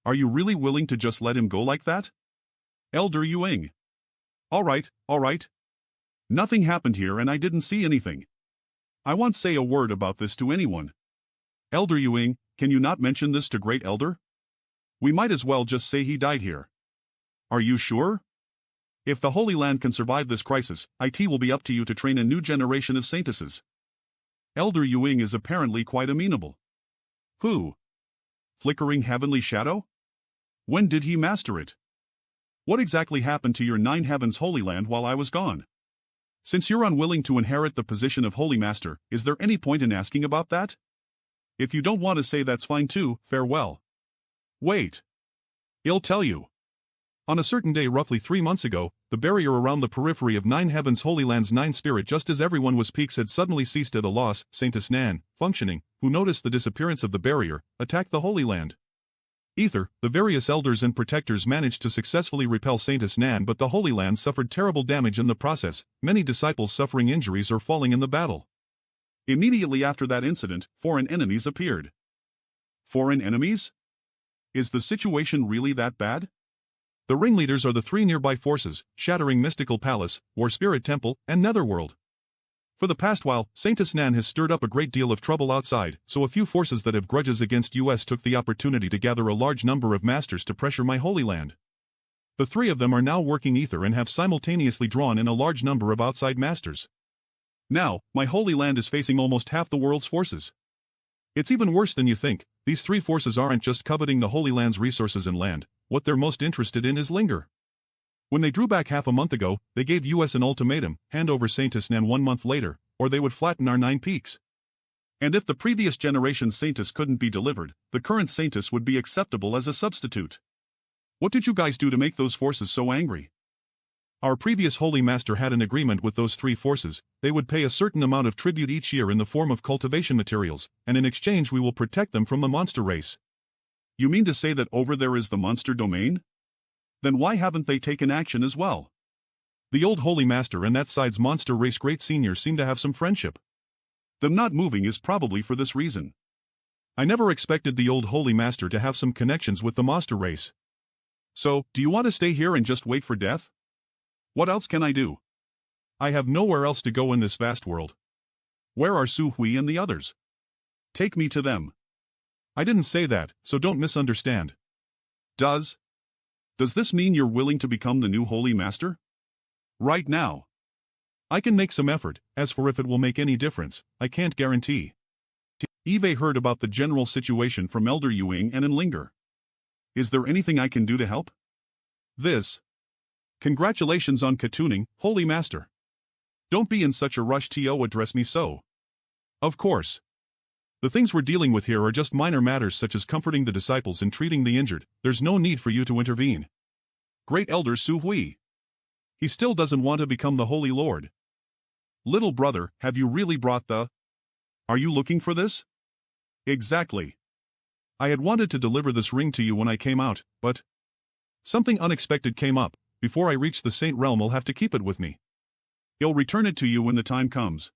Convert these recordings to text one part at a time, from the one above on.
Are you really willing to just let him go like that? Elder Yuing. Alright. Nothing happened here and I didn't see anything. I won't say a word about this to anyone. Elder Yuing, can you not mention this to Great Elder? We might as well just say he died here. Are you sure? If the Holy Land can survive this crisis, it will be up to you to train a new generation of saintesses. Elder Yuing is apparently quite amenable. Who? Flickering Heavenly Shadow? When did he master it? What exactly happened to your Nine Heavens Holy Land while I was gone? Since you're unwilling to inherit the position of Holy Master, is there any point in asking about that? If you don't want to say, that's fine too, farewell. Wait. I'll tell you. On a certain day roughly 3 months ago, the barrier around the periphery of Nine Heavens Holy Land's Nine Spirit, just as everyone was peaks, had suddenly ceased at a loss. Saintess Nan, functioning, who noticed the disappearance of the barrier, attacked the Holy Land. Ether, the various elders and protectors managed to successfully repel Saintess Nan, but the Holy Land suffered terrible damage in the process, many disciples suffering injuries or falling in the battle. Immediately after that incident, foreign enemies appeared. Foreign enemies? Is the situation really that bad? The ringleaders are the 3 nearby forces, Shattering Mystical Palace, War Spirit Temple, and Netherworld. For the past while, Saintess Nan has stirred up a great deal of trouble outside, so a few forces that have grudges against us took the opportunity to gather a large number of masters to pressure my Holy Land. The 3 of them are now working Ether and have simultaneously drawn in a large number of outside masters. Now, my Holy Land is facing almost half the world's forces. It's even worse than you think. These 3 forces aren't just coveting the Holy Land's resources and land, what they're most interested in is linger. When they drew back half a month ago, they gave us an ultimatum: hand over Saintess Nan 1 month later, or they would flatten our 9 peaks. And if the previous generation's Saintess couldn't be delivered, the current Saintess would be acceptable as a substitute. What did you guys do to make those forces so angry? Our previous Holy Master had an agreement with those 3 forces. They would pay a certain amount of tribute each year in the form of cultivation materials, and in exchange we will protect them from the monster race. You mean to say that over there is the monster domain? Then why haven't they taken action as well? The old Holy Master and that side's monster race great senior seem to have some friendship. Them not moving is probably for this reason. I never expected the old Holy Master to have some connections with the monster race. So, do you want to stay here and just wait for death? What else can I do? I have nowhere else to go in this vast world. Where are Su Hui and the others? Take me to them. I didn't say that, so don't misunderstand. Does this mean you're willing to become the new Holy Master? Right now. I can make some effort. As for if it will make any difference, I can't guarantee. Eve heard about the general situation from Elder Yuing and Linger. Is there anything I can do to help? Congratulations on Katooning, Holy Master. Don't be in such a rush to address me so. Of course. The things we're dealing with here are just minor matters such as comforting the disciples and treating the injured. There's no need for you to intervene. Great Elder Su Hui. He still doesn't want to become the Holy Lord. Little brother, have you really brought the... Are you looking for this? Exactly. I had wanted to deliver this ring to you when I came out, but... something unexpected came up. Before I reach the Saint Realm I'll have to keep it with me. I'll return it to you when the time comes.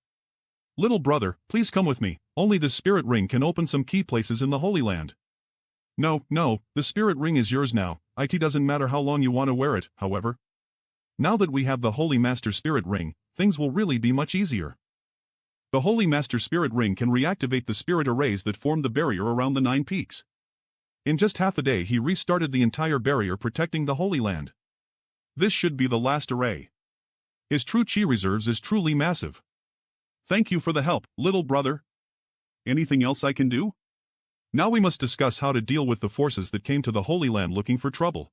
Little brother, please come with me. Only the spirit ring can open some key places in the Holy Land. No, the spirit ring is yours now. It doesn't matter how long you want to wear it, however. Now that we have the Holy Master Spirit Ring, things will really be much easier. The Holy Master Spirit Ring can reactivate the spirit arrays that form the barrier around the 9 peaks. In just half a day he restarted the entire barrier protecting the Holy Land. This should be the last array. His true chi reserves is truly massive. Thank you for the help, little brother. Anything else I can do? Now we must discuss how to deal with the forces that came to the Holy Land looking for trouble.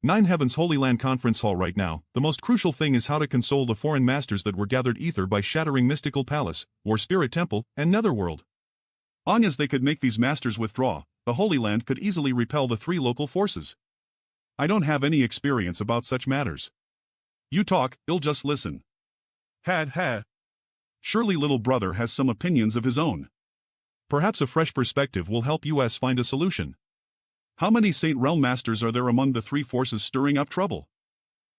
Nine Heavens Holy Land Conference Hall right now, the most crucial thing is how to console the foreign masters that were gathered Ether by Shattering Mystical Palace, War Spirit Temple, and Netherworld. As they could make these masters withdraw, the Holy Land could easily repel the 3 local forces. I don't have any experience about such matters. You talk, I'll just listen. Had. Surely little brother has some opinions of his own. Perhaps a fresh perspective will help us find a solution. How many Saint Realm Masters are there among the 3 forces stirring up trouble?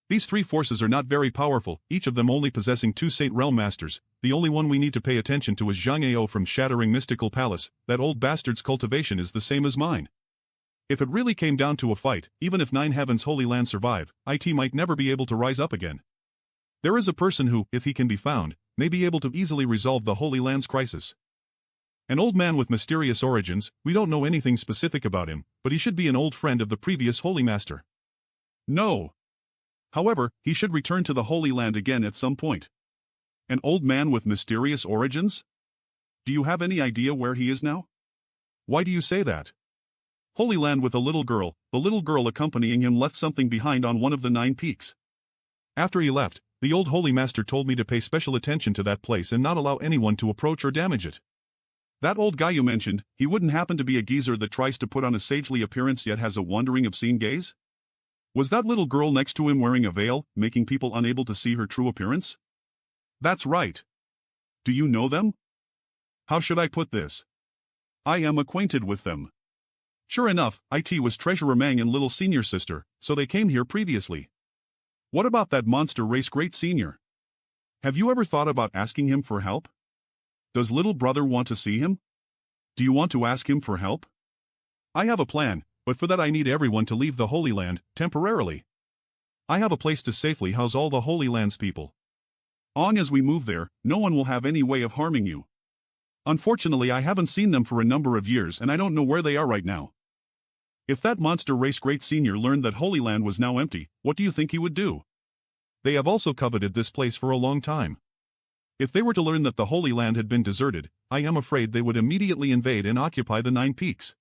These 3 forces are not very powerful, each of them only possessing 2 Saint Realm Masters. The only one we need to pay attention to is Zhang Ao from Shattering Mystical Palace. That old bastard's cultivation is the same as mine. If it really came down to a fight, even if Nine Heavens Holy Land survive, IT might never be able to rise up again. There is a person who, if he can be found, may be able to easily resolve the Holy Land's crisis. An old man with mysterious origins, we don't know anything specific about him, but he should be an old friend of the previous Holy Master. No. However, he should return to the Holy Land again at some point. An old man with mysterious origins? Do you have any idea where he is now? Why do you say that? Holy Land with a little girl, the little girl accompanying him left something behind on one of the 9 peaks. After he left, the old Holy Master told me to pay special attention to that place and not allow anyone to approach or damage it. That old guy you mentioned, he wouldn't happen to be a geezer that tries to put on a sagely appearance yet has a wandering obscene gaze? Was that little girl next to him wearing a veil, making people unable to see her true appearance? That's right. Do you know them? How should I put this? I am acquainted with them. Sure enough, IT was Treasurer Mang and Little Senior's sister, so they came here previously. What about that monster race Great Senior? Have you ever thought about asking him for help? Does little brother want to see him? Do you want to ask him for help? I have a plan, but for that I need everyone to leave the Holy Land, temporarily. I have a place to safely house all the Holy Land's people. On as we move there, no one will have any way of harming you. Unfortunately, I haven't seen them for a number of years and I don't know where they are right now. If that monster race Great Senior learned that Holy Land was now empty, what do you think he would do? They have also coveted this place for a long time. If they were to learn that the Holy Land had been deserted, I am afraid they would immediately invade and occupy the 9 peaks.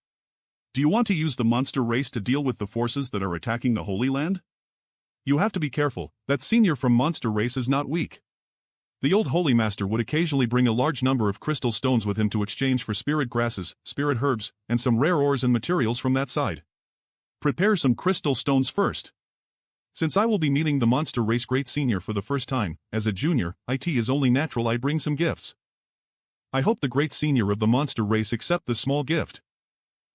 Do you want to use the monster race to deal with the forces that are attacking the Holy Land? You have to be careful, that senior from monster race is not weak. The old Holy Master would occasionally bring a large number of crystal stones with him to exchange for spirit grasses, spirit herbs, and some rare ores and materials from that side. Prepare some crystal stones first. Since I will be meeting the monster race Great Senior for the first time, as a junior, it is only natural I bring some gifts. I hope the Great Senior of the monster race accept this small gift.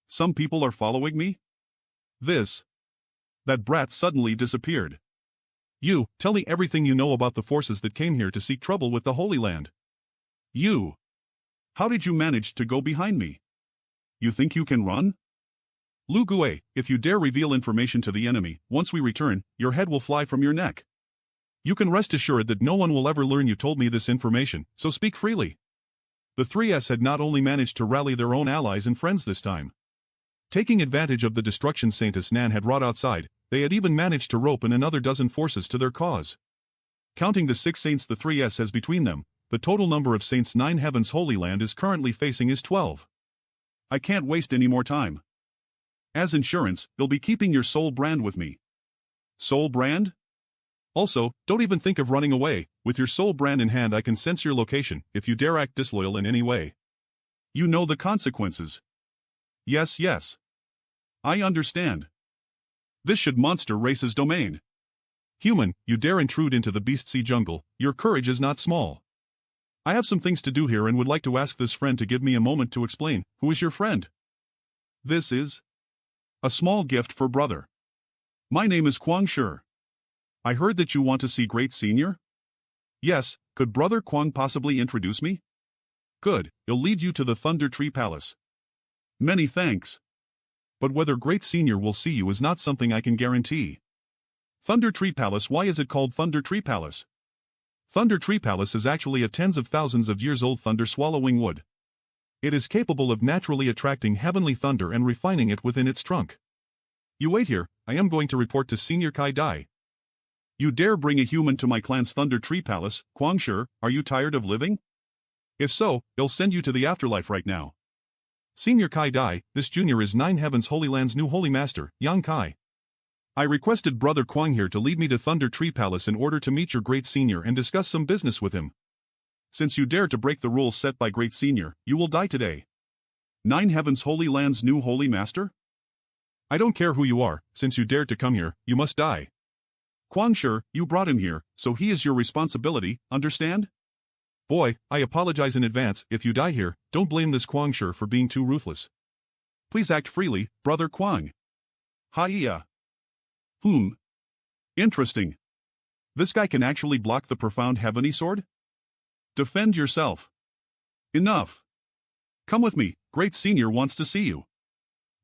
Some people are following me? That brat suddenly disappeared. You, tell me everything you know about the forces that came here to seek trouble with the Holy Land. You. How did you manage to go behind me? You think you can run? Lu Gue, if you dare reveal information to the enemy, once we return, your head will fly from your neck. You can rest assured that no one will ever learn you told me this information, so speak freely. The 3S had not only managed to rally their own allies and friends this time. Taking advantage of the destruction Saintess Nan had wrought outside, they had even managed to rope in another dozen forces to their cause. Counting the 6 saints the 3S has between them, the total number of saints 9 Heavens Holy Land is currently facing is 12. I can't waste any more time. As insurance, they'll be keeping your soul brand with me. Soul brand? Also, don't even think of running away. With your soul brand in hand I can sense your location if you dare act disloyal in any way. You know the consequences. Yes. I understand. This should monster race's domain. Human, you dare intrude into the Beast Sea jungle, your courage is not small. I have some things to do here and would like to ask this friend to give me a moment to explain. Who is your friend? This is a small gift for brother. My name is Kwang Shi. I heard that you want to see Great Senior? Yes, could Brother Kwang possibly introduce me? Good, he'll lead you to the Thunder Tree Palace. Many thanks. But whether Great Senior will see you is not something I can guarantee. Thunder Tree Palace. Why is it called Thunder Tree Palace? Thunder Tree Palace is actually a tens of thousands of years old thunder-swallowing wood. It is capable of naturally attracting heavenly thunder and refining it within its trunk. You wait here, I am going to report to Senior Kai Dai. You dare bring a human to my clan's Thunder Tree Palace, Kwang Shi, are you tired of living? If so, he'll send you to the afterlife right now. Senior Kai Dai, this junior is 9 Heavens Holy Land's new Holy Master, Yang Kai. I requested Brother Kwang here to lead me to Thunder Tree Palace in order to meet your Great Senior and discuss some business with him. Since you dare to break the rules set by Great Senior, you will die today. 9 Heavens Holy Land's new Holy Master? I don't care who you are, since you dared to come here, you must die. Kwang Shi, you brought him here, so he is your responsibility, understand? Boy, I apologize in advance, if you die here, don't blame this Kwang Shi for being too ruthless. Please act freely, Brother Kwang. Hiya. Interesting. This guy can actually block the profound heavenly sword? Defend yourself. Enough. Come with me, Great Senior wants to see you.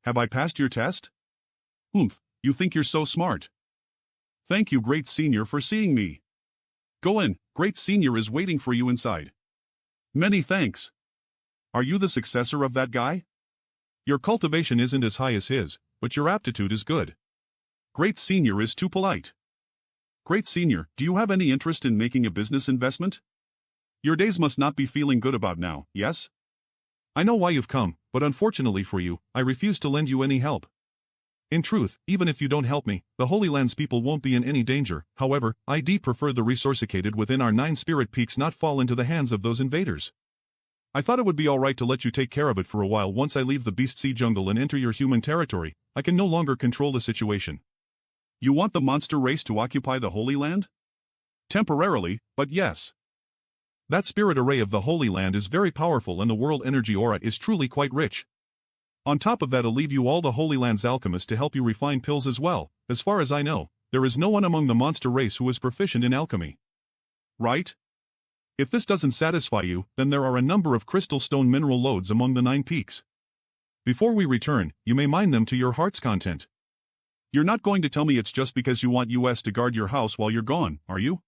Have I passed your test? Humph, you think you're so smart. Thank you, Great Senior, for seeing me. Go in, Great Senior is waiting for you inside. Many thanks. Are you the successor of that guy? Your cultivation isn't as high as his, but your aptitude is good. Great Senior is too polite. Great Senior, do you have any interest in making a business investment? Your days must not be feeling good about now, yes? I know why you've come, but unfortunately for you, I refuse to lend you any help. In truth, even if you don't help me, the Holy Land's people won't be in any danger. However, I'd prefer the resourcicated within our 9 spirit peaks not fall into the hands of those invaders. I thought it would be alright to let you take care of it for a while. Once I leave the Beast Sea jungle and enter your human territory, I can no longer control the situation. You want the monster race to occupy the Holy Land? Temporarily, but yes. That spirit array of the Holy Land is very powerful and the world energy aura is truly quite rich. On top of that, I'll leave you all the Holy Land's alchemists to help you refine pills as well. As far as I know, there is no one among the monster race who is proficient in alchemy. Right? If this doesn't satisfy you, then there are a number of crystal stone mineral lodes among the 9 peaks. Before we return, you may mine them to your heart's content. You're not going to tell me it's just because you want us to guard your house while you're gone, are you?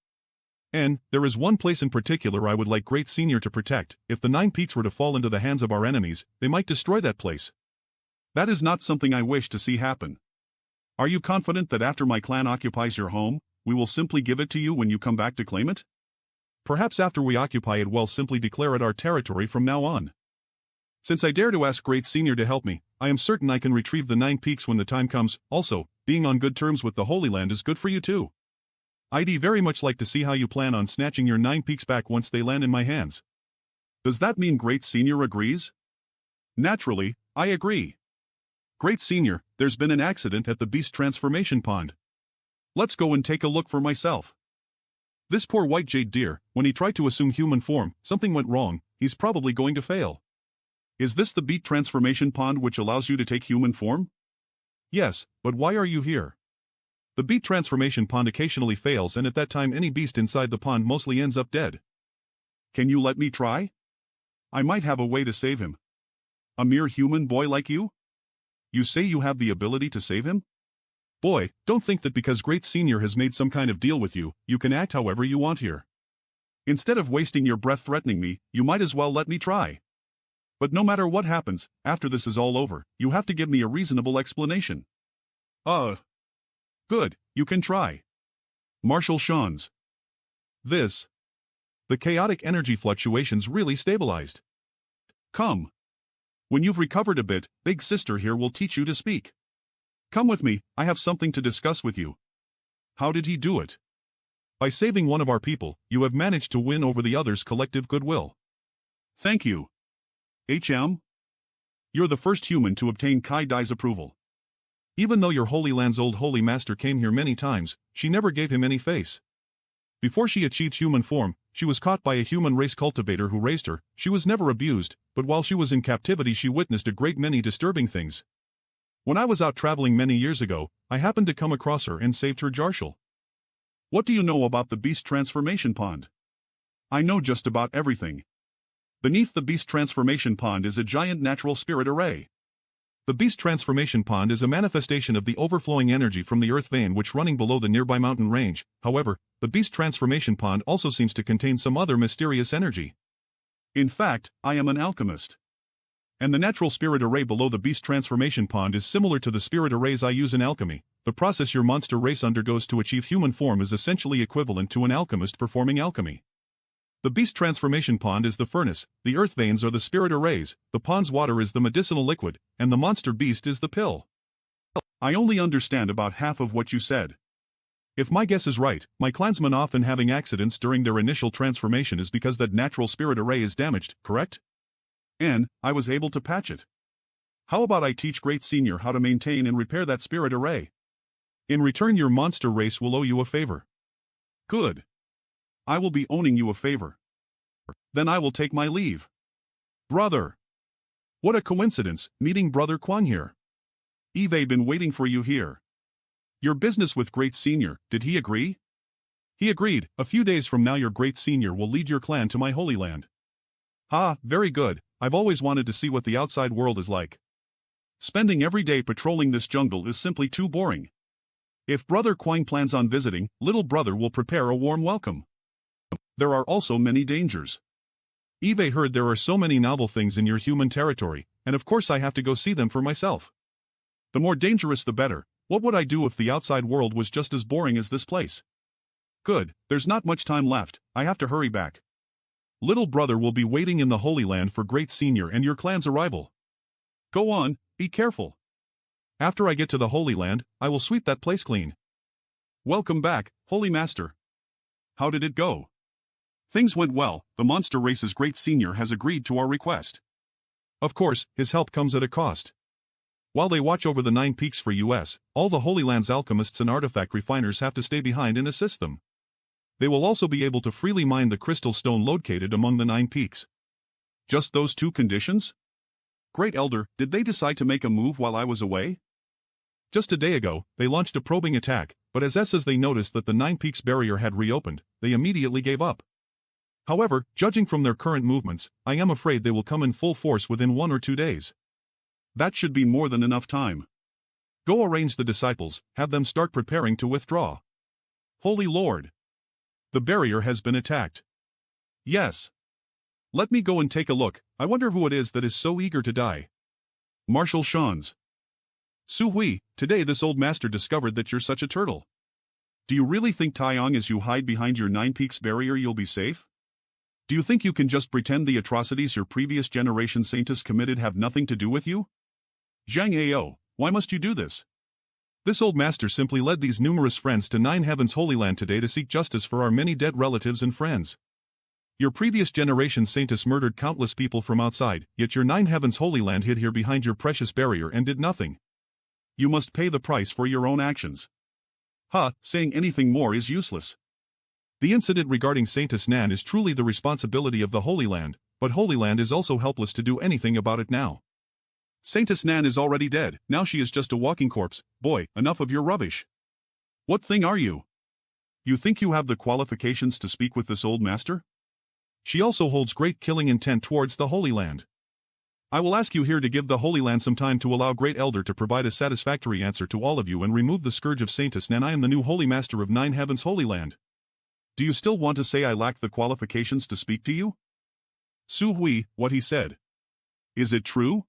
And there is one place in particular I would like Great Senior to protect. If the 9 peaks were to fall into the hands of our enemies, they might destroy that place. That is not something I wish to see happen. Are you confident that after my clan occupies your home, we will simply give it to you when you come back to claim it? Perhaps after we occupy it, we'll simply declare it our territory from now on. Since I dare to ask Great Senior to help me, I am certain I can retrieve the 9 peaks when the time comes. Also, being on good terms with the Holy Land is good for you too. I'd very much like to see how you plan on snatching your 9 peaks back once they land in my hands. Does that mean Great Senior agrees? Naturally, I agree. Great Senior, there's been an accident at the Beast Transformation Pond. Let's go and take a look for myself. This poor white jade deer, when he tried to assume human form, something went wrong. He's probably going to fail. Is this the Beast Transformation Pond which allows you to take human form? Yes, but why are you here? The Beast Transformation Pond occasionally fails, and at that time any beast inside the pond mostly ends up dead. Can you let me try? I might have a way to save him. A mere human boy like you? You say you have the ability to save him? Boy, don't think that because Great Senior has made some kind of deal with you, you can act however you want here. Instead of wasting your breath threatening me, you might as well let me try. But no matter what happens, after this is all over, you have to give me a reasonable explanation. Good, you can try. Marshal Sean's. The chaotic energy fluctuations really stabilized. Come. When you've recovered a bit, Big Sister here will teach you to speak. Come with me, I have something to discuss with you. How did he do it? By saving one of our people, you have managed to win over the others' collective goodwill. Thank you. HM? You're the first human to obtain Kai Dai's approval. Even though your Holy Land's old Holy Master came here many times, she never gave him any face. Before she achieved human form, she was caught by a human race cultivator who raised her. She was never abused, but while she was in captivity she witnessed a great many disturbing things. When I was out traveling many years ago, I happened to come across her and saved her Jarshal. What do you know about the Beast Transformation Pond? I know just about everything. Beneath the Beast Transformation Pond is a giant natural spirit array. The Beast Transformation Pond is a manifestation of the overflowing energy from the earth vein which running below the nearby mountain range. However, the Beast Transformation Pond also seems to contain some other mysterious energy. In fact, I am an alchemist. And the natural spirit array below the Beast Transformation Pond is similar to the spirit arrays I use in alchemy. The process your monster race undergoes to achieve human form is essentially equivalent to an alchemist performing alchemy. The Beast Transformation Pond is the furnace, the earth veins are the spirit arrays, the pond's water is the medicinal liquid, and the monster beast is the pill. I only understand about half of what you said. If my guess is right, my clansmen often having accidents during their initial transformation is because that natural spirit array is damaged, correct? And I was able to patch it. How about I teach Great Senior how to maintain and repair that spirit array? In return your monster race will owe you a favor. Good. I will be owning you a favor. Then I will take my leave. Brother. What a coincidence, meeting Brother Quan here. Eve been waiting for you here. Your business with Great Senior, did he agree? He agreed. A few days from now your Great Senior will lead your clan to my Holy Land. Ah, very good. I've always wanted to see what the outside world is like. Spending every day patrolling this jungle is simply too boring. If Brother Quine plans on visiting, little brother will prepare a warm welcome. There are also many dangers. Eve heard there are so many novel things in your human territory, and of course I have to go see them for myself. The more dangerous the better. What would I do if the outside world was just as boring as this place? Good, there's not much time left, I have to hurry back. Little brother will be waiting in the Holy Land for Great Senior and your clan's arrival. Go on, be careful. After I get to the Holy Land, I will sweep that place clean. Welcome back, Holy Master. How did it go? Things went well, the monster race's Great Senior has agreed to our request. Of course, his help comes at a cost. While they watch over the 9 peaks for us, all the Holy Land's alchemists and artifact refiners have to stay behind and assist them. They will also be able to freely mine the crystal stone located among the 9 peaks. Just those 2 conditions? Great Elder, did they decide to make a move while I was away? Just a day ago, they launched a probing attack, but as they noticed that the 9 peaks barrier had reopened, they immediately gave up. However, judging from their current movements, I am afraid they will come in full force within 1 or 2 days. That should be more than enough time. Go arrange the disciples, have them start preparing to withdraw. Holy Lord! The barrier has been attacked. Yes. Let me go and take a look, I wonder who it is that is so eager to die. Marshal Shans. Su Hui, today this old master discovered that you're such a turtle. Do you really think Taiyang as you hide behind your 9 peaks barrier you'll be safe? Do you think you can just pretend the atrocities your previous generation saints committed have nothing to do with you? Zhang Ao, why must you do this? This old master simply led these numerous friends to 9 Heavens Holy Land today to seek justice for our many dead relatives and friends. Your previous generation saints murdered countless people from outside, yet your 9 Heavens Holy Land hid here behind your precious barrier and did nothing. You must pay the price for your own actions. Saying anything more is useless. The incident regarding Saintess Nan is truly the responsibility of the Holy Land, but Holy Land is also helpless to do anything about it now. Saintess Nan is already dead, now she is just a walking corpse. Boy, enough of your rubbish. What thing are you? You think you have the qualifications to speak with this old master? She also holds great killing intent towards the Holy Land. I will ask you here to give the Holy Land some time to allow Great Elder to provide a satisfactory answer to all of you and remove the scourge of Saintess Nan. I am the new Holy Master of 9 Heavens Holy Land. Do you still want to say I lack the qualifications to speak to you? Su Hui, what he said. Is it true?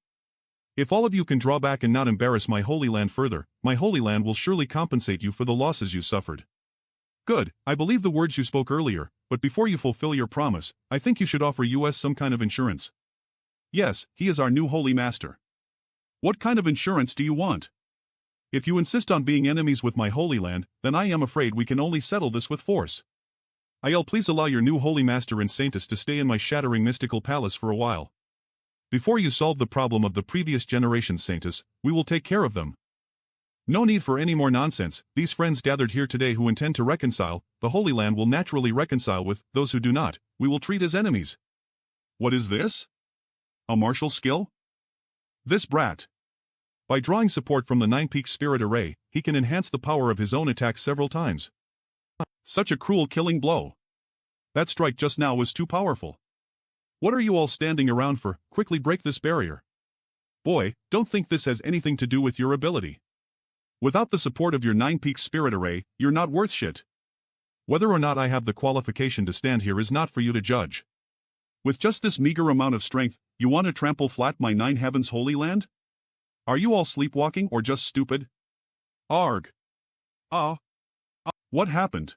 If all of you can draw back and not embarrass my Holy Land further, my Holy Land will surely compensate you for the losses you suffered. Good, I believe the words you spoke earlier, but before you fulfill your promise, I think you should offer us some kind of insurance. Yes, he is our new Holy Master. What kind of insurance do you want? If you insist on being enemies with my Holy Land, then I am afraid we can only settle this with force. I'll please allow your new Holy Master and Saintess to stay in my shattering mystical palace for a while. Before you solve the problem of the previous generation's Saintess, we will take care of them. No need for any more nonsense, these friends gathered here today who intend to reconcile, the Holy Land will naturally reconcile with those who do not, we will treat as enemies. What is this? A martial skill? This brat. By drawing support from the 9 Peaks Spirit Array, he can enhance the power of his own attacks several times. Such a cruel killing blow. That strike just now was too powerful. What are you all standing around for? Quickly break this barrier. Boy, don't think this has anything to do with your ability. Without the support of your 9 Peaks Spirit Array, you're not worth shit. Whether or not I have the qualification to stand here is not for you to judge. With just this meager amount of strength, you want to trample flat my 9 Heavens Holy Land? Are you all sleepwalking or just stupid? Arg. What happened?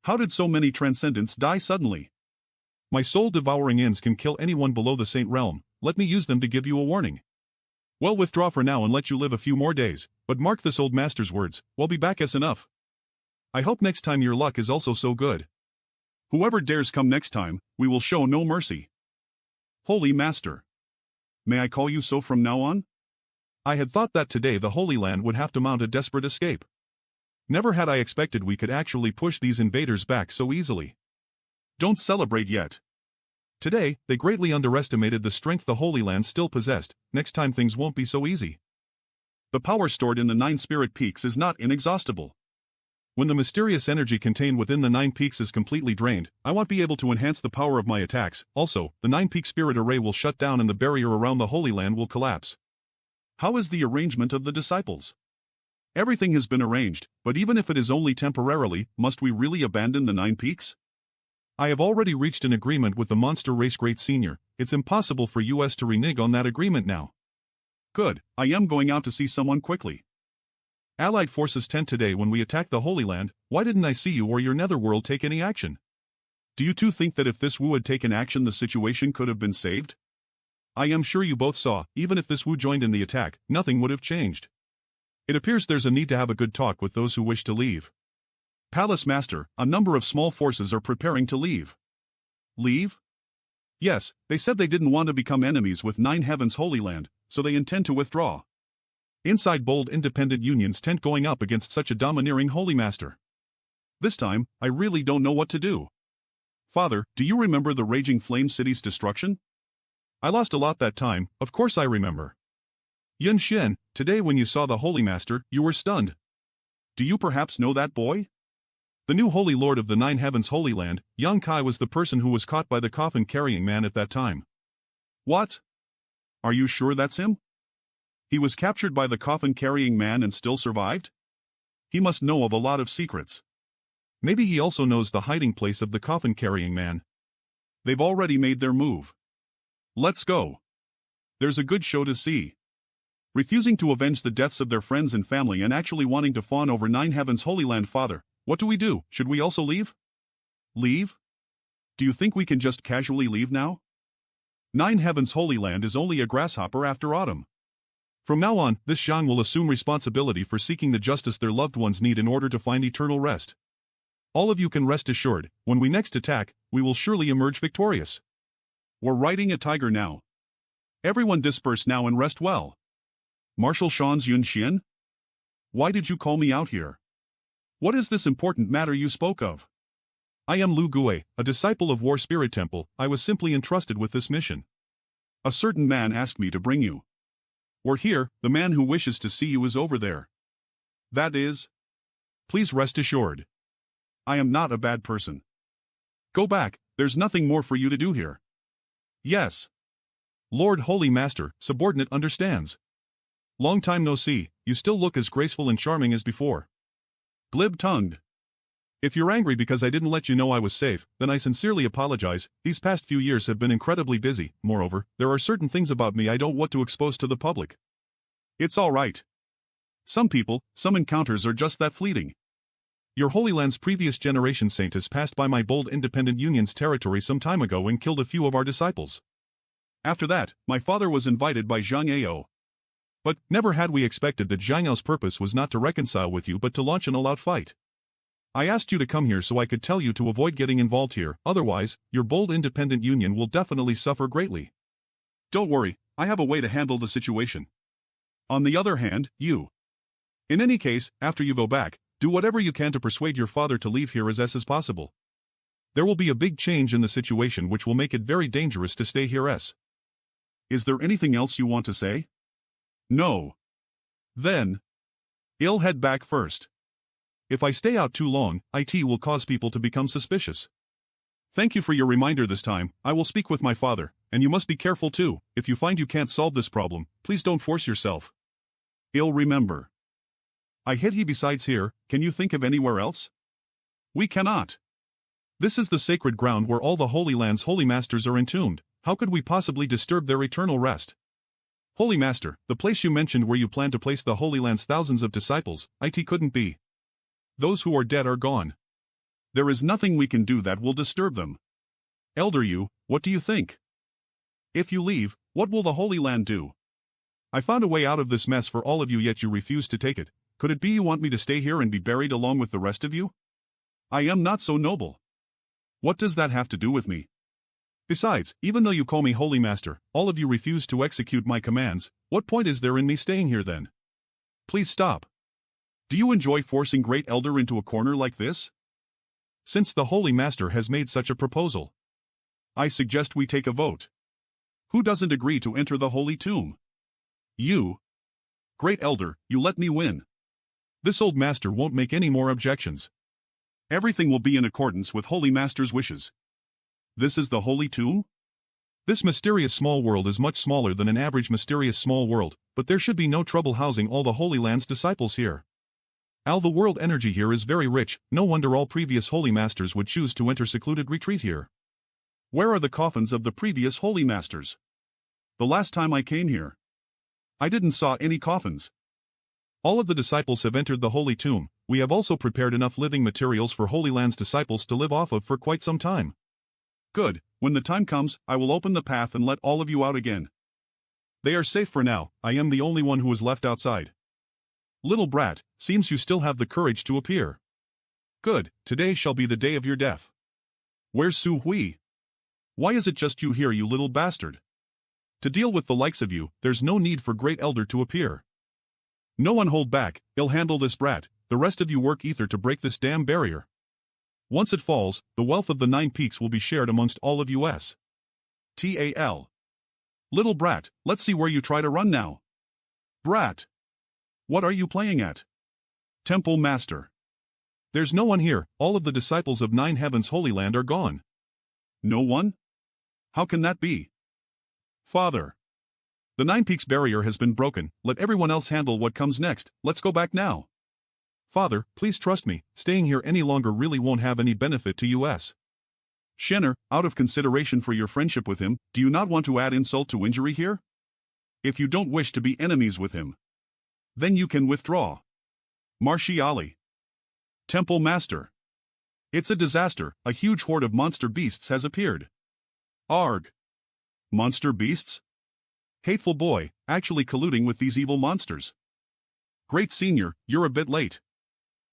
How did so many transcendents die suddenly? My soul-devouring ends can kill anyone below the Saint Realm, let me use them to give you a warning. Well, withdraw for now and let you live a few more days, but mark this old master's words, we'll be back as enough. I hope next time your luck is also so good. Whoever dares come next time, we will show no mercy. Holy Master. May I call you so from now on? I had thought that today the Holy Land would have to mount a desperate escape. Never had I expected we could actually push these invaders back so easily. Don't celebrate yet. Today, they greatly underestimated the strength the Holy Land still possessed, next time things won't be so easy. The power stored in the 9 Spirit Peaks is not inexhaustible. When the mysterious energy contained within the 9 peaks is completely drained, I won't be able to enhance the power of my attacks. Also, the 9 Peak Spirit Array will shut down and the barrier around the Holy Land will collapse. How is the arrangement of the disciples? Everything has been arranged, but even if it is only temporarily, must we really abandon the 9 peaks? I have already reached an agreement with the monster race great senior. It's impossible for us to renege on that agreement now. Good, I am going out to see someone quickly. Allied forces tent today when we attack the Holy Land. Why didn't I see you or your netherworld take any action? Do you two think that if this Wu had taken action the situation could have been saved? I am sure you both saw, even if this Wu joined in the attack, nothing would have changed. It appears there's a need to have a good talk with those who wish to leave. Palace Master, a number of small forces are preparing to leave. Leave? Yes, they said they didn't want to become enemies with 9 Heavens Holy Land, so they intend to withdraw. Inside bold independent unions tent going up against such a domineering Holy Master. This time, I really don't know what to do. Father, do you remember the Raging Flame City's destruction? I lost a lot that time, of course I remember. Yun Xian, today when you saw the Holy Master, you were stunned. Do you perhaps know that boy? The new Holy Lord of the 9 Heavens Holy Land, Yang Kai was the person who was caught by the coffin-carrying man at that time. What? Are you sure that's him? He was captured by the coffin-carrying man and still survived? He must know of a lot of secrets. Maybe he also knows the hiding place of the coffin-carrying man. They've already made their move. Let's go. There's a good show to see. Refusing to avenge the deaths of their friends and family and actually wanting to fawn over 9 Heavens Holy Land. Father, what do we do? Should we also leave? Leave? Do you think we can just casually leave now? 9 Heavens Holy Land is only a grasshopper after autumn. From now on, this Zhang will assume responsibility for seeking the justice their loved ones need in order to find eternal rest. All of you can rest assured, when we next attack, we will surely emerge victorious. We're riding a tiger now. Everyone disperse now and rest well. Marshal Shan's Yun Xian? Why did you call me out here? What is this important matter you spoke of? I am Lu Gui, a disciple of War Spirit Temple. I was simply entrusted with this mission. A certain man asked me to bring you. We're here, the man who wishes to see you is over there. That is? Please rest assured. I am not a bad person. Go back, there's nothing more for you to do here. Yes. Lord Holy Master, subordinate understands. Long time no see, you still look as graceful and charming as before. Glib-tongued. If you're angry because I didn't let you know I was safe, then I sincerely apologize. These past few years have been incredibly busy. Moreover, there are certain things about me I don't want to expose to the public. It's all right. Some people, some encounters are just that fleeting. Your Holy Land's previous generation saint has passed by my bold independent union's territory some time ago and killed a few of our disciples. After that, my father was invited by Zhang Ao. But never had we expected that Zhang Ao's purpose was not to reconcile with you but to launch an all-out fight. I asked you to come here so I could tell you to avoid getting involved here, otherwise, your bold independent union will definitely suffer greatly. Don't worry, I have a way to handle the situation. On the other hand, you. In any case, after you go back, do whatever you can to persuade your father to leave here as possible. There will be a big change in the situation which will make it very dangerous to stay here. Is there anything else you want to say? No. Then, I'll head back first. If I stay out too long, it will cause people to become suspicious. Thank you for your reminder this time. I will speak with my father, and you must be careful too. If you find you can't solve this problem, please don't force yourself. I'll remember. I hit he besides here, can you think of anywhere else? We cannot. This is the sacred ground where all the Holy Land's holy masters are entombed. How could we possibly disturb their eternal rest? Holy Master, the place you mentioned where you plan to place the Holy Land's thousands of disciples, it couldn't be. Those who are dead are gone. There is nothing we can do that will disturb them. Elder Yu, what do you think? If you leave, what will the Holy Land do? I found a way out of this mess for all of you yet you refuse to take it. Could it be you want me to stay here and be buried along with the rest of you? I am not so noble. What does that have to do with me? Besides, even though you call me Holy Master, all of you refuse to execute my commands. What point is there in me staying here then? Please stop. Do you enjoy forcing Great Elder into a corner like this? Since the Holy Master has made such a proposal, I suggest we take a vote. Who doesn't agree to enter the Holy Tomb? You. Great Elder, you let me win. This old master won't make any more objections. Everything will be in accordance with Holy Master's wishes. This is the Holy Tomb? This mysterious small world is much smaller than an average mysterious small world, but there should be no trouble housing all the Holy Land's disciples here. The world energy here is very rich, no wonder all previous Holy Masters would choose to enter secluded retreat here. Where are the coffins of the previous Holy Masters? The last time I came here, I didn't saw any coffins. All of the disciples have entered the Holy Tomb. We have also prepared enough living materials for Holy Land's disciples to live off of for quite some time. Good, when the time comes, I will open the path and let all of you out again. They are safe for now, I am the only one who is left outside. Little brat, seems you still have the courage to appear. Good, today shall be the day of your death. Where's Su Hui? Why is it just you here, you little bastard? To deal with the likes of you, there's no need for Great Elder to appear. No one hold back, he'll handle this brat, the rest of you work ether to break this damn barrier. Once it falls, the wealth of the 9 peaks will be shared amongst all of us. TAL. Little brat, let's see where you try to run now. Brat. What are you playing at? Temple Master. There's no one here, all of the disciples of 9 Heavens Holy Land are gone. No one? How can that be? Father. The 9 peaks barrier has been broken, let everyone else handle what comes next, let's go back now. Father, please trust me, staying here any longer really won't have any benefit to us. Shenner, out of consideration for your friendship with him, do you not want to add insult to injury here? If you don't wish to be enemies with him, then you can withdraw. Marshiali. Temple Master. It's a disaster, a huge horde of monster beasts has appeared. Arg. Monster beasts? Hateful boy, actually colluding with these evil monsters. Great Senior, you're a bit late.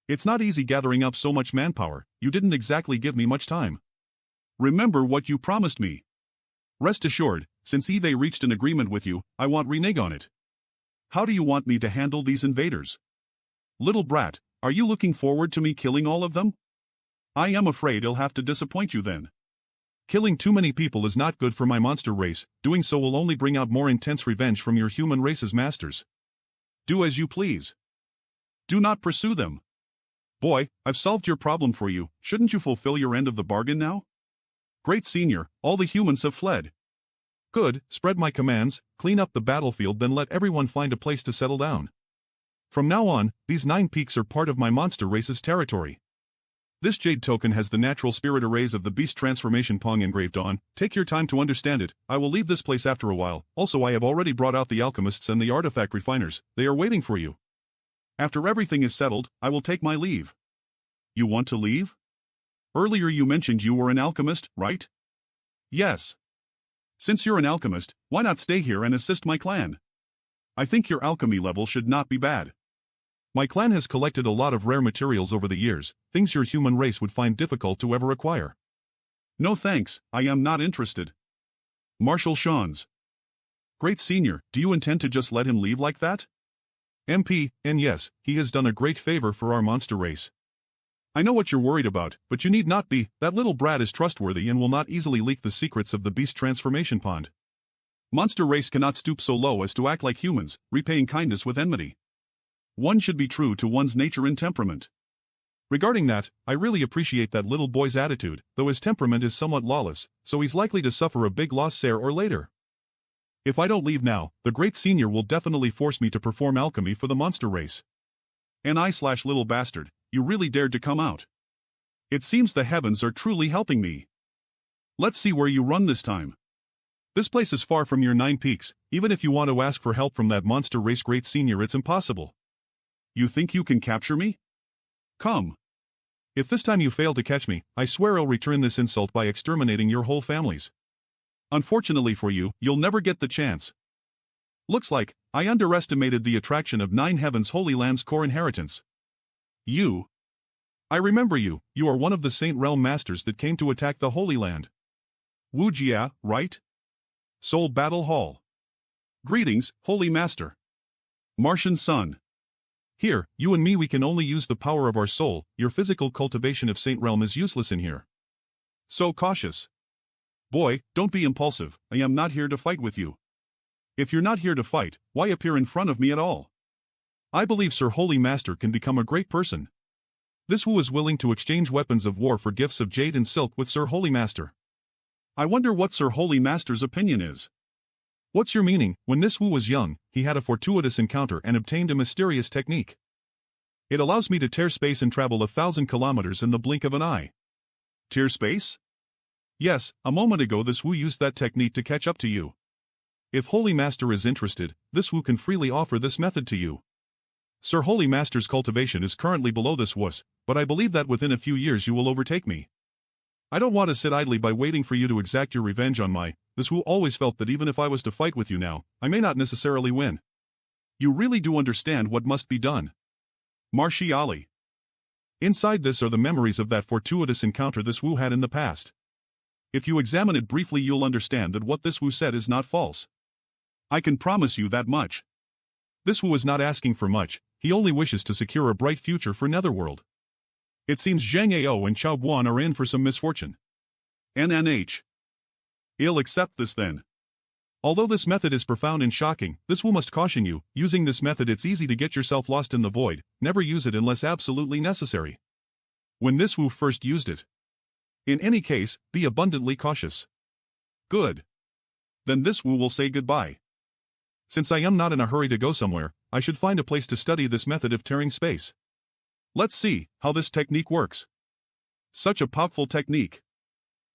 It's not easy gathering up so much manpower, you didn't exactly give me much time. Remember what you promised me. Rest assured, since Eve reached an agreement with you, I won't renege on it. How do you want me to handle these invaders? Little brat, are you looking forward to me killing all of them? I am afraid I'll have to disappoint you then. Killing too many people is not good for my monster race, doing so will only bring out more intense revenge from your human race's masters. Do as you please. Do not pursue them. Boy, I've solved your problem for you, shouldn't you fulfill your end of the bargain now? Great Senior, all the humans have fled. Good, spread my commands, clean up the battlefield, then let everyone find a place to settle down. From now on, these 9 peaks are part of my monster race's territory. This jade token has the natural spirit arrays of the beast transformation Pong engraved on. Take your time to understand it. I will leave this place after a while. Also, I have already brought out the alchemists and the artifact refiners. They are waiting for you. After everything is settled, I will take my leave. You want to leave? Earlier you mentioned you were an alchemist, right? Yes. Since you're an alchemist, why not stay here and assist my clan? I think your alchemy level should not be bad. My clan has collected a lot of rare materials over the years, things your human race would find difficult to ever acquire. No thanks, I am not interested. Marshal Shawns. Great Senior, do you intend to just let him leave like that? MP, and yes, he has done a great favor for our monster race. I know what you're worried about, but you need not be. That little brat is trustworthy and will not easily leak the secrets of the beast transformation pond. Monster race cannot stoop so low as to act like humans, repaying kindness with enmity. One should be true to one's nature and temperament. Regarding that, I really appreciate that little boy's attitude, though his temperament is somewhat lawless, so he's likely to suffer a big loss sooner or later. If I don't leave now, the Great Senior will definitely force me to perform alchemy for the monster race. And little bastard, you really dared to come out. It seems the heavens are truly helping me. Let's see where you run this time. This place is far from your 9 peaks, even if you want to ask for help from that monster race Great Senior, it's impossible. You think you can capture me? Come. If this time you fail to catch me, I swear I'll return this insult by exterminating your whole families. Unfortunately for you, you'll never get the chance. Looks like I underestimated the attraction of 9 Heavens Holy Land's core inheritance. You. I remember you, you are one of the Saint Realm Masters that came to attack the Holy Land. Wujia, right? Soul Battle Hall. Greetings, Holy Master. Martian Sun. Here, you and me, we can only use the power of our soul. Your physical cultivation of Saint Realm is useless in here. So cautious. Boy, don't be impulsive, I am not here to fight with you. If you're not here to fight, why appear in front of me at all? I believe Sir Holy Master can become a great person. This Wu is willing to exchange weapons of war for gifts of jade and silk with Sir Holy Master. I wonder what Sir Holy Master's opinion is. What's your meaning? When this Wu was young, he had a fortuitous encounter and obtained a mysterious technique. It allows me to tear space and travel 1,000 kilometers in the blink of an eye. Tear space? Yes, a moment ago this Wu used that technique to catch up to you. If Holy Master is interested, this Wu can freely offer this method to you. Sir Holy Master's cultivation is currently below this Wu's, but I believe that within a few years you will overtake me. I don't want to sit idly by waiting for you to exact your revenge on this Wu always felt that even if I was to fight with you now, I may not necessarily win. You really do understand what must be done. Martiali. Inside this are the memories of that fortuitous encounter this Wu had in the past. If you examine it briefly you'll understand that what this Wu said is not false. I can promise you that much. This Wu is not asking for much, he only wishes to secure a bright future for Netherworld. It seems Zhang Ao and Chao Guan are in for some misfortune. NNH. I'll accept this then. Although this method is profound and shocking, this Wu must caution you, using this method it's easy to get yourself lost in the void, never use it unless absolutely necessary. When this Wu first used it. In any case, be abundantly cautious. Good. Then this Wu will say goodbye. Since I am not in a hurry to go somewhere, I should find a place to study this method of tearing space. Let's see how this technique works. Such a powerful technique.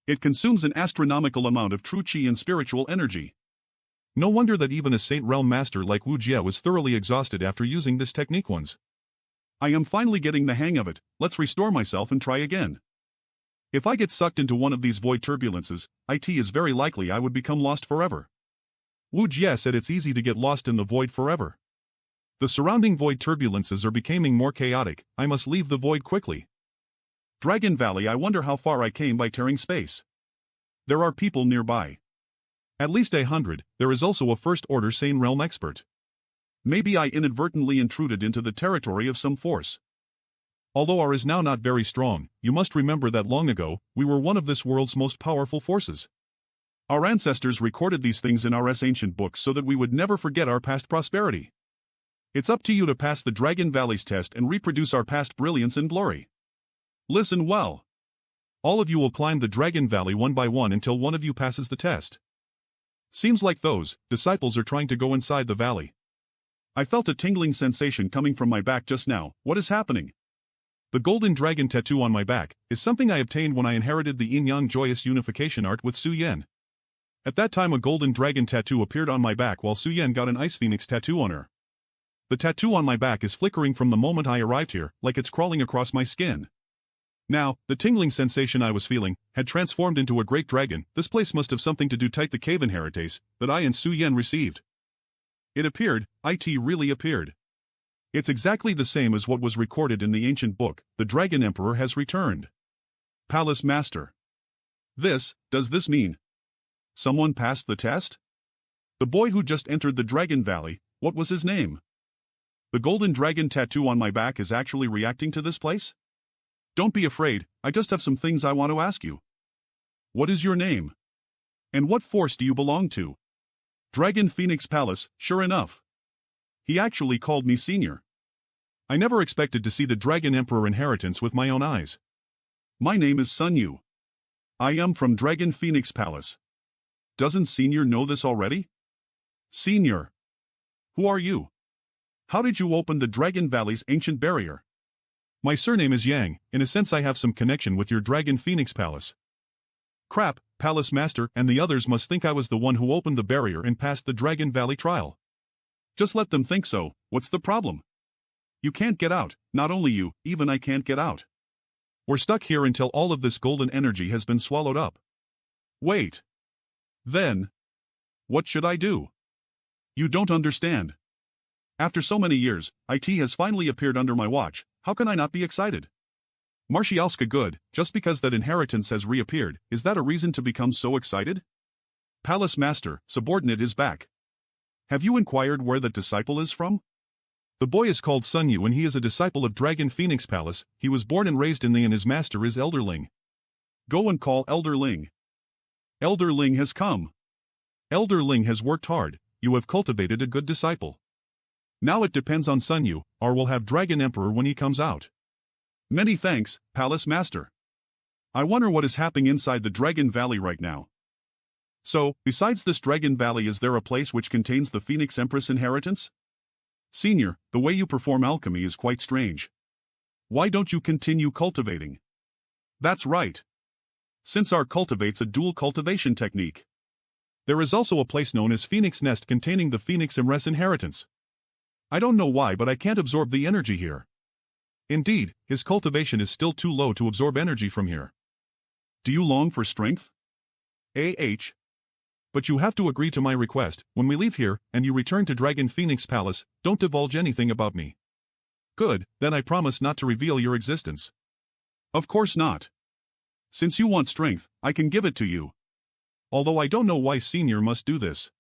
It consumes an astronomical amount of true qi and spiritual energy. No wonder that even a Saint Realm master like Wu Jie was thoroughly exhausted after using this technique once. I am finally getting the hang of it, let's restore myself and try again. If I get sucked into one of these void turbulences, it is very likely I would become lost forever. Wu Jie said it's easy to get lost in the void forever. The surrounding void turbulences are becoming more chaotic, I must leave the void quickly. Dragon Valley, I wonder how far I came by tearing space. There are people nearby. At least 100, there is also a first-order Sane Realm expert. Maybe I inadvertently intruded into the territory of some force. Although our is now not very strong, you must remember that long ago, we were one of this world's most powerful forces. Our ancestors recorded these things in our ancient books so that we would never forget our past prosperity. It's up to you to pass the Dragon Valley's test and reproduce our past brilliance and glory. Listen well. All of you will climb the Dragon Valley one by one until one of you passes the test. Seems like those disciples are trying to go inside the valley. I felt a tingling sensation coming from my back just now. What is happening? The golden dragon tattoo on my back is something I obtained when I inherited the yin-yang joyous unification art with Su Yan. At that time a golden dragon tattoo appeared on my back while Su Yan got an ice phoenix tattoo on her. The tattoo on my back is flickering from the moment I arrived here, like it's crawling across my skin. Now, the tingling sensation I was feeling had transformed into a great dragon. This place must have something to do with the cave inheritance that I and Su Yan received. It appeared, it really appeared. It's exactly the same as what was recorded in the ancient book. The Dragon Emperor has returned. Palace Master. Does this mean someone passed the test? The boy who just entered the Dragon Valley, what was his name? The golden dragon tattoo on my back is actually reacting to this place? Don't be afraid, I just have some things I want to ask you. What is your name? And what force do you belong to? Dragon Phoenix Palace, sure enough. He actually called me senior. I never expected to see the Dragon Emperor inheritance with my own eyes. My name is Sun Yu. I am from Dragon Phoenix Palace. Doesn't Senior know this already? Senior. Who are you? How did you open the Dragon Valley's ancient barrier? My surname is Yang, in a sense I have some connection with your Dragon Phoenix Palace. Crap, Palace Master and the others must think I was the one who opened the barrier and passed the Dragon Valley trial. Just let them think so, what's the problem? You can't get out, not only you, even I can't get out. We're stuck here until all of this golden energy has been swallowed up. Wait. Then, what should I do? You don't understand. After so many years, IT has finally appeared under my watch, how can I not be excited? Martialska good, just because that inheritance has reappeared, is that a reason to become so excited? Palace Master, subordinate is back. Have you inquired where that disciple is from? The boy is called Sun Yu and he is a disciple of Dragon Phoenix Palace. He was born and raised in the and his master is Elder Ling. Go and call Elder Ling. Elder Ling has come. Elder Ling has worked hard, you have cultivated a good disciple. Now it depends on Sun Yu, or we'll have Dragon Emperor when he comes out. Many thanks, Palace Master. I wonder what is happening inside the Dragon Valley right now. So, besides this Dragon Valley, is there a place which contains the Phoenix Empress inheritance? Senior, the way you perform alchemy is quite strange. Why don't you continue cultivating? That's right. Since our cultivates a dual cultivation technique. There is also a place known as Phoenix Nest containing the Phoenix Empress inheritance. I don't know why, but I can't absorb the energy here. Indeed, his cultivation is still too low to absorb energy from here. Do you long for strength? But you have to agree to my request. When we leave here, and you return to Dragon Phoenix Palace, don't divulge anything about me. Good, then I promise not to reveal your existence. Of course not. Since you want strength, I can give it to you. Although I don't know why Senior must do this.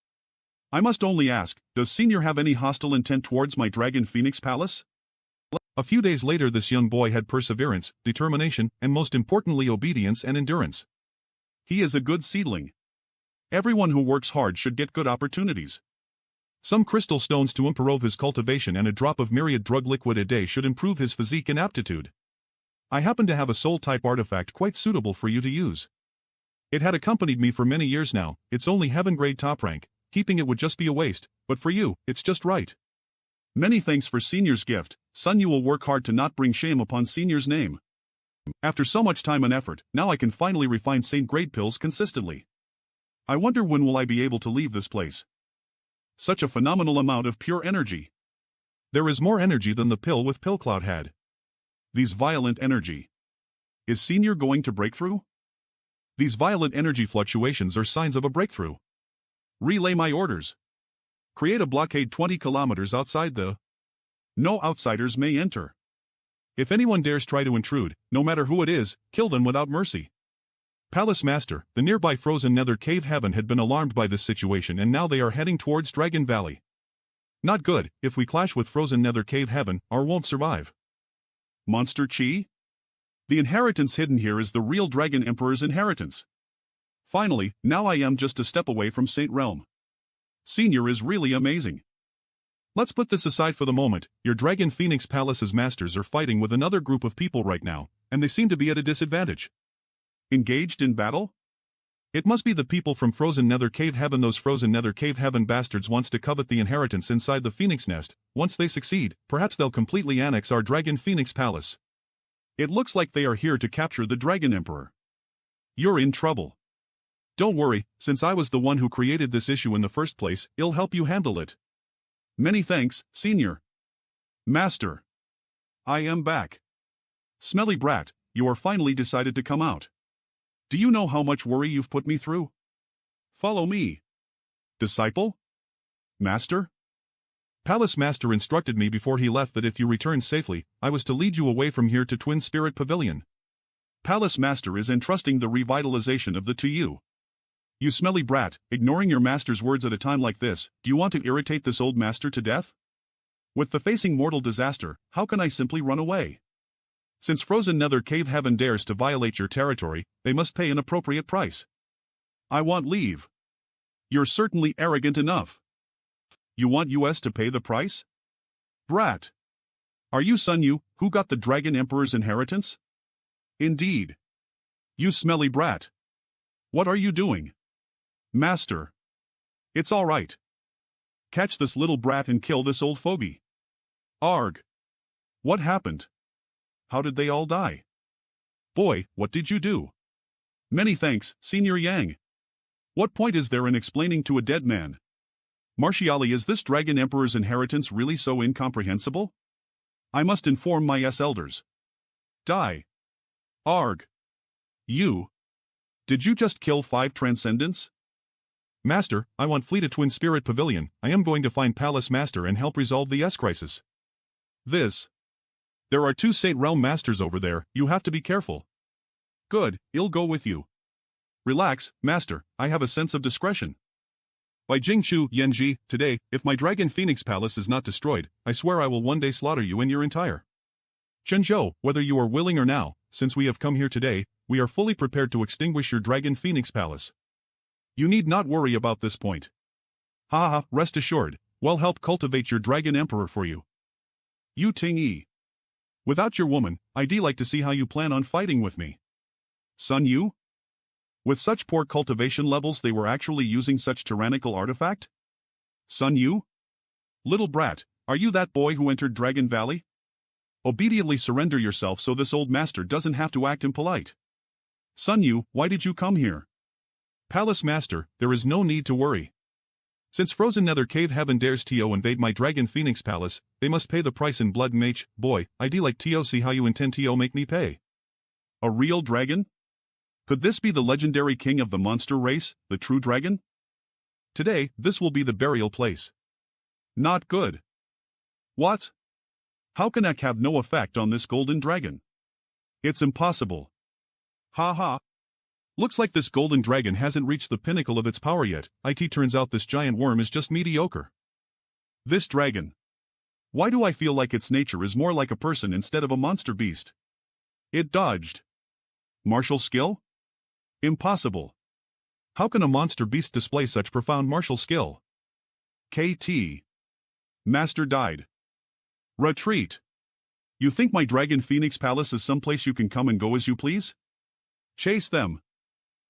I must only ask, does Senior have any hostile intent towards my Dragon Phoenix Palace? A few days later, this young boy had perseverance, determination, and most importantly obedience and endurance. He is a good seedling. Everyone who works hard should get good opportunities. Some crystal stones to improve his cultivation and a drop of myriad drug liquid a day should improve his physique and aptitude. I happen to have a soul-type artifact quite suitable for you to use. It had accompanied me for many years now. It's only heaven-grade top rank. Keeping it would just be a waste, but for you, it's just right. Many thanks for Senior's gift. Son, you will work hard to not bring shame upon Senior's name. After so much time and effort, now I can finally refine Saint Grade pills consistently. I wonder when will I be able to leave this place. Such a phenomenal amount of pure energy. There is more energy than the pill with Pill Cloud had. These violent energy. Is Senior going to break through? These violent energy fluctuations are signs of a breakthrough. Relay my orders. Create a blockade 20 kilometers outside the... No outsiders may enter. If anyone dares try to intrude, no matter who it is, kill them without mercy. Palace Master, the nearby frozen nether cave heaven had been alarmed by this situation and now they are heading towards Dragon Valley. Not good. If we clash with frozen nether cave heaven, our won't survive. Monster Chi? The inheritance hidden here is the real Dragon Emperor's inheritance. Finally, now I am just a step away from Saint Realm. Senior is really amazing. Let's put this aside for the moment. Your Dragon Phoenix Palace's masters are fighting with another group of people right now, and they seem to be at a disadvantage. Engaged in battle? It must be the people from Frozen Nether Cave Heaven. Those Frozen Nether Cave Heaven bastards wants to covet the inheritance inside the Phoenix Nest. Once they succeed, perhaps they'll completely annex our Dragon Phoenix Palace. It looks like they are here to capture the Dragon Emperor. You're in trouble. Don't worry, since I was the one who created this issue in the first place, I'll help you handle it. Many thanks, Senior. Master. I am back. Smelly brat, you are finally decided to come out. Do you know how much worry you've put me through? Follow me. Disciple? Master? Palace Master instructed me before he left that if you return safely, I was to lead you away from here to Twin Spirit Pavilion. Palace Master is entrusting the revitalization of the to you. You smelly brat, ignoring your master's words at a time like this, do you want to irritate this old master to death? With the facing mortal disaster, how can I simply run away? Since Frozen Nether Cave Heaven dares to violate your territory, they must pay an appropriate price. I want leave. You're certainly arrogant enough. You want us to pay the price? Brat. Are you Sun Yu, who got the Dragon Emperor's inheritance? Indeed. You smelly brat. What are you doing? Master. It's all right. Catch this little brat and kill this old fogey. Arg. What happened? How did they all die? Boy, what did you do? Many thanks, Senior Yang. What point is there in explaining to a dead man? Martiali, is this Dragon Emperor's inheritance really so incomprehensible? I must inform my elders. Die. Arg. You. Did you just kill 5 transcendents? Master, I want flee to Twin Spirit Pavilion. I am going to find Palace Master and help resolve the S-crisis. This. There are 2 Saint Realm Masters over there, you have to be careful. Good, I'll go with you. Relax, Master, I have a sense of discretion. By Jingchu Yenji, today, if my Dragon Phoenix Palace is not destroyed, I swear I will one day slaughter you and your entire. Zhenzhou, whether you are willing or now, since we have come here today, we are fully prepared to extinguish your Dragon Phoenix Palace. You need not worry about this point. Ha ha, rest assured, we'll help cultivate your Dragon Emperor for you. You Ting Yi. Without your woman, I'd like to see how you plan on fighting with me. Sun Yu? With such poor cultivation levels they were actually using such tyrannical artifact? Sun Yu? Little brat, are you that boy who entered Dragon Valley? Obediently surrender yourself so this old master doesn't have to act impolite. Sun Yu, why did you come here? Palace Master, there is no need to worry. Since Frozen Nether Cave Heaven dares to invade my Dragon Phoenix Palace, they must pay the price in blood. Boy, I do like to see how you intend to make me pay. A real dragon? Could this be the legendary king of the monster race, the true dragon? Today, this will be the burial place. Not good. What? How can that have no effect on this golden dragon? It's impossible. Ha ha. Looks like this golden dragon hasn't reached the pinnacle of its power yet. Turns out this giant worm is just mediocre. This dragon. Why do I feel like its nature is more like a person instead of a monster beast? It dodged. Martial skill? Impossible. How can a monster beast display such profound martial skill? KT. Master died. Retreat. You think my Dragon Phoenix Palace is someplace you can come and go as you please? Chase them.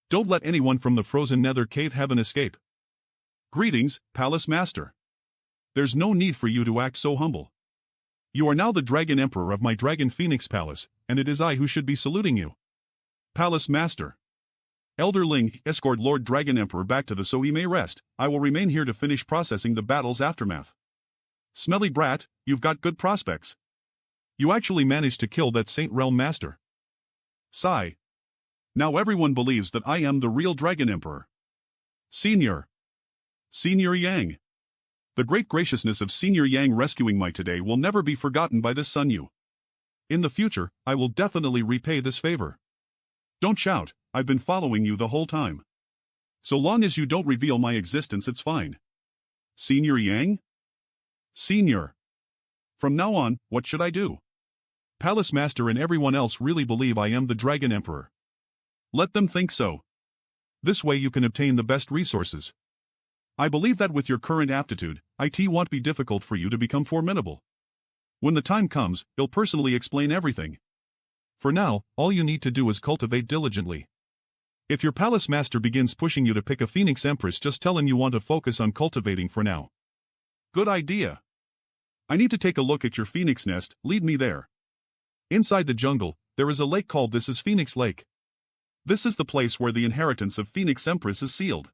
Don't let anyone from the Frozen Nether Cave Heaven escape. Greetings, Palace Master. There's no need for you to act so humble. You are now the Dragon Emperor of my Dragon Phoenix Palace, and it is I who should be saluting you. Palace Master. Elder Ling, escort Lord Dragon Emperor back to the so he may rest. I will remain here to finish processing the battle's aftermath. Smelly brat, you've got good prospects. You actually managed to kill that Saint Realm Master. Sigh. Now everyone believes that I am the real Dragon Emperor. Senior Yang. The great graciousness of Senior Yang rescuing my today will never be forgotten by this Sun Yu. In the future, I will definitely repay this favor. Don't shout, I've been following you the whole time. So long as you don't reveal my existence it's fine. Senior Yang? Senior. From now on, what should I do? Palace Master and everyone else really believe I am the Dragon Emperor. Let them think so. This way you can obtain the best resources. I believe that with your current aptitude, it won't be difficult for you to become formidable. When the time comes, he'll personally explain everything. For now, all you need to do is cultivate diligently. If your Palace Master begins pushing you to pick a Phoenix Empress, just tell him you want to focus on cultivating for now. Good idea. I need to take a look at your Phoenix nest, lead me there. Inside the jungle, there is a lake called This is Phoenix Lake. This is the place where the inheritance of Phoenix Empress is sealed.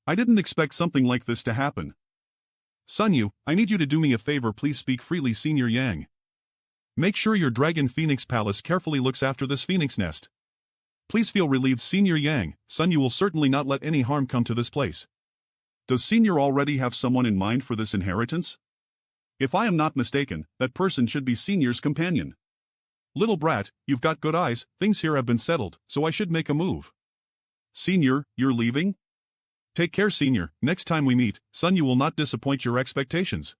I didn't expect something like this to happen. Sun Yu, I need you to do me a favor, please speak freely, Senior Yang. Make sure your Dragon Phoenix Palace carefully looks after this Phoenix nest. Please feel relieved, Senior Yang. Sun Yu will certainly not let any harm come to this place. Does Senior already have someone in mind for this inheritance? If I am not mistaken, that person should be Senior's companion. Little brat, you've got good eyes, things here have been settled, so I should make a move. Senior, you're leaving? Take care, Senior, next time we meet, Sun Yu will not disappoint your expectations.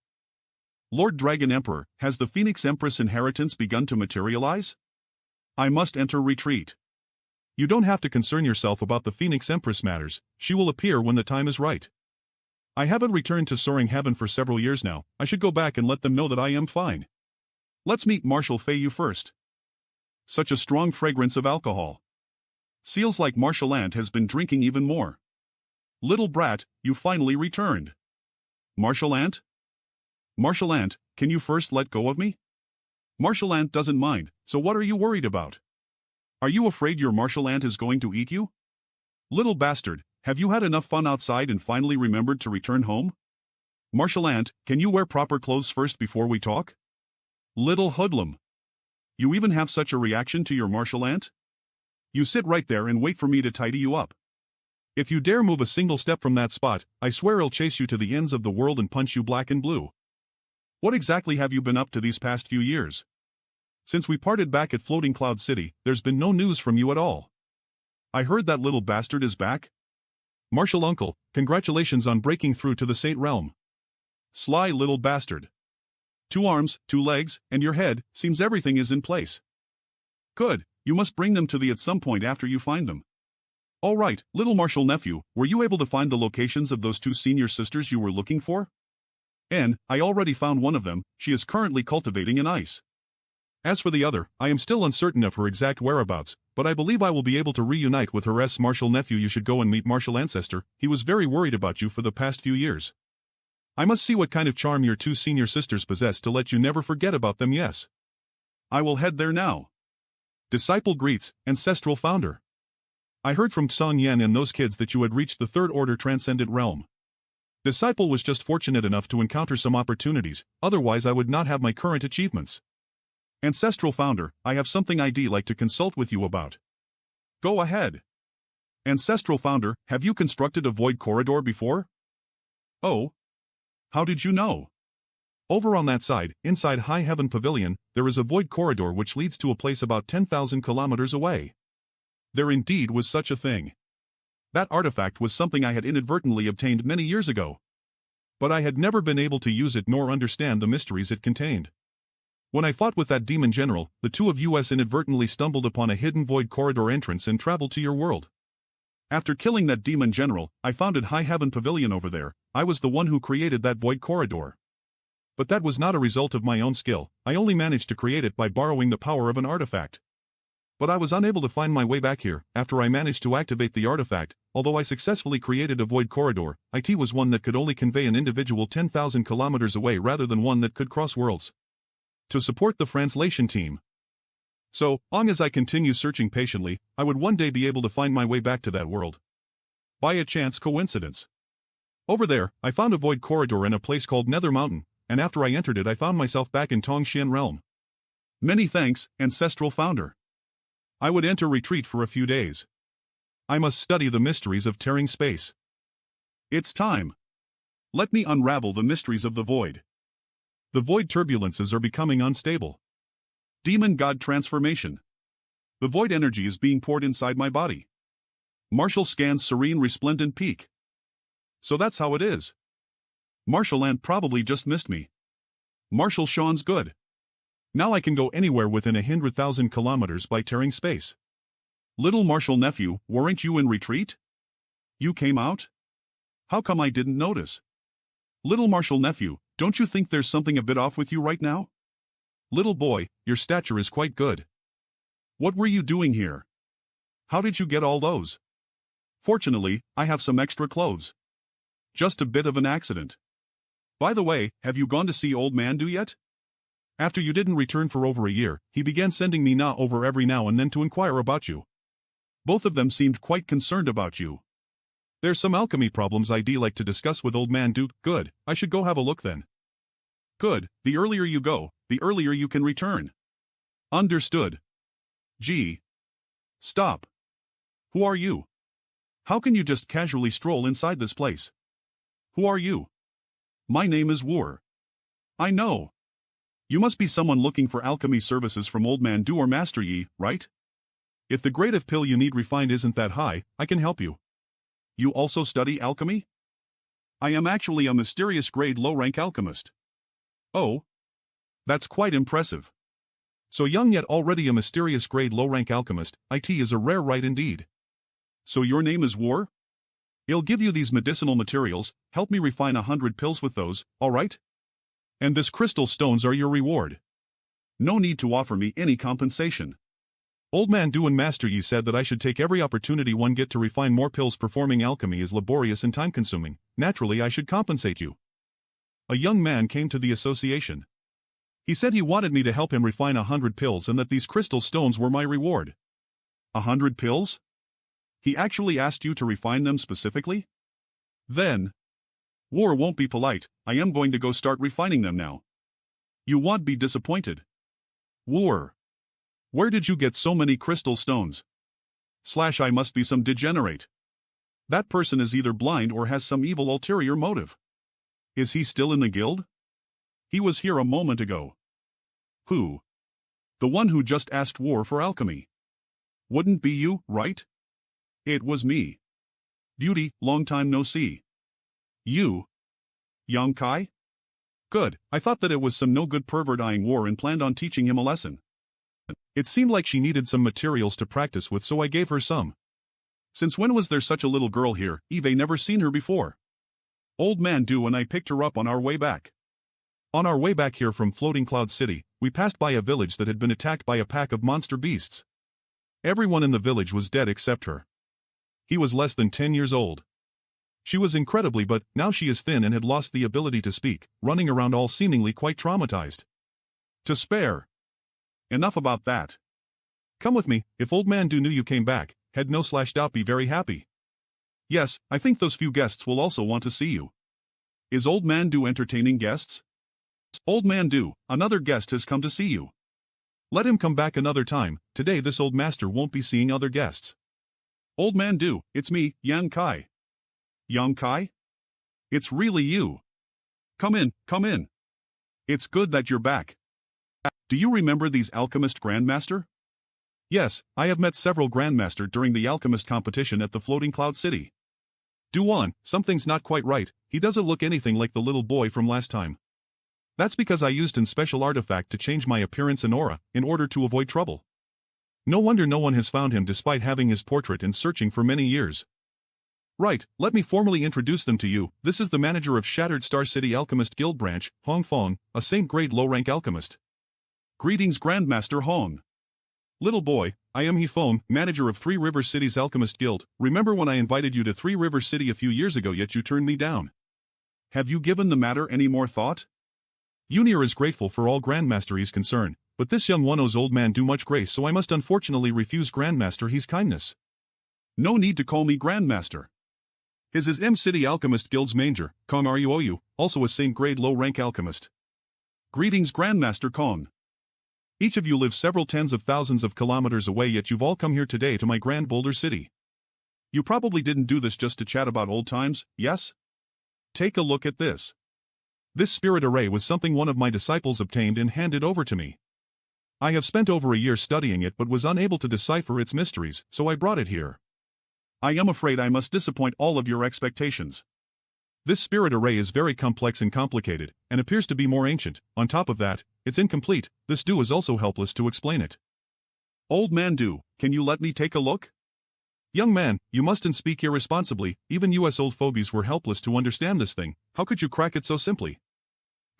Lord Dragon Emperor, has the Phoenix Empress inheritance begun to materialize? I must enter retreat. You don't have to concern yourself about the Phoenix Empress matters, she will appear when the time is right. I haven't returned to Soaring Heaven for several years now, I should go back and let them know that I am fine. Let's meet Marshal Fei Yu first. Such a strong fragrance of alcohol. Seals like Marshal Ant has been drinking even more. Little brat, you finally returned. Marshal Ant? Marshal Ant, can you first let go of me? Marshal Ant doesn't mind, so what are you worried about? Are you afraid your Marshal Ant is going to eat you? Little bastard, have you had enough fun outside and finally remembered to return home? Marshal Ant, can you wear proper clothes first before we talk? Little hoodlum. You even have such a reaction to your Marshal Ant? You sit right there and wait for me to tidy you up. If you dare move a single step from that spot, I swear I'll chase you to the ends of the world and punch you black and blue. What exactly have you been up to these past few years? Since we parted back at Floating Cloud City, there's been no news from you at all. I heard that little bastard is back? Marshal Uncle, congratulations on breaking through to the Saint Realm. Sly little bastard. 2 arms, 2 legs, and your head, seems everything is in place. Good, you must bring them to thee at some point after you find them. All right, little Marshal Nephew, were you able to find the locations of those 2 senior sisters you were looking for? And, I already found one of them, she is currently cultivating in ice. As for the other, I am still uncertain of her exact whereabouts, but I believe I will be able to reunite with her martial nephew. You should go and meet Martial Ancestor, he was very worried about you for the past few years. I must see what kind of charm your two senior sisters possess to let you never forget about them. Yes. I will head there now. Disciple greets, Ancestral Founder. I heard from Song Yan and those kids that you had reached the third order transcendent realm. Disciple was just fortunate enough to encounter some opportunities, otherwise I would not have my current achievements. Ancestral Founder, I have something I'd like to consult with you about. Go ahead. Ancestral Founder, have you constructed a void corridor before? Oh. How did you know? Over on that side, inside High Heaven Pavilion, there is a void corridor which leads to a place about 10,000 kilometers away. There indeed was such a thing. That artifact was something I had inadvertently obtained many years ago. But I had never been able to use it nor understand the mysteries it contained. When I fought with that demon general, the two of us inadvertently stumbled upon a hidden void corridor entrance and traveled to your world. After killing that demon general, I founded High Heaven Pavilion over there. I was the one who created that void corridor. But that was not a result of my own skill, I only managed to create it by borrowing the power of an artifact. But I was unable to find my way back here. After I managed to activate the artifact, although I successfully created a void corridor, it was one that could only convey an individual 10,000 kilometers away rather than one that could cross worlds. To support the translation team. So, long as I continue searching patiently, I would one day be able to find my way back to that world. By a chance coincidence. Over there, I found a void corridor in a place called Nether Mountain, and after I entered it I found myself back in Tongxian realm. Many thanks, Ancestral Founder. I would enter retreat for a few days. I must study the mysteries of tearing space. It's time. Let me unravel the mysteries of the void. The void turbulences are becoming unstable. Demon God transformation. The void energy is being poured inside my body. Martial scans serene resplendent peak. So that's how it is. Martial Ant probably just missed me. Martial Sean's good. Now I can go anywhere within 100,000 kilometers by tearing space. Little Martial Nephew, weren't you in retreat? You came out? How come I didn't notice? Little Martial Nephew, don't you think there's something a bit off with you right now? Little boy, your stature is quite good. What were you doing here? How did you get all those? Fortunately, I have some extra clothes. Just a bit of an accident. By the way, have you gone to see Old Mandu yet? After you didn't return for over a year, he began sending me over every now and then to inquire about you. Both of them seemed quite concerned about you. There's some alchemy problems I'd like to discuss with Old Man Duke. Good, I should go have a look then. Good, the earlier you go, the earlier you can return. Understood. Gee. Stop. Who are you? How can you just casually stroll inside this place? Who are you? My name is War. I know. You must be someone looking for alchemy services from Old Man Du or Master Yi, right? If the grade of pill you need refined isn't that high, I can help you. You also study alchemy? I am actually a mysterious grade low-rank alchemist. Oh? That's quite impressive. So young yet already a mysterious grade low-rank alchemist, it is a rare right indeed. So your name is War? I'll give you these medicinal materials, help me refine 100 pills with those, alright? And this crystal stones are your reward. No need to offer me any compensation. Old Man Du and Master Yi said that I should take every opportunity one get to refine more pills. Performing alchemy is laborious and time-consuming, naturally I should compensate you. A young man came to the association. He said he wanted me to help him refine 100 pills and that these crystal stones were my reward. 100 pills? He actually asked you to refine them specifically? Then. War won't be polite, I am going to go start refining them now. You won't be disappointed. War. Where did you get so many crystal stones? I must be some degenerate. That person is either blind or has some evil ulterior motive. Is he still in the guild? He was here a moment ago. Who? The one who just asked War for alchemy. Wouldn't be you, right? It was me. Beauty, long time no see. You? Yang Kai? Good, I thought that it was some no-good pervert eyeing War and planned on teaching him a lesson. It seemed like she needed some materials to practice with, so I gave her some. Since when was there such a little girl here? Eve never seen her before. Old Man Du and I picked her up on our way back. On our way back here from Floating Cloud City, we passed by a village that had been attacked by a pack of monster beasts. Everyone in the village was dead except her. He was less than 10 years old. She was incredibly but now she is thin and had lost the ability to speak, running around all seemingly quite traumatized. To spare. Enough about that. Come with me, if Old Man Do knew you came back, he'd no/doubt be very happy. Yes, I think those few guests will also want to see you. Is Old Man Do entertaining guests? Old Man Do, another guest has come to see you. Let him come back another time, today this old master won't be seeing other guests. Old Man Do, it's me, Yang Kai. Yang Kai? It's really you. Come in, come in. It's good that you're back. Do you remember these alchemist grandmaster? Yes, I have met several grandmaster during the alchemist competition at the Floating Cloud City. Do-on, something's not quite right, he doesn't look anything like the little boy from last time. That's because I used an special artifact to change my appearance and aura, in order to avoid trouble. No wonder no one has found him despite having his portrait and searching for many years. Right, let me formally introduce them to you. This is the manager of Shattered Star City Alchemist Guild Branch, Hong Fong, a Saint-grade low-rank alchemist. Greetings Grandmaster Hong. Little boy, I am He Fong, manager of Three River City's Alchemist Guild. Remember when I invited you to Three River City a few years ago yet you turned me down? Have you given the matter any more thought? Junior is grateful for all Grandmaster he's concerned, but this young one owes Old Man Do much grace so I must unfortunately refuse Grandmaster his kindness. No need to call me Grandmaster. His is M-City Alchemist Guild's Manger, Kong Ruou, also a Saint-grade low-rank alchemist. Greetings Grandmaster Kong. Each of you live several tens of thousands of kilometers away yet you've all come here today to my Grand Boulder City. You probably didn't do this just to chat about old times, yes? Take a look at this. This spirit array was something one of my disciples obtained and handed over to me. I have spent over a year studying it but was unable to decipher its mysteries, so I brought it here. I am afraid I must disappoint all of your expectations. This spirit array is very complex and complicated, and appears to be more ancient. On top of that, it's incomplete. This Do is also helpless to explain it. Old Man Do, can you let me take a look? Young man, you mustn't speak irresponsibly. Even US old fogies were helpless to understand this thing. How could you crack it so simply?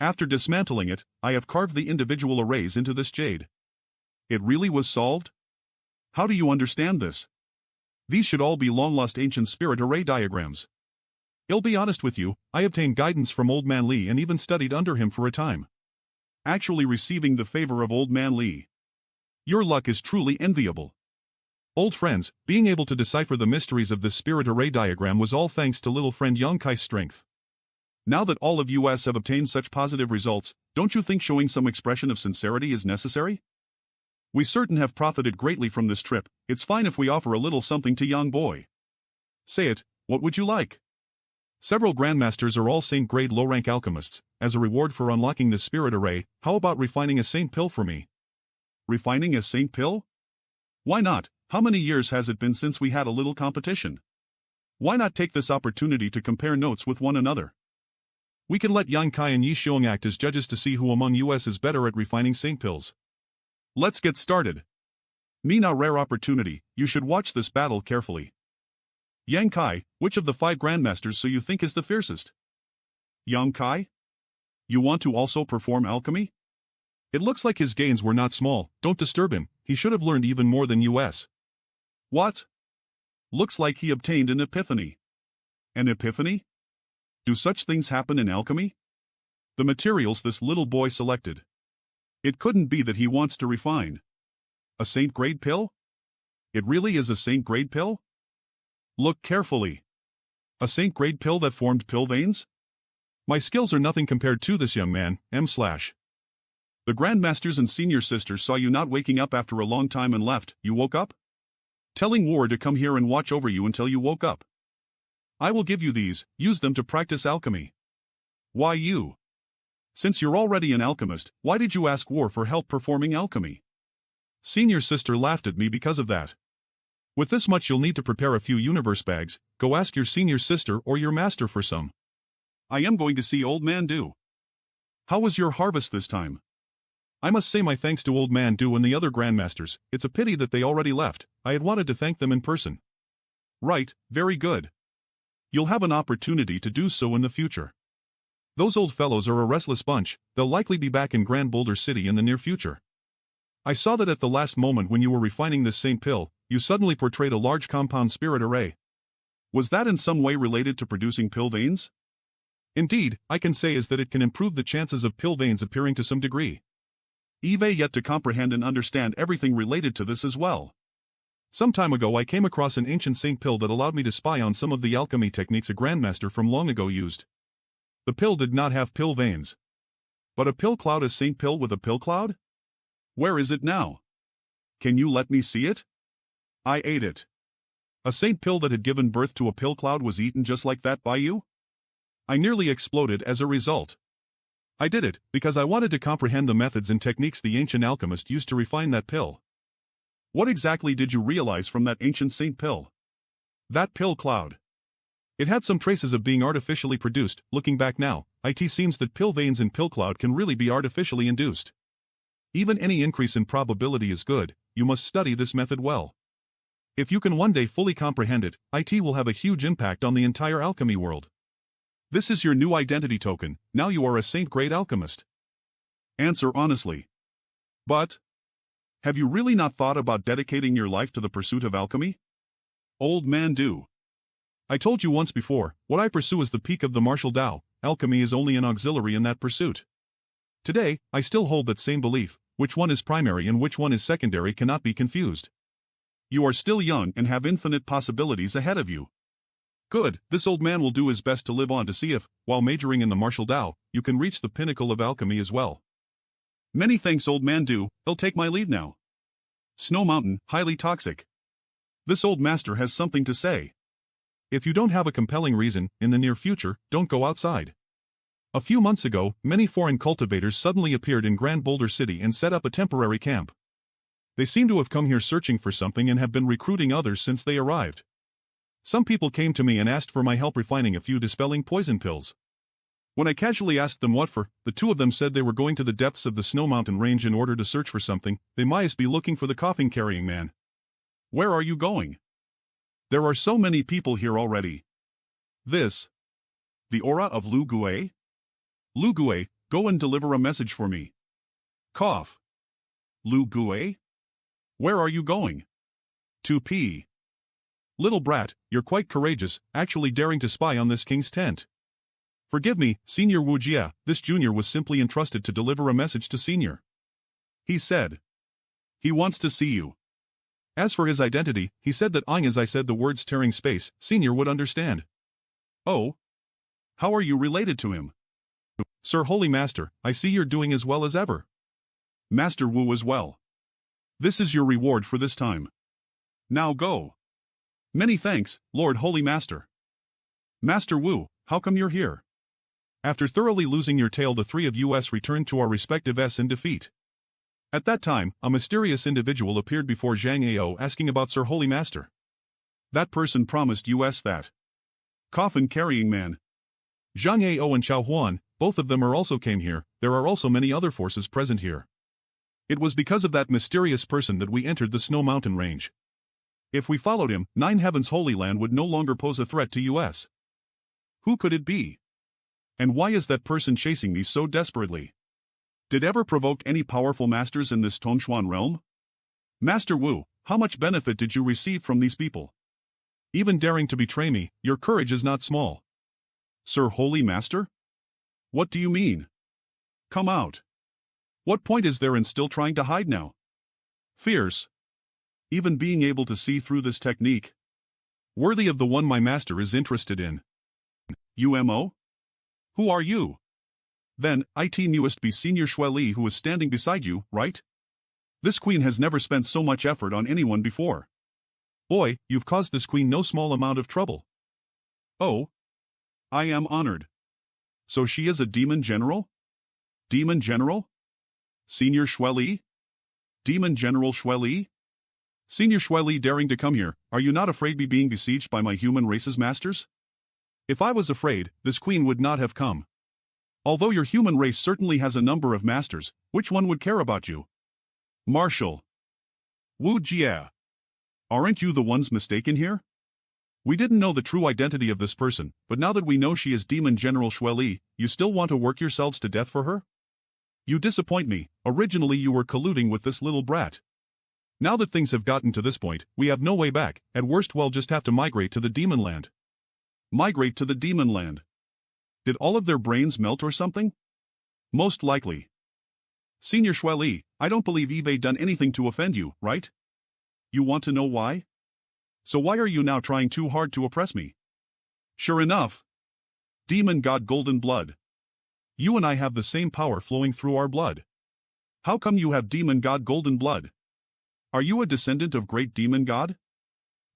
After dismantling it, I have carved the individual arrays into this jade. It really was solved? How do you understand this? These should all be long-lost ancient spirit array diagrams. I'll be honest with you, I obtained guidance from Old Man Lee and even studied under him for a time. Actually receiving the favor of Old Man Lee. Your luck is truly enviable. Old friends, being able to decipher the mysteries of this spirit array diagram was all thanks to little friend Yang Kai's strength. Now that all of us have obtained such positive results, don't you think showing some expression of sincerity is necessary? We certain have profited greatly from this trip. It's fine if we offer a little something to young boy. Say it, what would you like? Several Grandmasters are all Saint-grade low-rank alchemists. As a reward for unlocking the spirit array, how about refining a Saint pill for me? Refining a Saint pill? Why not? How many years has it been since we had a little competition? Why not take this opportunity to compare notes with one another? We can let Yang Kai and Yi Xiong act as judges to see who among us is better at refining Saint pills. Let's get started. Mina rare opportunity, you should watch this battle carefully. Yang Kai, which of the 5 Grandmasters so you think is the fiercest? Yang Kai? You want to also perform alchemy? It looks like his gains were not small, don't disturb him, he should have learned even more than us. What? Looks like he obtained an epiphany. An epiphany? Do such things happen in alchemy? The materials this little boy selected. It couldn't be that he wants to refine. A Saint-grade pill? It really is a Saint-grade pill? Look carefully. A Saint-grade pill that formed pill veins? My skills are nothing compared to this young man, M/. The Grandmasters and Senior Sisters saw you not waking up after a long time and left. You woke up? Telling War to come here and watch over you until you woke up. I will give you these, use them to practice alchemy. Why you? Since you're already an alchemist, why did you ask War for help performing alchemy? Senior Sister laughed at me because of that. With this much you'll need to prepare a few universe bags, go ask your Senior Sister or your master for some. I am going to see Old Man Do. How was your harvest this time? I must say my thanks to Old Man Do and the other Grandmasters. It's a pity that they already left. I had wanted to thank them in person. Right, very good. You'll have an opportunity to do so in the future. Those old fellows are a restless bunch, they'll likely be back in Grand Boulder City in the near future. I saw that at the last moment when you were refining this same pill, you suddenly portrayed a large compound spirit array. Was that in some way related to producing pill veins? Indeed, I can say is that it can improve the chances of pill veins appearing to some degree. Eve yet to comprehend and understand everything related to this as well. Some time ago I came across an ancient saint pill that allowed me to spy on some of the alchemy techniques a grandmaster from long ago used. The pill did not have pill veins. But a pill cloud is saint pill with a pill cloud? Where is it now? Can you let me see it? I ate it. A saint pill that had given birth to a pill cloud was eaten just like that by you? I nearly exploded as a result. I did it because I wanted to comprehend the methods and techniques the ancient alchemist used to refine that pill. What exactly did you realize from that ancient saint pill? That pill cloud. It had some traces of being artificially produced. Looking back now, it seems that pill veins in pill cloud can really be artificially induced. Even any increase in probability is good, you must study this method well. If you can one day fully comprehend it, it will have a huge impact on the entire alchemy world. This is your new identity token, now you are a saint-grade alchemist. Answer honestly. But have you really not thought about dedicating your life to the pursuit of alchemy? Old man do. I told you once before, what I pursue is the peak of the martial Tao, alchemy is only an auxiliary in that pursuit. Today, I still hold that same belief, which one is primary and which one is secondary cannot be confused. You are still young and have infinite possibilities ahead of you. Good, this old man will do his best to live on to see if, while majoring in the martial Tao, you can reach the pinnacle of alchemy as well. Many thanks old man do, I'll take my leave now. Snow Mountain, highly toxic. This old master has something to say. If you don't have a compelling reason, in the near future, don't go outside. A few months ago, many foreign cultivators suddenly appeared in Grand Boulder City and set up a temporary camp. They seem to have come here searching for something and have been recruiting others since they arrived. Some people came to me and asked for my help refining a few dispelling poison pills. When I casually asked them what for, the two of them said they were going to the depths of the Snow Mountain range in order to search for something. They might be looking for the coffin-carrying man. Where are you going? There are so many people here already. This. The aura of Lu Gue? Lu Gue, go and deliver a message for me. Cough. Lu Gue? Where are you going? To pee. Little brat, you're quite courageous, actually daring to spy on this king's tent. Forgive me, Senior Wu Jia, this junior was simply entrusted to deliver a message to Senior. He said. He wants to see you. As for his identity, he said that as I said the words tearing space, Senior would understand. Oh? How are you related to him? Sir Holy Master, I see you're doing as well as ever. Master Wu as well. This is your reward for this time. Now go. Many thanks, Lord Holy Master. Master Wu, how come you're here? After thoroughly losing your tail, the three of us returned to our respective S in defeat. At that time, a mysterious individual appeared before Zhang Ao asking about Sir Holy Master. That person promised us that coffin-carrying man. Zhang Ao and Chao Huan, both of them also came here. There are also many other forces present here. It was because of that mysterious person that we entered the Snow Mountain range. If we followed him, Nine Heavens Holy Land would no longer pose a threat to us. Who could it be? And why is that person chasing me so desperately? Did ever provoke any powerful masters in this Tongshuan realm? Master Wu, how much benefit did you receive from these people? Even daring to betray me, your courage is not small. Sir Holy Master? What do you mean? Come out. What point is there in still trying to hide now? Fierce. Even being able to see through this technique. Worthy of the one my master is interested in. UMO? Who are you? Then, it must be Senior Xueli who is standing beside you, right? This queen has never spent so much effort on anyone before. Boy, you've caused this queen no small amount of trouble. Oh? I am honored. So she is a demon general? Demon general? Senior Xueli? Demon General Xueli? Senior Xueli daring to come here, are you not afraid of being besieged by my human race's masters? If I was afraid, this queen would not have come. Although your human race certainly has a number of masters, which one would care about you? Marshal. Wu Jia. Aren't you the ones mistaken here? We didn't know the true identity of this person, but now that we know she is Demon General Xue Li, you still want to work yourselves to death for her? You disappoint me. Originally you were colluding with this little brat. Now that things have gotten to this point, we have no way back. At worst we'll just have to migrate to the Demon Land. Migrate to the Demon Land. Did all of their brains melt or something? Most likely. Senior Xue Li, I don't believe Eve done anything to offend you, right? You want to know why? So why are you now trying too hard to oppress me? Sure enough. Demon God Golden Blood. You and I have the same power flowing through our blood. How come you have Demon God Golden Blood? Are you a descendant of Great Demon God?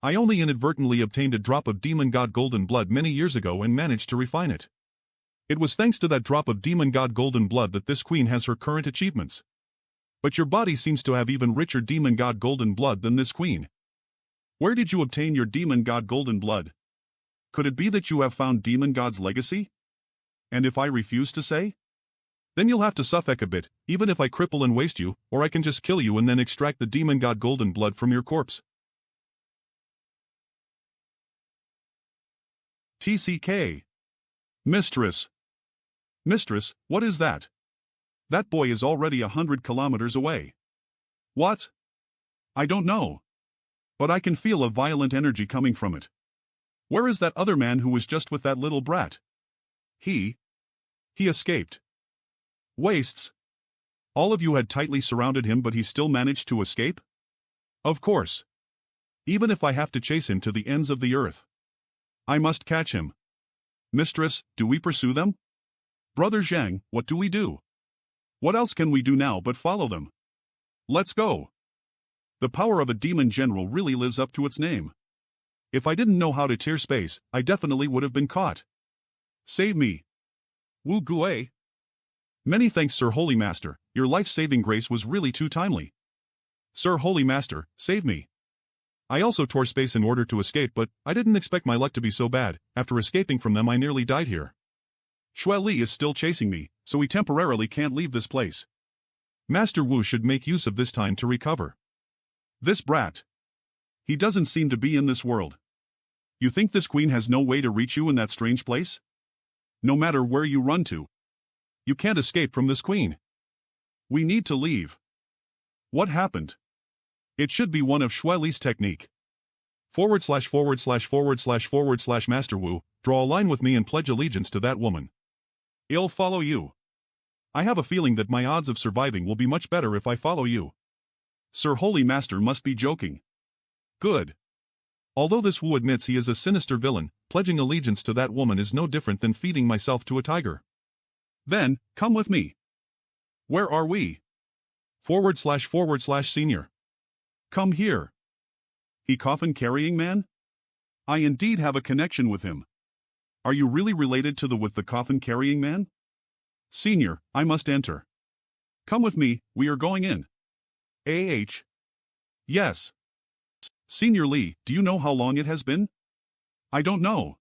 I only inadvertently obtained a drop of Demon God Golden Blood many years ago and managed to refine it. It was thanks to that drop of Demon God Golden Blood that this queen has her current achievements. But your body seems to have even richer Demon God Golden Blood than this queen. Where did you obtain your Demon God Golden Blood? Could it be that you have found Demon God's legacy? And if I refuse to say? Then you'll have to suffocate a bit, even if I cripple and waste you, or I can just kill you and then extract the Demon God Golden Blood from your corpse. TCK. Mistress. Mistress, what is that? That boy is already 100 kilometers away. What? I don't know. But I can feel a violent energy coming from it. Where is that other man who was just with that little brat? He escaped. Wastes. All of you had tightly surrounded him but he still managed to escape? Of course. Even if I have to chase him to the ends of the earth. I must catch him. Mistress, do we pursue them? Brother Zhang, what do we do? What else can we do now but follow them? Let's go. The power of a demon general really lives up to its name. If I didn't know how to tear space, I definitely would have been caught. Save me. Wu Gui. Many thanks, Sir Holy Master, your life-saving grace was really too timely. Sir Holy Master, save me. I also tore space in order to escape, but I didn't expect my luck to be so bad. After escaping from them I nearly died here. Xue Li is still chasing me, so we temporarily can't leave this place. Master Wu should make use of this time to recover. This brat. He doesn't seem to be in this world. You think this queen has no way to reach you in that strange place? No matter where you run to. You can't escape from this queen. We need to leave. What happened? It should be one of Xue Li's technique. / Master Wu, draw a line with me and pledge allegiance to that woman. I'll follow you. I have a feeling that my odds of surviving will be much better if I follow you. Sir Holy Master must be joking. Good. Although this Wu admits he is a sinister villain, pledging allegiance to that woman is no different than feeding myself to a tiger. Then, come with me. Where are we? / Senior. Come here. He coffin-carrying man? I indeed have a connection with him. Are you really related to the with the coffin-carrying man? Senior, I must enter. Come with me, we are going in. Yes. Senior Li, do you know how long it has been? I don't know.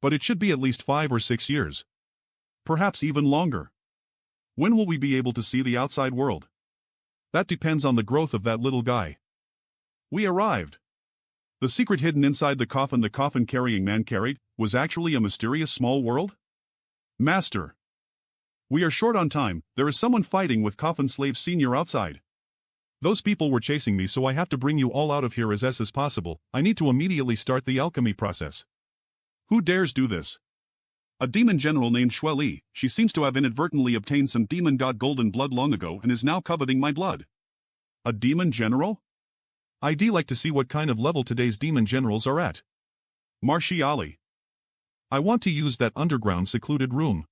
But it should be at least 5 or 6 years. Perhaps even longer. When will we be able to see the outside world? That depends on the growth of that little guy. We arrived. The secret hidden inside the coffin-carrying man carried, was actually a mysterious small world? Master. We are short on time, there is someone fighting with Coffin Slave Senior outside. Those people were chasing me, so I have to bring you all out of here as possible. I need to immediately start the alchemy process. Who dares do this? A demon general named Xue Li. She seems to have inadvertently obtained some demon god golden blood long ago and is now coveting my blood. A demon general? I'd like to see what kind of level today's demon generals are at. Martiali. I want to use that underground secluded room.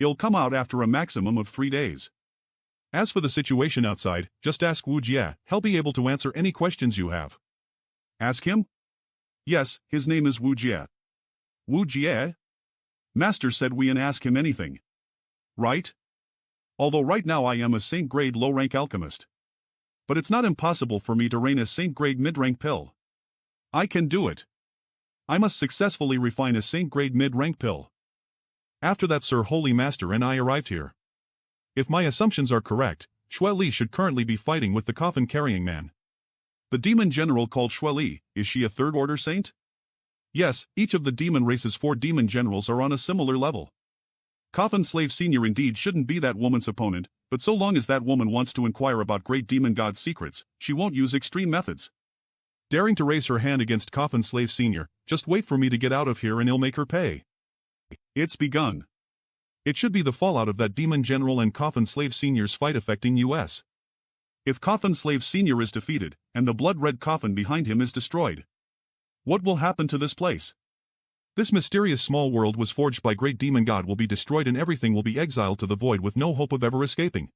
It'll come out after a maximum of 3 days. As for the situation outside, just ask Wu Jie, he'll be able to answer any questions you have. Ask him? Yes, his name is Wu Jie. Wu Jie? Master said we can ask him anything. Right? Although right now I am a Saint-grade low-rank alchemist. But it's not impossible for me to reign a Saint-grade mid-rank pill. I can do it. I must successfully refine a Saint-grade mid-rank pill. After that, Sir Holy Master and I arrived here. If my assumptions are correct, Xue Li should currently be fighting with the coffin-carrying man. The demon general called Xue Li, is she a third-order saint? Yes, each of the demon race's 4 demon generals are on a similar level. Coffin Slave Senior indeed shouldn't be that woman's opponent, but so long as that woman wants to inquire about great demon god's secrets, she won't use extreme methods. Daring to raise her hand against Coffin Slave Senior, just wait for me to get out of here and he'll make her pay. It's begun. It should be the fallout of that demon general and Coffin Slave Senior's fight affecting US. If Coffin Slave Senior is defeated, and the blood-red coffin behind him is destroyed, what will happen to this place? This mysterious small world was forged by great demon god will be destroyed and everything will be exiled to the void with no hope of ever escaping.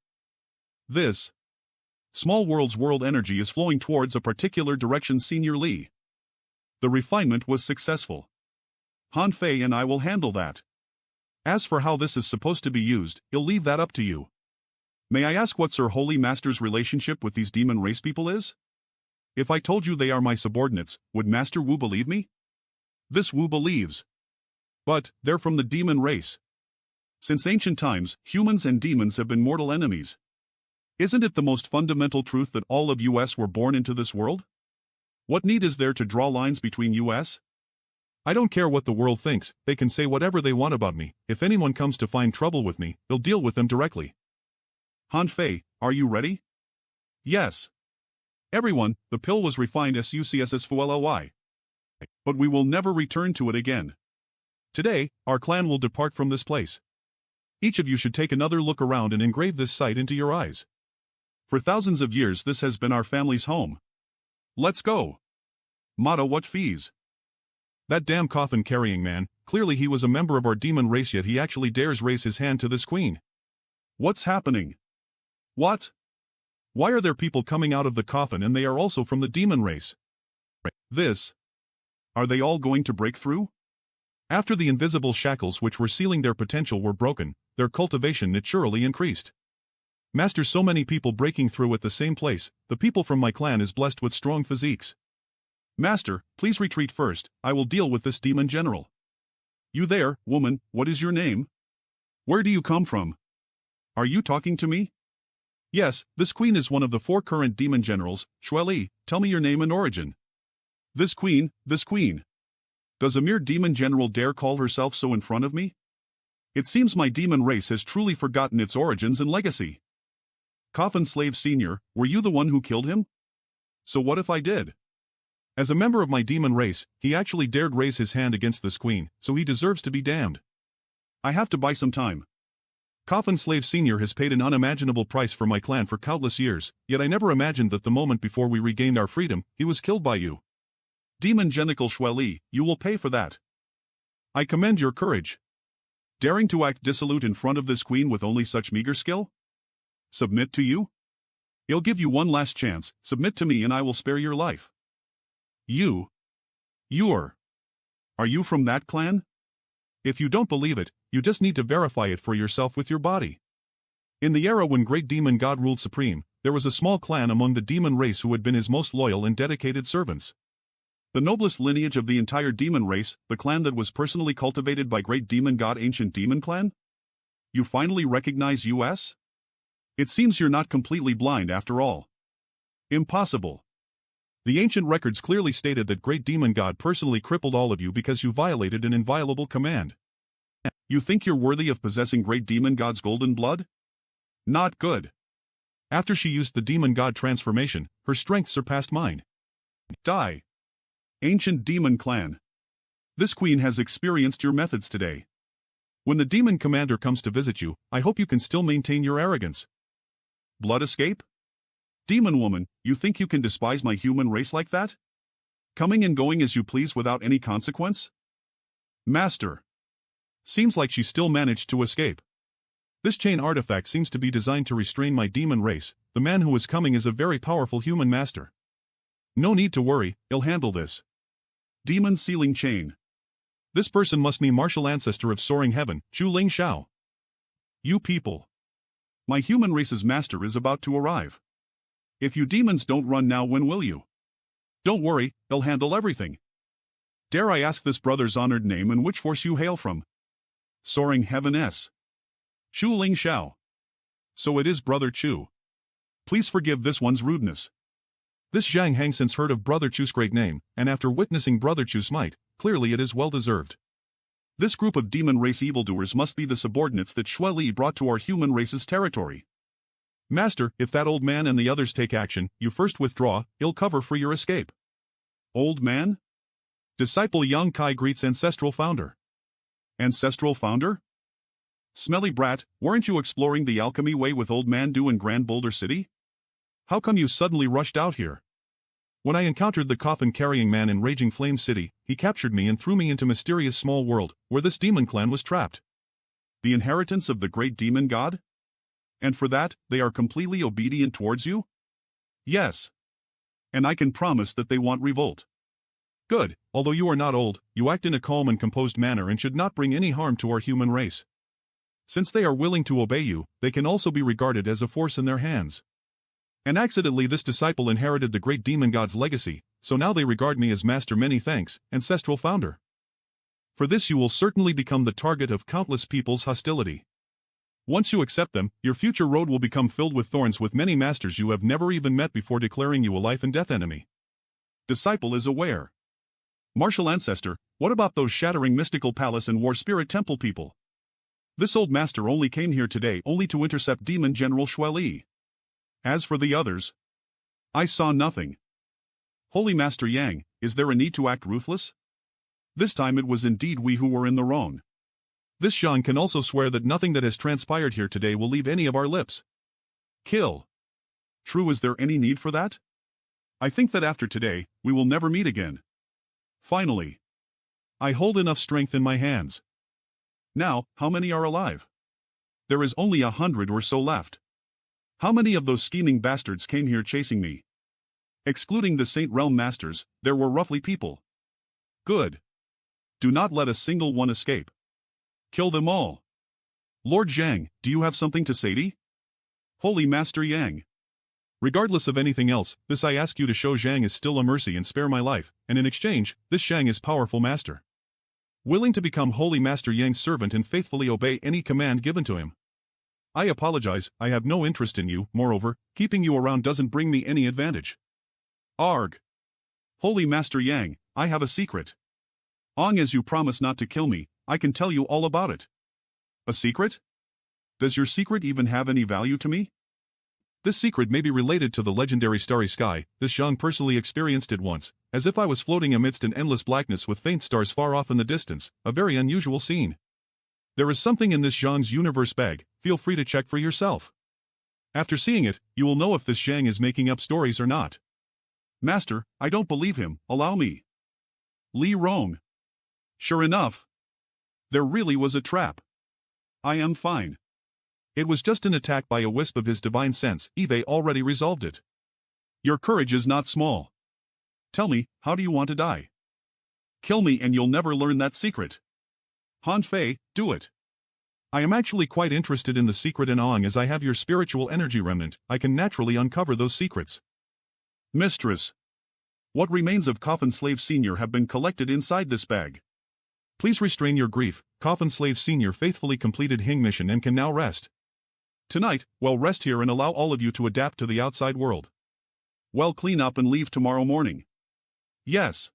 This small world's world energy is flowing towards a particular direction, Senior Lee. The refinement was successful. Han Fei and I will handle that. As for how this is supposed to be used, I'll leave that up to you. May I ask what Sir Holy Master's relationship with these demon race people is? If I told you they are my subordinates, would Master Wu believe me? This Wu believes. But, they're from the demon race. Since ancient times, humans and demons have been mortal enemies. Isn't it the most fundamental truth that all of US were born into this world? What need is there to draw lines between US? I don't care what the world thinks, they can say whatever they want about me. If anyone comes to find trouble with me, they'll deal with them directly. Han Fei, are you ready? Yes. Everyone, the pill was refined SUCSS-FULLY. But we will never return to it again. Today, our clan will depart from this place. Each of you should take another look around and engrave this sight into your eyes. For thousands of years this has been our family's home. Let's go. Mata, what fees? That damn coffin-carrying man, clearly he was a member of our demon race yet he actually dares raise his hand to this queen. What's happening? What? Why are there people coming out of the coffin and they are also from the demon race? This. Are they all going to break through? After the invisible shackles which were sealing their potential were broken, their cultivation naturally increased. Master, so many people breaking through at the same place, the people from my clan is blessed with strong physiques. Master, please retreat first, I will deal with this demon general. You there, woman, what is your name? Where do you come from? Are you talking to me? Yes, this queen is one of the 4 current demon generals. Shueli, tell me your name and origin. This queen. Does a mere demon general dare call herself so in front of me? It seems my demon race has truly forgotten its origins and legacy. Coffin Slave Senior, were you the one who killed him? So what if I did? As a member of my demon race, he actually dared raise his hand against this queen, so he deserves to be damned. I have to buy some time. Coffin Slave Senior has paid an unimaginable price for my clan for countless years, yet I never imagined that the moment before we regained our freedom, he was killed by you. Demon Genical Shueli, you will pay for that. I commend your courage. Daring to act dissolute in front of this queen with only such meager skill? Submit to you? I'll give you one last chance, submit to me and I will spare your life. Are you from that clan? If you don't believe it, you just need to verify it for yourself with your body. In the era when great demon god ruled supreme, there was a small clan among the demon race who had been his most loyal and dedicated servants. The noblest lineage of the entire demon race, the clan that was personally cultivated by great demon god Ancient Demon Clan? You finally recognize US? It seems you're not completely blind after all. Impossible. The ancient records clearly stated that great demon god personally crippled all of you because you violated an inviolable command. You think you're worthy of possessing great demon god's golden blood? Not good. After she used the demon god transformation, her strength surpassed mine. Die. Ancient Demon Clan. This queen has experienced your methods today. When the demon commander comes to visit you, I hope you can still maintain your arrogance. Blood escape? Demon woman, you think you can despise my human race like that? Coming and going as you please without any consequence? Master. Seems like she still managed to escape. This chain artifact seems to be designed to restrain my demon race. The man who is coming is a very powerful human master. No need to worry, I'll handle this. Demon sealing chain. This person must be martial ancestor of soaring heaven, Zhu Ling Xiao. You people. My human race's master is about to arrive. If you demons don't run now, when will you? Don't worry, I'll handle everything. Dare I ask this brother's honored name and which force you hail from? Soaring Heaven S. Zhu Ling Xiao. So it is Brother Chu. Please forgive this one's rudeness. This Zhang Hang since heard of Brother Chu's great name, and after witnessing Brother Chu's might, clearly it is well deserved. This group of demon race evildoers must be the subordinates that Xue Li brought to our human race's territory. Master, if that old man and the others take action, you first withdraw, ill cover for your escape. Old man? Disciple Yang Kai greets ancestral founder. Ancestral founder? Smelly brat, weren't you exploring the alchemy way with old man Du in Grand Boulder City? How come you suddenly rushed out here? When I encountered the coffin-carrying man in Raging Flame City, he captured me and threw me into mysterious small world, where this demon clan was trapped. The inheritance of the great demon god? And for that, they are completely obedient towards you? Yes. And I can promise that they want revolt. Good, although you are not old, you act in a calm and composed manner and should not bring any harm to our human race. Since they are willing to obey you, they can also be regarded as a force in their hands. And accidentally this disciple inherited the great demon god's legacy, so now they regard me as Master Many Thanks, ancestral founder. For this you will certainly become the target of countless people's hostility. Once you accept them, your future road will become filled with thorns with many masters you have never even met before declaring you a life and death enemy. Disciple is aware. Martial ancestor, what about those shattering mystical palace and war spirit temple people? This old master only came here today only to intercept demon general Xue Li. As for the others, I saw nothing. Holy Master Yang, is there a need to act ruthless? This time it was indeed we who were in the wrong. This Zhang can also swear that nothing that has transpired here today will leave any of our lips. Kill. True, is there any need for that? I think that after today, we will never meet again. Finally, I hold enough strength in my hands. Now, how many are alive? There is only 100 or so left. How many of those scheming bastards came here chasing me? Excluding the Saint Realm Masters, there were roughly people. Good. Do not let a single one escape. Kill them all. Lord Zhang, do you have something to say to? Holy Master Yang. Regardless of anything else, this I ask you to show Zhang is still a mercy and spare my life, and in exchange, this Zhang is powerful master. Willing to become Holy Master Yang's servant and faithfully obey any command given to him. I apologize, I have no interest in you, moreover, keeping you around doesn't bring me any advantage. Arg. Holy Master Yang, I have a secret. As you promise not to kill me, I can tell you all about it. A secret? Does your secret even have any value to me? This secret may be related to the legendary starry sky. This Zhang personally experienced it once, as if I was floating amidst an endless blackness with faint stars far off in the distance, a very unusual scene. There is something in this Zhang's universe bag, feel free to check for yourself. After seeing it, you will know if this Zhang is making up stories or not. Master, I don't believe him, allow me. Li Rong. Sure enough. There really was a trap. I am fine. It was just an attack by a wisp of his divine sense, Eve already resolved it. Your courage is not small. Tell me, how do you want to die? Kill me and you'll never learn that secret. Han Fei, do it. I am actually quite interested in the secret and as I have your spiritual energy remnant, I can naturally uncover those secrets. Mistress. What remains of Coffin Slave Senior have been collected inside this bag? Please restrain your grief, Coffin Slave Senior faithfully completed Hing mission and can now rest. Tonight, well, rest here and allow all of you to adapt to the outside world. Well, clean up and leave tomorrow morning. Yes.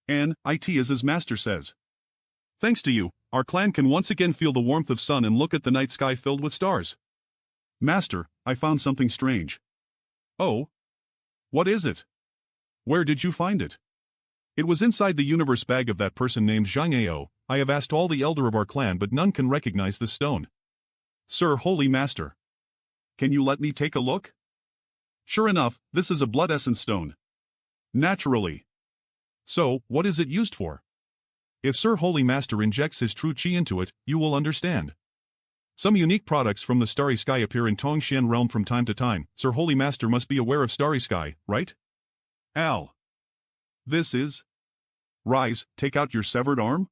And, it is as Master says. Thanks to you, our clan can once again feel the warmth of sun and look at the night sky filled with stars. Master, I found something strange. Oh? What is it? Where did you find it? It was inside the universe bag of that person named Zhang Ao. I have asked all the elder of our clan but none can recognize this stone. Sir, Holy Master. Can you let me take a look? Sure enough, this is a blood essence stone. Naturally. So, what is it used for? If Sir Holy Master injects his true chi into it, you will understand. Some unique products from the Starry Sky appear in Tongxian realm from time to time. Sir Holy Master must be aware of Starry Sky, right? Al. This is... Rise, take out your severed arm?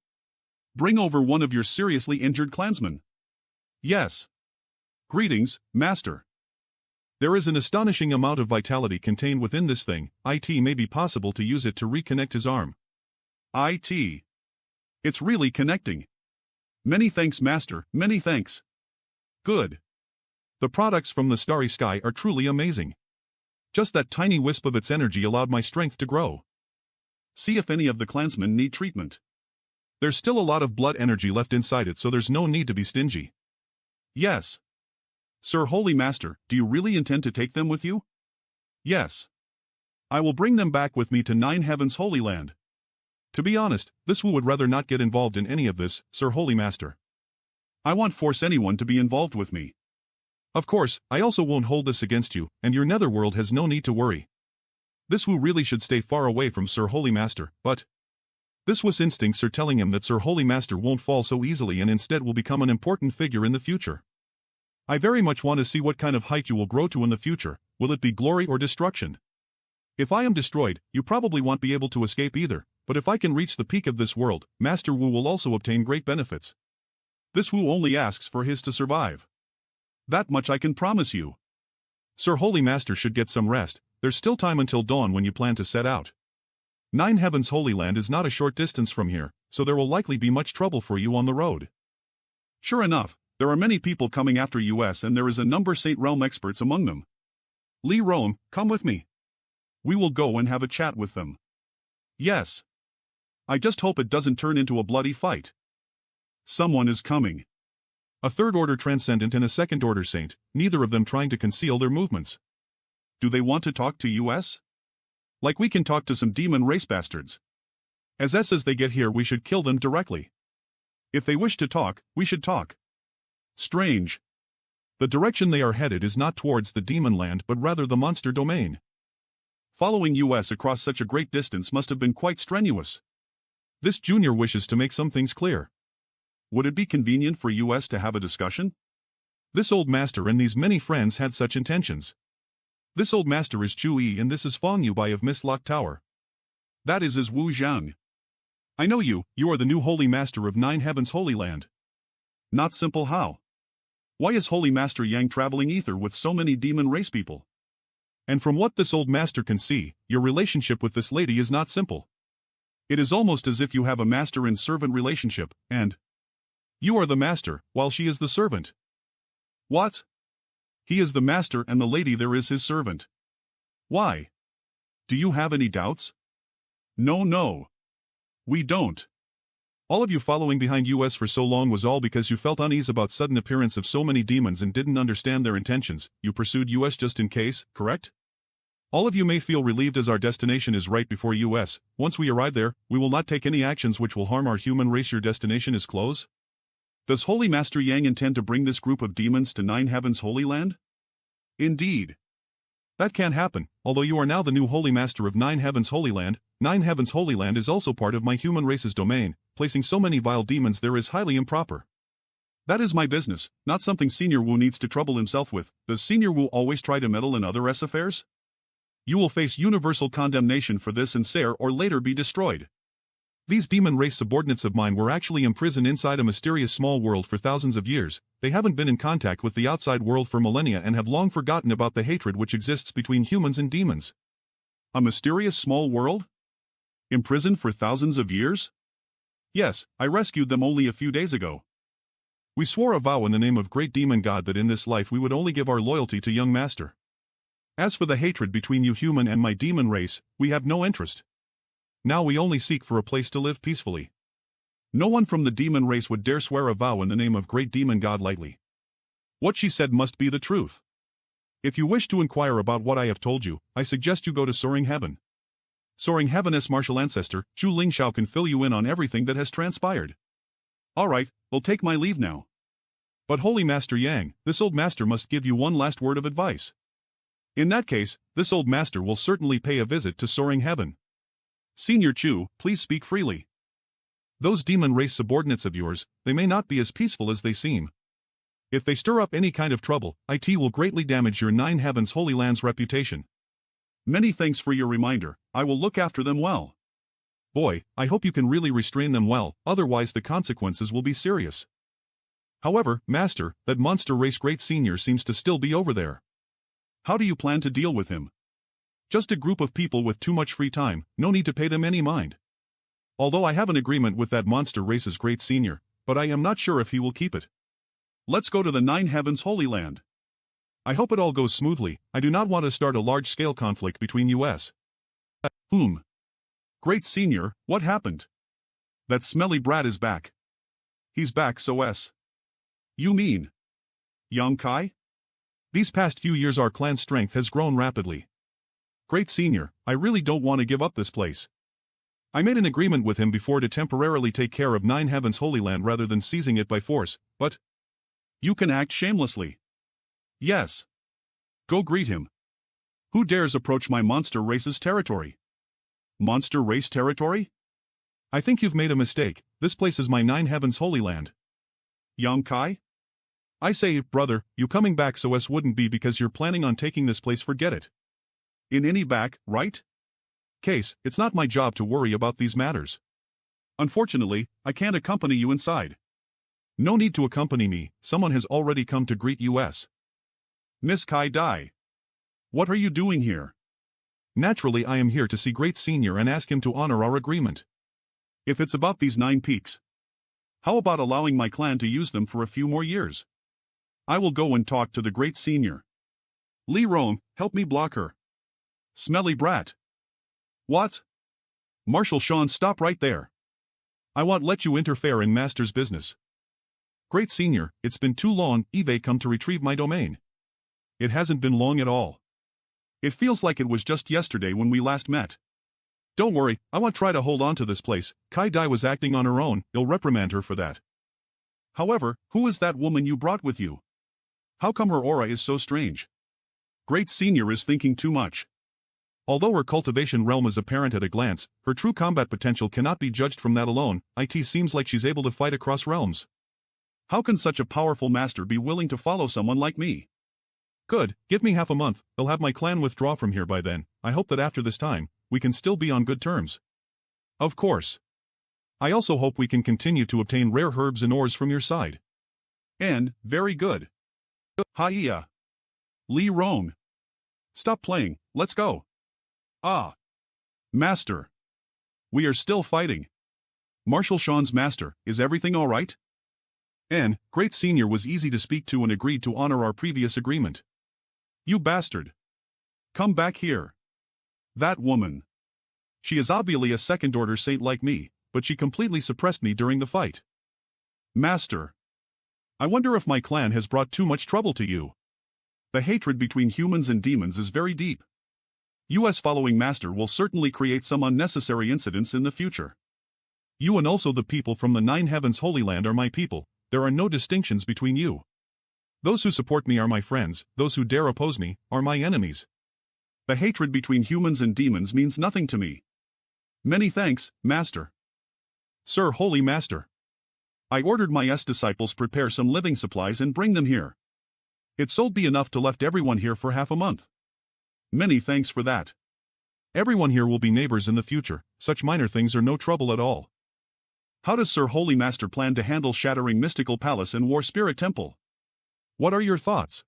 Bring over one of your seriously injured clansmen. Yes. Greetings, Master. There is an astonishing amount of vitality contained within this thing. It may be possible to use it to reconnect his arm. It. It's really connecting. Many thanks, Master, many thanks. Good. The products from the Starry Sky are truly amazing. Just that tiny wisp of its energy allowed my strength to grow. See if any of the clansmen need treatment. There's still a lot of blood energy left inside it, so there's no need to be stingy. Yes. Sir Holy Master, do you really intend to take them with you? Yes. I will bring them back with me to Nine Heavens Holy Land. To be honest, this Wu would rather not get involved in any of this, Sir Holy Master. I won't force anyone to be involved with me. Of course, I also won't hold this against you, and your netherworld has no need to worry. This Wu really should stay far away from Sir Holy Master, but this Wu's instincts are telling him that Sir Holy Master won't fall so easily and instead will become an important figure in the future. I very much want to see what kind of height you will grow to in the future. Will it be glory or destruction? If I am destroyed, you probably won't be able to escape either, but if I can reach the peak of this world, Master Wu will also obtain great benefits. This Wu only asks for his to survive. That much I can promise you. Sir Holy Master should get some rest. There's still time until dawn when you plan to set out. Nine Heavens Holy Land is not a short distance from here, so there will likely be much trouble for you on the road. Sure enough, there are many people coming after us and there is a number Saint Realm experts among them. Li Roam, come with me. We will go and have a chat with them. Yes. I just hope it doesn't turn into a bloody fight. Someone is coming. A third-order transcendent and a second-order saint, neither of them trying to conceal their movements. Do they want to talk to us? Like we can talk to some demon race bastards. As they get here we should kill them directly. If they wish to talk, we should talk. Strange. The direction they are headed is not towards the demon land but rather the monster domain. Following us across such a great distance must have been quite strenuous. This junior wishes to make some things clear. Would it be convenient for us to have a discussion? This old master and these many friends had such intentions. This old master is Chu Yi and this is Fang Yubai of Mistlock Tower. That is Wu Zhang. I know you are the new Holy Master of Nine Heavens Holy Land. Not simple how? Why is Holy Master Yang traveling ether with so many demon race people? And from what this old master can see, your relationship with this lady is not simple. It is almost as if you have a master and servant relationship, and you are the master, while she is the servant. What? He is the master and the lady there is his servant. Why? Do you have any doubts? No. We don't. All of you following behind us for so long was all because you felt unease about sudden appearance of so many demons and didn't understand their intentions. You pursued us just in case, correct? All of you may feel relieved as our destination is right before us. Once we arrive there, we will not take any actions which will harm our human race. Your destination is close? Does Holy Master Yang intend to bring this group of demons to Nine Heavens Holy Land? Indeed. That can't happen. Although you are now the new Holy Master of Nine Heavens Holy Land, Nine Heavens Holy Land is also part of my human race's domain. Placing so many vile demons there is highly improper. That is my business, not something Senior Wu needs to trouble himself with. Does Senior Wu always try to meddle in other affairs? You will face universal condemnation for this and sooner or later be destroyed. These demon race subordinates of mine were actually imprisoned inside a mysterious small world for thousands of years. They haven't been in contact with the outside world for millennia and have long forgotten about the hatred which exists between humans and demons. A mysterious small world? Imprisoned for thousands of years? Yes, I rescued them only a few days ago. We swore a vow in the name of great demon god that in this life we would only give our loyalty to young master. As for the hatred between you human and my demon race, we have no interest. Now we only seek for a place to live peacefully. No one from the demon race would dare swear a vow in the name of great demon god lightly. What she said must be the truth. If you wish to inquire about what I have told you, I suggest you go to Soaring Heaven. Soaring Heaven's martial ancestor, Zhu Lingxiao, can fill you in on everything that has transpired. All right, we'll take my leave now. But Holy Master Yang, this old master must give you one last word of advice. In that case, this old master will certainly pay a visit to Soaring Heaven. Senior Chu, please speak freely. Those demon race subordinates of yours, they may not be as peaceful as they seem. If they stir up any kind of trouble, it will greatly damage your Nine Heavens Holy Land's reputation. Many thanks for your reminder. I will look after them well. Boy, I hope you can really restrain them well, otherwise the consequences will be serious. However, Master, that monster race great senior seems to still be over there. How do you plan to deal with him? Just a group of people with too much free time, no need to pay them any mind. Although I have an agreement with that monster race's great senior, but I am not sure if he will keep it. Let's go to the Nine Heavens Holy Land. I hope it all goes smoothly. I do not want to start a large-scale conflict between US. Great Senior, what happened? That smelly brat is back. He's back so. You mean Young Kai? These past few years our clan's strength has grown rapidly. Great Senior, I really don't want to give up this place. I made an agreement with him before to temporarily take care of Nine Heavens Holy Land rather than seizing it by force, but you can act shamelessly. Yes. Go greet him. Who dares approach my monster race's territory? Monster race territory? I think you've made a mistake. This place is my Nine Heavens Holy Land. Young Kai? I say, brother, you coming back so wouldn't be because you're planning on taking this place, forget it. In any back, right? Case, it's not my job to worry about these matters. Unfortunately, I can't accompany you inside. No need to accompany me, someone has already come to greet us. Miss Kai Dai. What are you doing here? Naturally I am here to see Great Senior and ask him to honor our agreement. If it's about these 9 peaks, how about allowing my clan to use them for a few more years? I will go and talk to the Great Senior. Li Rong, help me block her. Smelly brat. What? Marshal Sean, stop right there. I won't let you interfere in Master's business. Great Senior, it's been too long, Eve come to retrieve my domain. It hasn't been long at all. It feels like it was just yesterday when we last met. Don't worry, I won't try to hold on to this place. Kai Dai was acting on her own, you'll reprimand her for that. However, who is that woman you brought with you? How come her aura is so strange? Great Senior is thinking too much. Although her cultivation realm is apparent at a glance, her true combat potential cannot be judged from that alone. It seems like she's able to fight across realms. How can such a powerful master be willing to follow someone like me? Good, give me half a month, I'll have my clan withdraw from here by then. I hope that after this time, we can still be on good terms. Of course. I also hope we can continue to obtain rare herbs and ores from your side. And, very good. Hiya. Li Rong. Stop playing, let's go. Ah. Master. We are still fighting. Marshal Sean's master, is everything all right? And, Great Senior was easy to speak to and agreed to honor our previous agreement. You bastard. Come back here. That woman. She is obviously a second-order saint like me, but she completely suppressed me during the fight. Master. I wonder if my clan has brought too much trouble to you. The hatred between humans and demons is very deep. US following Master will certainly create some unnecessary incidents in the future. You and also the people from the Nine Heavens Holy Land are my people, there are no distinctions between you. Those who support me are my friends, those who dare oppose me are my enemies. The hatred between humans and demons means nothing to me. Many thanks, Master. Sir Holy Master. I ordered my disciples prepare some living supplies and bring them here. It sold be enough to left everyone here for half a month. Many thanks for that. Everyone here will be neighbors in the future, such minor things are no trouble at all. How does Sir Holy Master plan to handle Shattering Mystical Palace and War Spirit Temple? What are your thoughts?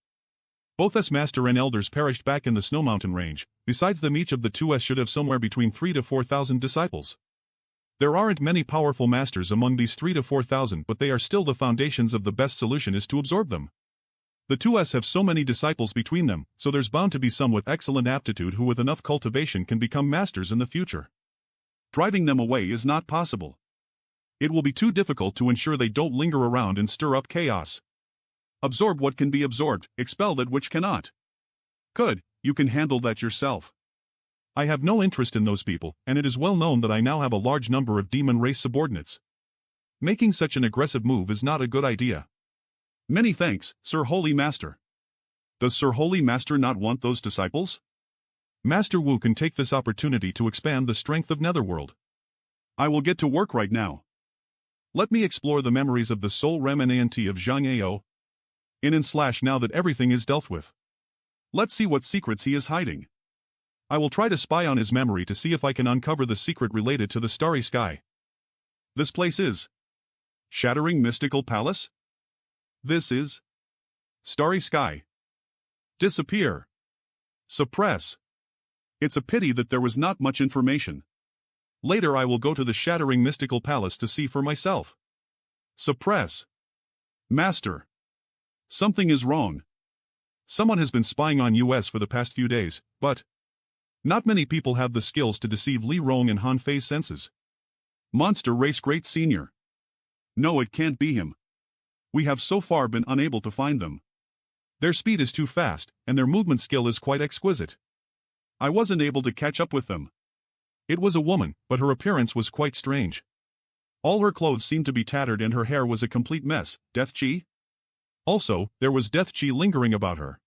Both S Master and Elders perished back in the Snow Mountain range, besides them each of the two S should have somewhere between 3,000 to 4,000 disciples. There aren't many powerful masters among these 3,000 to 4,000 but they are still the foundations of the best solution is to absorb them. The 2S have so many disciples between them, so there's bound to be some with excellent aptitude who with enough cultivation can become masters in the future. Driving them away is not possible. It will be too difficult to ensure they don't linger around and stir up chaos. Absorb what can be absorbed, expel that which cannot. Good, you can handle that yourself. I have no interest in those people, and it is well known that I now have a large number of demon race subordinates. Making such an aggressive move is not a good idea. Many thanks, Sir Holy Master. Does Sir Holy Master not want those disciples? Master Wu can take this opportunity to expand the strength of Netherworld. I will get to work right now. Let me explore the memories of the soul remnant of Zhang Ao. Now that everything is dealt with. Let's see what secrets he is hiding. I will try to spy on his memory to see if I can uncover the secret related to the starry sky. This place is Shattering Mystical Palace? This is Starry Sky. Disappear. Suppress. It's a pity that there was not much information. Later I will go to the Shattering Mystical Palace to see for myself. Suppress. Master. Something is wrong. Someone has been spying on US for the past few days, but not many people have the skills to deceive Li Rong and Han Fei's senses. Monster Race Great Senior. No, it can't be him. We have so far been unable to find them. Their speed is too fast, and their movement skill is quite exquisite. I wasn't able to catch up with them. It was a woman, but her appearance was quite strange. All her clothes seemed to be tattered and her hair was a complete mess. Death Chi? Also, there was death chi lingering about her.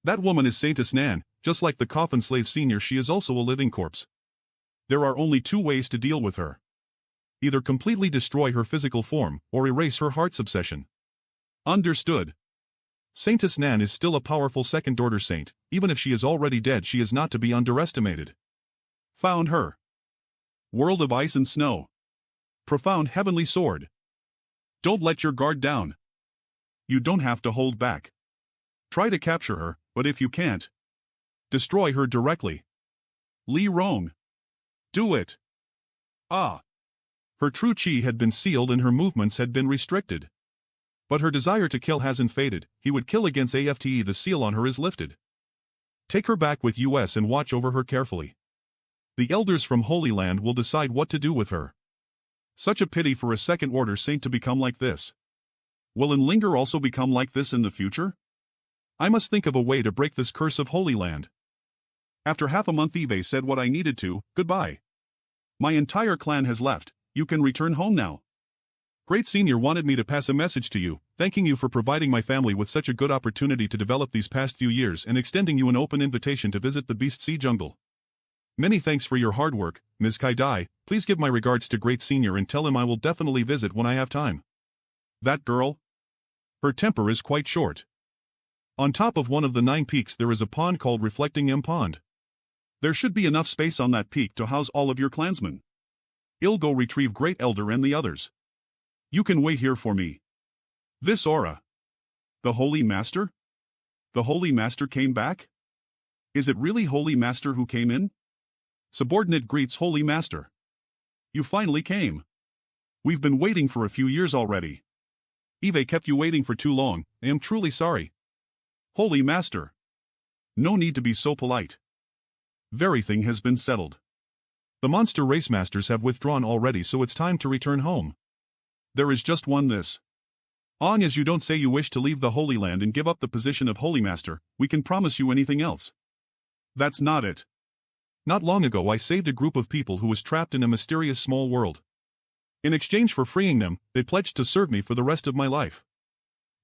That woman is Saintess Nan, just like the Coffin Slave Senior, she is also a living corpse. There are only two ways to deal with her. Either completely destroy her physical form, or erase her heart's obsession. Understood. Saintess Nan is still a powerful second-order saint. Even if she is already dead, she is not to be underestimated. Found her. World of Ice and Snow. Profound Heavenly Sword. Don't let your guard down. You don't have to hold back. Try to capture her, but if you can't, destroy her directly. Li Rong. Do it. Ah. Her true chi had been sealed and her movements had been restricted. But her desire to kill hasn't faded. He would kill against AFTE. The seal on her is lifted. Take her back with US and watch over her carefully. The elders from Holy Land will decide what to do with her. Such a pity for a second-order saint to become like this. Will Enlinger also become like this in the future? I must think of a way to break this curse of Holy Land. After half a month eBay said what I needed to. Goodbye. My entire clan has left. You can return home now. Great Senior wanted me to pass a message to you, thanking you for providing my family with such a good opportunity to develop these past few years and extending you an open invitation to visit the Beast Sea Jungle. Many thanks for your hard work, Ms. Kai-Dai. Please give my regards to Great Senior and tell him I will definitely visit when I have time. That girl? Her temper is quite short. On top of one of the 9 peaks there is a pond called Reflecting M Pond. There should be enough space on that peak to house all of your clansmen. I'll go retrieve Great Elder and the others. You can wait here for me. This aura. The Holy Master? The Holy Master came back? Is it really Holy Master who came in? Subordinate greets Holy Master. You finally came. We've been waiting for a few years already. Eve kept you waiting for too long. I am truly sorry. Holy Master. No need to be so polite. Everything has been settled. The monster race masters have withdrawn already, so it's time to return home. There is just one this. Long as you don't say you wish to leave the Holy Land and give up the position of Holy Master, we can promise you anything else. That's not it. Not long ago I saved a group of people who was trapped in a mysterious small world. In exchange for freeing them, they pledged to serve me for the rest of my life.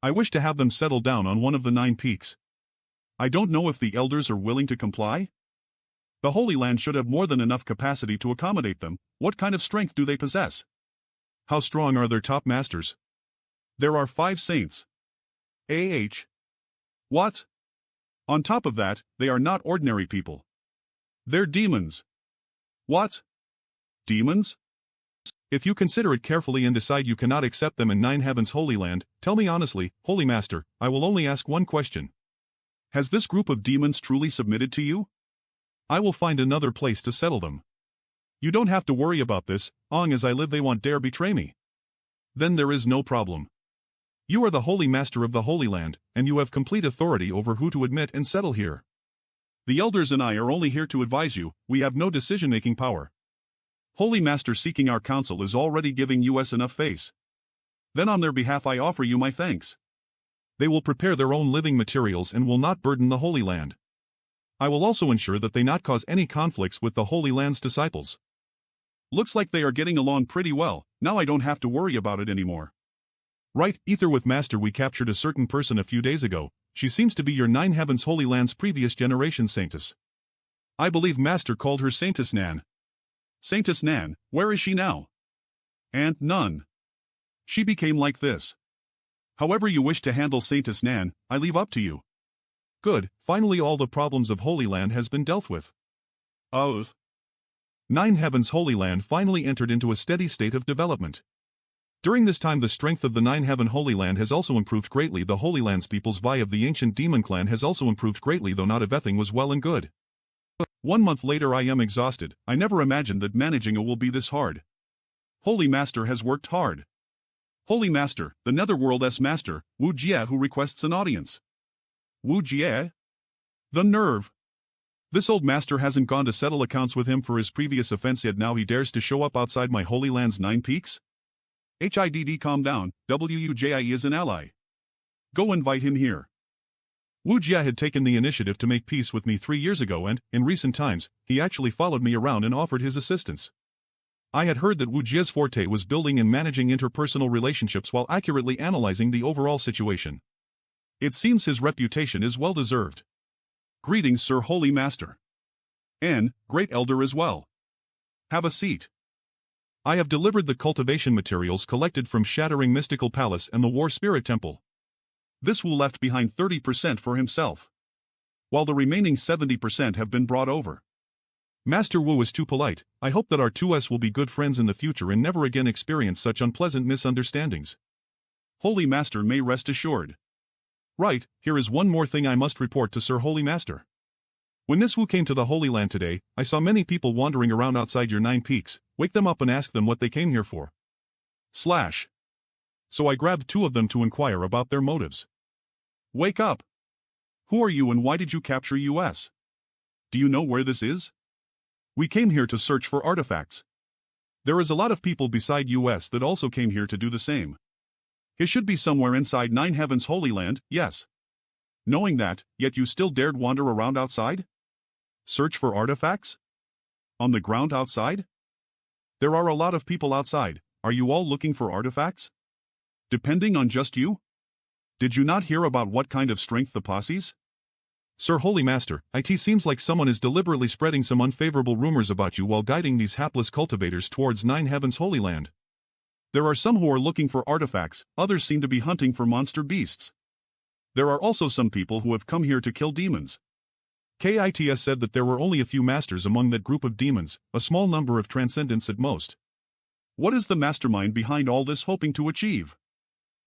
I wish to have them settle down on one of the 9 peaks. I don't know if the elders are willing to comply. The Holy Land should have more than enough capacity to accommodate them. What kind of strength do they possess? How strong are their top masters? There are 5 saints. What? On top of that, they are not ordinary people. They're demons. What? Demons? If you consider it carefully and decide you cannot accept them in 9 Heavens Holy Land, tell me honestly, Holy Master, I will only ask one question. Has this group of demons truly submitted to you? I will find another place to settle them. You don't have to worry about this. Long as I live they won't dare betray me. Then there is no problem. You are the Holy Master of the Holy Land, and you have complete authority over who to admit and settle here. The elders and I are only here to advise you. We have no decision-making power. Holy Master seeking our counsel is already giving us enough face. Then on their behalf I offer you my thanks. They will prepare their own living materials and will not burden the Holy Land. I will also ensure that they not cause any conflicts with the Holy Land's disciples. Looks like they are getting along pretty well. Now I don't have to worry about it anymore. Right, Ether with Master, we captured a certain person a few days ago. She seems to be your 9 Heavens Holy Land's previous generation saintess. I believe Master called her Saintess Nan. Saintess Nan, where is she now? And none. She became like this. However you wish to handle Saintess Nan, I leave up to you. Good, finally all the problems of Holy Land has been dealt with. Oh. 9 Heavens Holy Land finally entered into a steady state of development. During this time the strength of the 9 Heaven Holy Land has also improved greatly. The Holy Land's people's Vi of the ancient demon clan has also improved greatly, though not everything was well and good. 1 month later I am exhausted. I never imagined that managing will be this hard. Holy Master has worked hard. Holy Master, the Netherworld's Master, Wu Jia, who requests an audience. Wu Jie? The nerve! This old master hasn't gone to settle accounts with him for his previous offense yet now he dares to show up outside my Holy Land's 9 peaks? HIDD calm down, WUJIE is an ally. Go invite him here. Wu Jie had taken the initiative to make peace with me 3 years ago and, in recent times, he actually followed me around and offered his assistance. I had heard that Wu Jie's forte was building and managing interpersonal relationships while accurately analyzing the overall situation. It seems his reputation is well deserved. Greetings, Sir Holy Master. And, Great Elder as well. Have a seat. I have delivered the cultivation materials collected from Shattering Mystical Palace and the War Spirit Temple. This Wu left behind 30% for himself, while the remaining 70% have been brought over. Master Wu is too polite. I hope that our 2s will be good friends in the future and never again experience such unpleasant misunderstandings. Holy Master may rest assured. Right, here is one more thing I must report to Sir Holy Master. When this Wu came to the Holy Land today, I saw many people wandering around outside your 9 peaks. Wake them up and ask them what they came here for. So I grabbed 2 of them to inquire about their motives. Wake up! Who are you and why did you capture us? Do you know where this is? We came here to search for artifacts. There is a lot of people beside us that also came here to do the same. He should be somewhere inside 9 Heavens Holy Land, yes. Knowing that, yet you still dared wander around outside? Search for artifacts? On the ground outside? There are a lot of people outside, are you all looking for artifacts? Depending on just you? Did you not hear about what kind of strength the posse's? Sir Holy Master, it seems like someone is deliberately spreading some unfavorable rumors about you while guiding these hapless cultivators towards 9 Heavens Holy Land. There are some who are looking for artifacts, others seem to be hunting for monster beasts. There are also some people who have come here to kill demons. KITS said that there were only a few masters among that group of demons, a small number of transcendents at most. What is the mastermind behind all this hoping to achieve?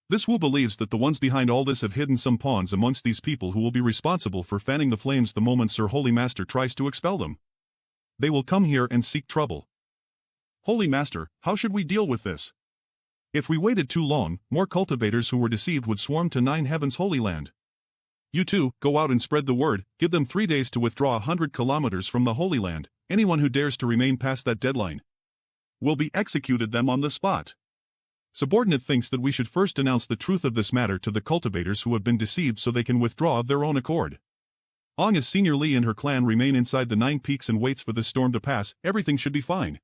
This Wu believes that the ones behind all this have hidden some pawns amongst these people who will be responsible for fanning the flames the moment Sir Holy Master tries to expel them. They will come here and seek trouble. Holy Master, how should we deal with this? If we waited too long, more cultivators who were deceived would swarm to 9 Heavens Holy Land. You two, go out and spread the word, give them 3 days to withdraw 100 kilometers from the Holy Land. Anyone who dares to remain past that deadline will be executed them on the spot. Subordinate thinks that we should first announce the truth of this matter to the cultivators who have been deceived so they can withdraw of their own accord. Long as Senior Lee and her clan remain inside the 9 peaks and waits for the storm to pass, everything should be fine.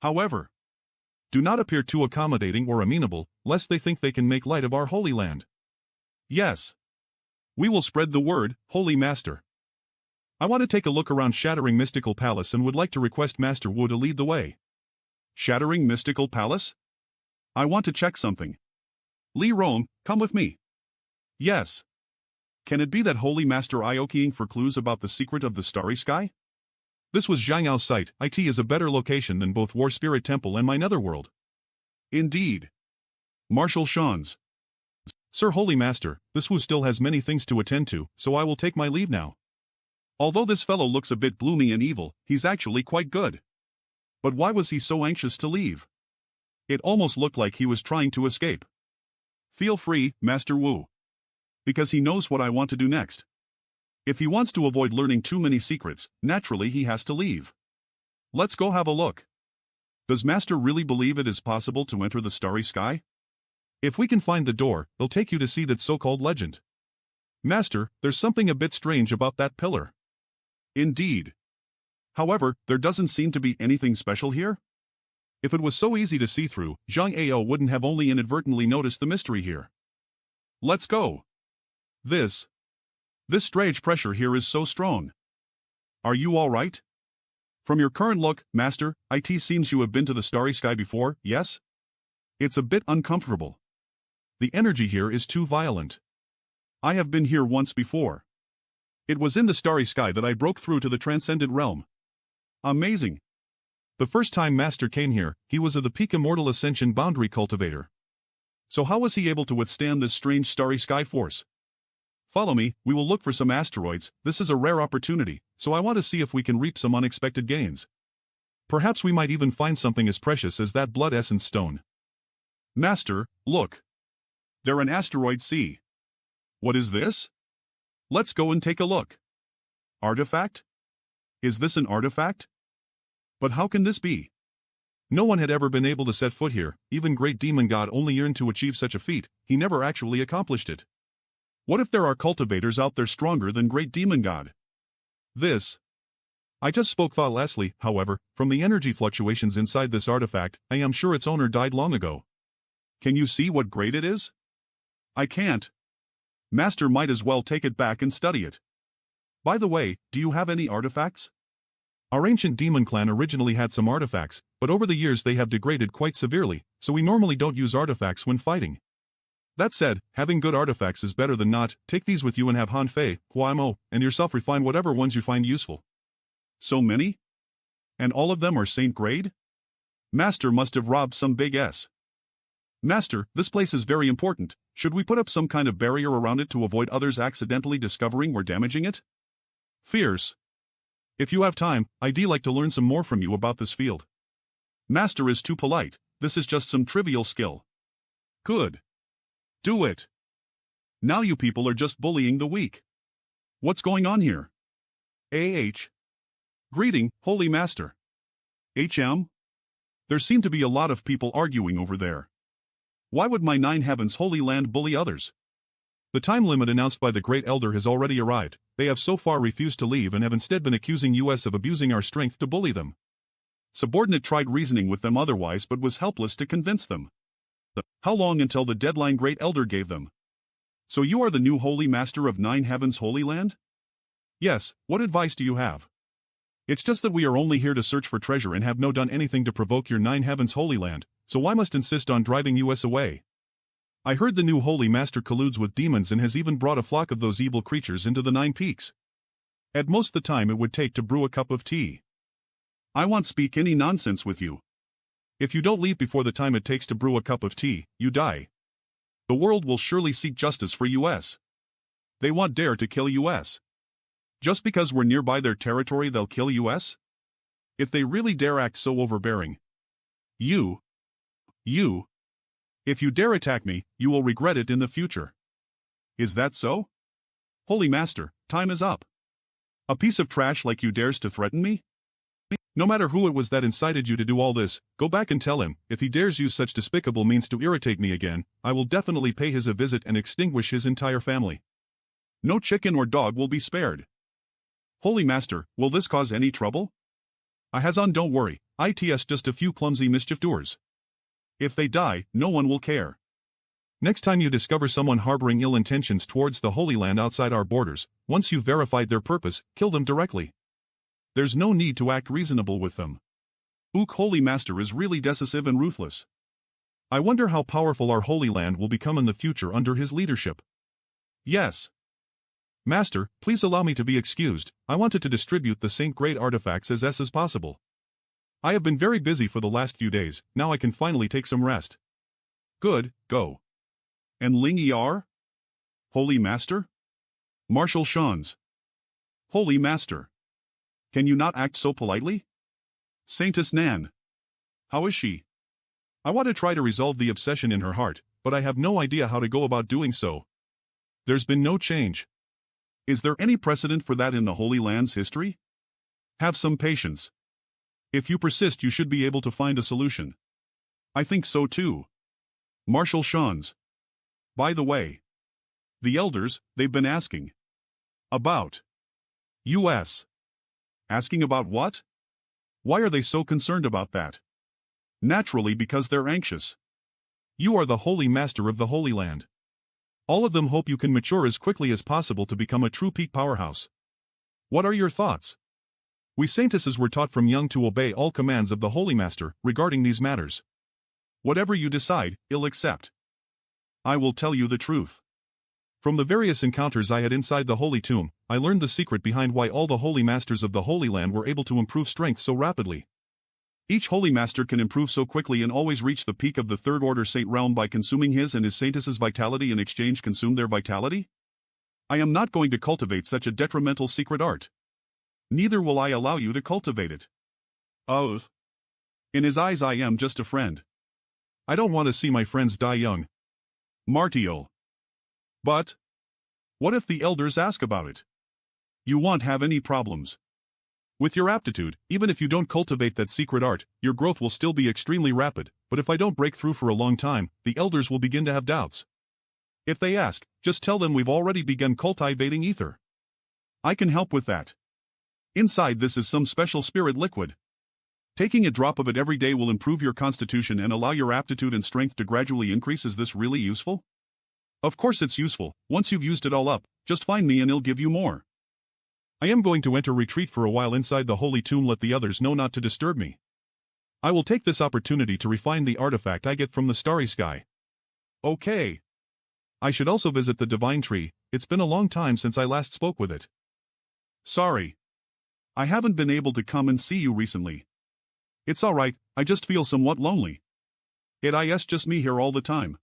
However, do not appear too accommodating or amenable, lest they think they can make light of our Holy Land. Yes. We will spread the word, Holy Master. I want to take a look around Shattering Mystical Palace and would like to request Master Wu to lead the way. Shattering Mystical Palace? I want to check something. Li Rong, come with me. Yes. Can it be that Holy Master Iokiing for clues about the secret of the starry sky? This was Zhang Yao's site. It is a better location than both War Spirit Temple and my netherworld. Indeed. Marshal Shan's. Sir Holy Master, this Wu still has many things to attend to, so I will take my leave now. Although this fellow looks a bit gloomy and evil, he's actually quite good. But why was he so anxious to leave? It almost looked like he was trying to escape. Feel free, Master Wu. Because he knows what I want to do next. If he wants to avoid learning too many secrets, naturally he has to leave. Let's go have a look. Does Master really believe it is possible to enter the starry sky? If we can find the door, they'll take you to see that so-called legend. Master, there's something a bit strange about that pillar. Indeed. However, there doesn't seem to be anything special here. If it was so easy to see through, Zhang Ao wouldn't have only inadvertently noticed the mystery here. Let's go. This strange pressure here is so strong. Are you all right? From your current look, Master, it seems you have been to the starry sky before, yes? It's a bit uncomfortable. The energy here is too violent. I have been here once before. It was in the starry sky that I broke through to the transcendent realm. Amazing. The first time Master came here, he was of the peak Immortal Ascension boundary cultivator. So how was he able to withstand this strange starry sky force? Follow me, we will look for some asteroids. This is a rare opportunity, so I want to see if we can reap some unexpected gains. Perhaps we might even find something as precious as that blood essence stone. Master, look. They're an asteroid sea. What is this? Let's go and take a look. Artifact? Is this an artifact? But how can this be? No one had ever been able to set foot here, even Great Demon God only yearned to achieve such a feat, he never actually accomplished it. What if there are cultivators out there stronger than Great Demon God? This. I just spoke thoughtlessly, however, from the energy fluctuations inside this artifact, I am sure its owner died long ago. Can you see what grade it is? I can't. Master might as well take it back and study it. By the way, do you have any artifacts? Our ancient demon clan originally had some artifacts, but over the years they have degraded quite severely, so we normally don't use artifacts when fighting. That said, having good artifacts is better than not. Take these with you and have Han Fei, Hua Mo, and yourself refine whatever ones you find useful. So many? And all of them are Saint grade? Master must have robbed some big S. Master, this place is very important. Should we put up some kind of barrier around it to avoid others accidentally discovering or damaging it? Fierce. If you have time, I'd like to learn some more from you about this field. Master is too polite. This is just some trivial skill. Good. Do it. Now you people are just bullying the weak. What's going on here? AH. Greeting, Holy Master. HM? There seem to be a lot of people arguing over there. Why would my Nine Heavens Holy Land bully others? The time limit announced by the Great Elder has already arrived. They have so far refused to leave and have instead been accusing us of abusing our strength to bully them. Subordinate tried reasoning with them otherwise but was helpless to convince them. How long until the deadline Great Elder gave them? So you are the new Holy Master of Nine Heavens Holy Land? Yes, what advice do you have? It's just that we are only here to search for treasure and have no done anything to provoke your Nine Heavens Holy Land, so why must insist on driving us away? I heard the new Holy Master colludes with demons and has even brought a flock of those evil creatures into the Nine Peaks. At most the time it would take to brew a cup of tea. I won't speak any nonsense with you. If you don't leave before the time it takes to brew a cup of tea, you die. The world will surely seek justice for us. They won't dare to kill us. Just because we're nearby their territory they'll kill us? If they really dare act so overbearing. You. If you dare attack me, you will regret it in the future. Is that so? Holy Master, time is up. A piece of trash like you dares to threaten me? No matter who it was that incited you to do all this, go back and tell him, if he dares use such despicable means to irritate me again, I will definitely pay his a visit and extinguish his entire family. No chicken or dog will be spared. Holy Master, will this cause any trouble? Ahazan, don't worry, it's just a few clumsy mischief doers. If they die, no one will care. Next time you discover someone harboring ill intentions towards the Holy Land outside our borders, once you've verified their purpose, kill them directly. There's no need to act reasonable with them. Holy Master is really decisive and ruthless. I wonder how powerful our Holy Land will become in the future under his leadership. Yes. Master, please allow me to be excused. I wanted to distribute the Saint Grade artifacts as possible. I have been very busy for the last few days, now I can finally take some rest. Good, go. And Ling Er? Holy Master? Marshal Shans. Holy Master. Can you not act so politely? Saintess Nan. How is she? I want to try to resolve the obsession in her heart, but I have no idea how to go about doing so. There's been no change. Is there any precedent for that in the Holy Land's history? Have some patience. If you persist you should be able to find a solution. I think so too. Marshal Shans. By the way. The elders, they've been asking. About. US. Asking about what? Why are they so concerned about that? Naturally because they're anxious. You are the Holy Master of the Holy Land. All of them hope you can mature as quickly as possible to become a true peak powerhouse. What are your thoughts? We Saintesses were taught from young to obey all commands of the Holy Master regarding these matters. Whatever you decide, I'll accept. I will tell you the truth. From the various encounters I had inside the Holy Tomb, I learned the secret behind why all the Holy Masters of the Holy Land were able to improve strength so rapidly. Each Holy Master can improve so quickly and always reach the peak of the Third Order Saint realm by consuming his and his Saintess's vitality in exchange consume their vitality? I am not going to cultivate such a detrimental secret art. Neither will I allow you to cultivate it. Oh. In his eyes I am just a friend. I don't want to see my friends die young. Martial. But. What if the elders ask about it? You won't have any problems. With your aptitude, even if you don't cultivate that secret art, your growth will still be extremely rapid, but if I don't break through for a long time, the elders will begin to have doubts. If they ask, just tell them we've already begun cultivating ether. I can help with that. Inside this is some special spirit liquid. Taking a drop of it every day will improve your constitution and allow your aptitude and strength to gradually increase. Is this really useful? Of course it's useful. Once you've used it all up, just find me and I'll give you more. I am going to enter retreat for a while inside the holy tomb. Let the others know not to disturb me. I will take this opportunity to refine the artifact I get from the starry sky. Okay. I should also visit the divine tree. It's been a long time since I last spoke with it. Sorry. I haven't been able to come and see you recently. It's alright, I just feel somewhat lonely. It is just me here all the time.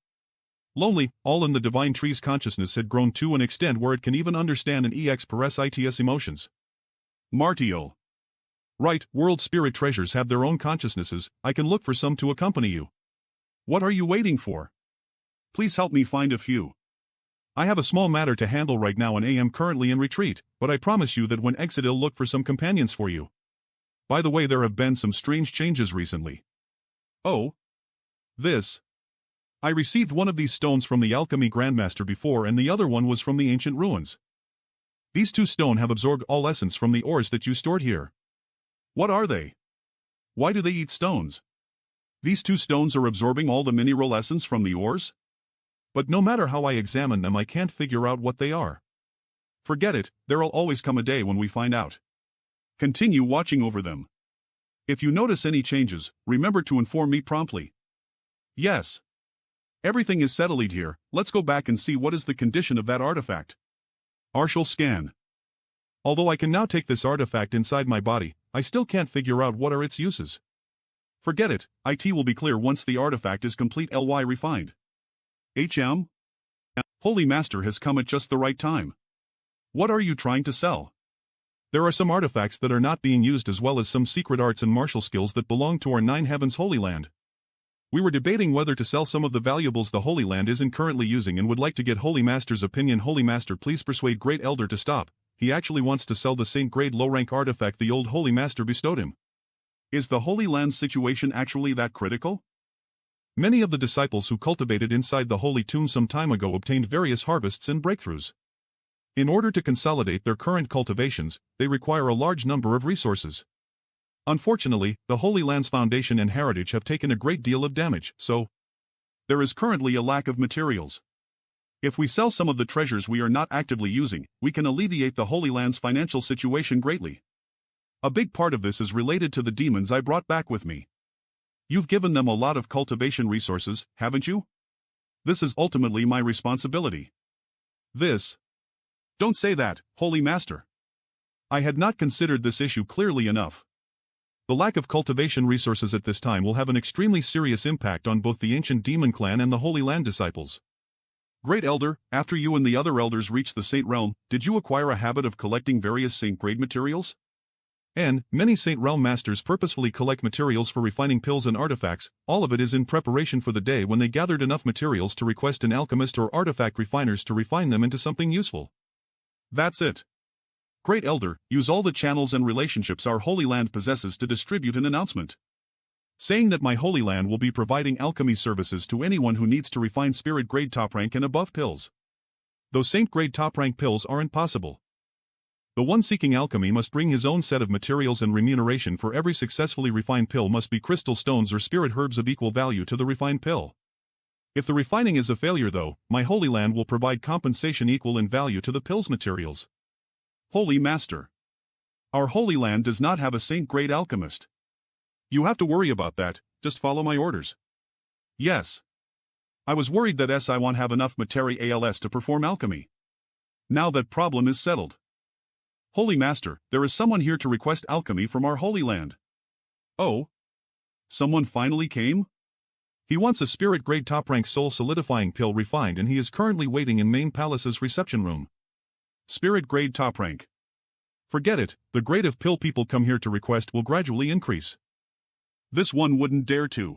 Lonely, all in the divine tree's consciousness had grown to an extent where it can even understand and express its emotions. Martial. Right, world spirit treasures have their own consciousnesses. I can look for some to accompany you. What are you waiting for? Please help me find a few. I have a small matter to handle right now and I am currently in retreat, but I promise you that when exit I'll look for some companions for you. By the way, there have been some strange changes recently. Oh? This? I received one of these stones from the alchemy grandmaster before and the other one was from the ancient ruins. These two stones have absorbed all essence from the ores that you stored here. What are they? Why do they eat stones? These two stones are absorbing all the mineral essence from the ores? But no matter how I examine them I can't figure out what they are. Forget it, there'll always come a day when we find out. Continue watching over them. If you notice any changes, remember to inform me promptly. Yes. Everything is settled here. Let's go back and see what is the condition of that artifact. Partial scan. Although I can now take this artifact inside my body, I still can't figure out what are its uses. Forget it, it will be clear once the artifact is complete. Refined. HM? Holy Master has come at just the right time. What are you trying to sell? There are some artifacts that are not being used as well as some secret arts and martial skills that belong to our Nine Heavens Holy Land. We were debating whether to sell some of the valuables the Holy Land isn't currently using and would like to get Holy Master's opinion. Holy Master, please persuade Great Elder to stop. He actually wants to sell the Saint grade low-rank artifact the old Holy Master bestowed him. Is the Holy Land's situation actually that critical? Many of the disciples who cultivated inside the Holy Tomb some time ago obtained various harvests and breakthroughs. In order to consolidate their current cultivations, they require a large number of resources. Unfortunately, the Holy Land's foundation and heritage have taken a great deal of damage, so there is currently a lack of materials. If we sell some of the treasures we are not actively using, we can alleviate the Holy Land's financial situation greatly. A big part of this is related to the demons I brought back with me. You've given them a lot of cultivation resources, haven't you? This is ultimately my responsibility. This. Don't say that, Holy Master. I had not considered this issue clearly enough. The lack of cultivation resources at this time will have an extremely serious impact on both the ancient demon clan and the Holy Land disciples. Great Elder, after you and the other elders reached the Saint Realm, did you acquire a habit of collecting various Saint-grade materials? And many Saint Realm masters purposefully collect materials for refining pills and artifacts. All of it is in preparation for the day when they gathered enough materials to request an alchemist or artifact refiners to refine them into something useful. That's it. Great Elder, use all the channels and relationships our Holy Land possesses to distribute an announcement saying that my Holy Land will be providing alchemy services to anyone who needs to refine spirit grade top rank and above pills. Though saint grade top rank pills aren't possible. The one seeking alchemy must bring his own set of materials, and remuneration for every successfully refined pill must be crystal stones or spirit herbs of equal value to the refined pill. If the refining is a failure though, my Holy Land will provide compensation equal in value to the pill's materials. Holy Master. Our Holy Land does not have a saint-grade alchemist. You have to worry about that, just follow my orders. Yes. I was worried that I won't have enough materials to perform alchemy. Now that problem is settled. Holy Master, there is someone here to request alchemy from our Holy Land. Oh? Someone finally came? He wants a spirit-grade top-rank soul-solidifying pill refined and he is currently waiting in main palace's reception room. Spirit-grade top rank. Forget it, the grade of pill people come here to request will gradually increase. This one wouldn't dare to.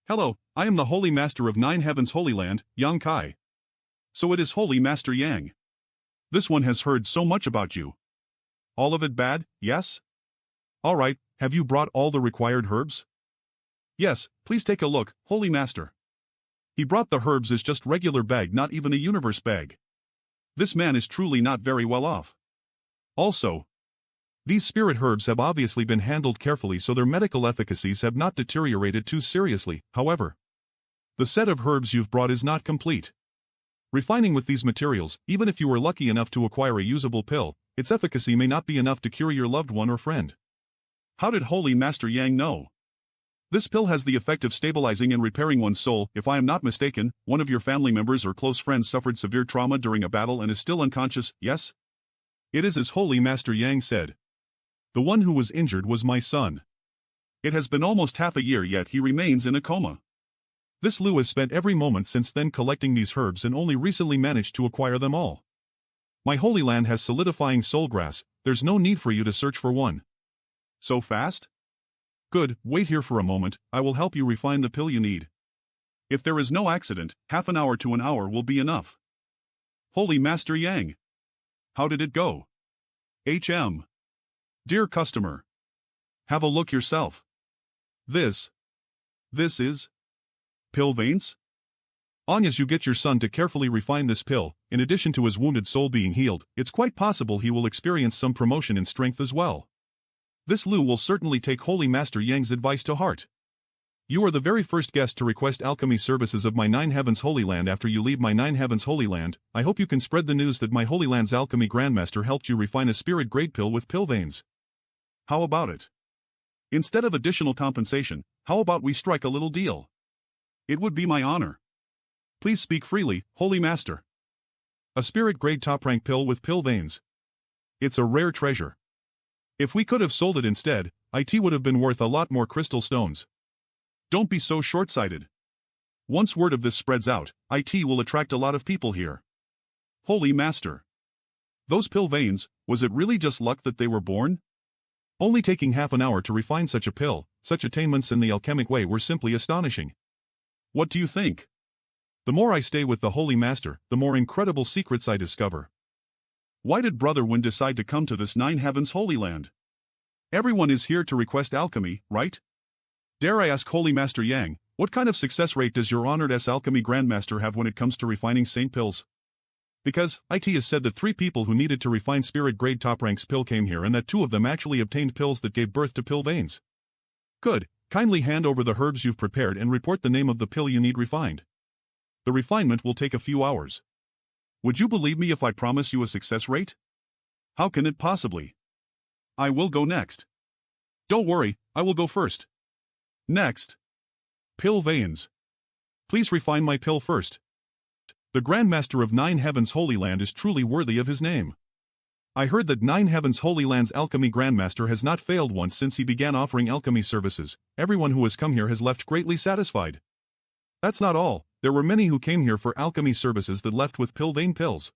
Hello, I am the Holy Master of Nine Heavens Holy Land, Yang Kai. So it is Holy Master Yang. This one has heard so much about you. All of it bad, yes? Alright, have you brought all the required herbs? Yes, please take a look, Holy Master. He brought the herbs as just regular bag, not even a universe bag. This man is truly not very well off. Also, these spirit herbs have obviously been handled carefully so their medical efficacies have not deteriorated too seriously. However, the set of herbs you've brought is not complete. Refining with these materials, even if you were lucky enough to acquire a usable pill, its efficacy may not be enough to cure your loved one or friend. How did Holy Master Yang know? This pill has the effect of stabilizing and repairing one's soul. If I am not mistaken, one of your family members or close friends suffered severe trauma during a battle and is still unconscious, yes? It is as Holy Master Yang said. The one who was injured was my son. It has been almost half a year yet he remains in a coma. This Lu has spent every moment since then collecting these herbs and only recently managed to acquire them all. My Holy Land has solidifying soul grass, there's no need for you to search for one. So fast? Good, wait here for a moment, I will help you refine the pill you need. If there is no accident, half an hour to an hour will be enough. Holy Master Yang. How did it go? HM. Dear customer. Have a look yourself. This is pill veins? As you get your son to carefully refine this pill, in addition to his wounded soul being healed, it's quite possible he will experience some promotion in strength as well. This Lu will certainly take Holy Master Yang's advice to heart. You are the very first guest to request alchemy services of my Nine Heavens Holy Land. After you leave my Nine Heavens Holy Land, I hope you can spread the news that my Holy Land's alchemy grandmaster helped you refine a spirit grade pill with pill veins. How about it? Instead of additional compensation, how about we strike a little deal? It would be my honor. Please speak freely, Holy Master. A spirit grade top rank pill with pill veins. It's a rare treasure. If we could have sold it instead, it would have been worth a lot more crystal stones. Don't be so short-sighted. Once word of this spreads out, it will attract a lot of people here. Holy Master. Those pill veins, was it really just luck that they were born? Only taking half an hour to refine such a pill, such attainments in the alchemic way were simply astonishing. What do you think? The more I stay with the Holy Master, the more incredible secrets I discover. Why did Brother Wen decide to come to this Nine Heavens Holy Land? Everyone is here to request alchemy, right? Dare I ask Holy Master Yang, what kind of success rate does your honored alchemy grandmaster have when it comes to refining saint pills? Because, it has said that 3 people who needed to refine spirit grade top ranks pill came here and that 2 of them actually obtained pills that gave birth to pill veins. Good, kindly hand over the herbs you've prepared and report the name of the pill you need refined. The refinement will take a few hours. Would you believe me if I promise you a success rate? How can it possibly? I will go next. Don't worry, I will go first. Next. Pill veins. Please refine my pill first. The Grandmaster of Nine Heavens Holy Land is truly worthy of his name. I heard that Nine Heavens Holy Land's alchemy grandmaster has not failed once since he began offering alchemy services. Everyone who has come here has left greatly satisfied. That's not all. There were many who came here for alchemy services that left with pill vein pills.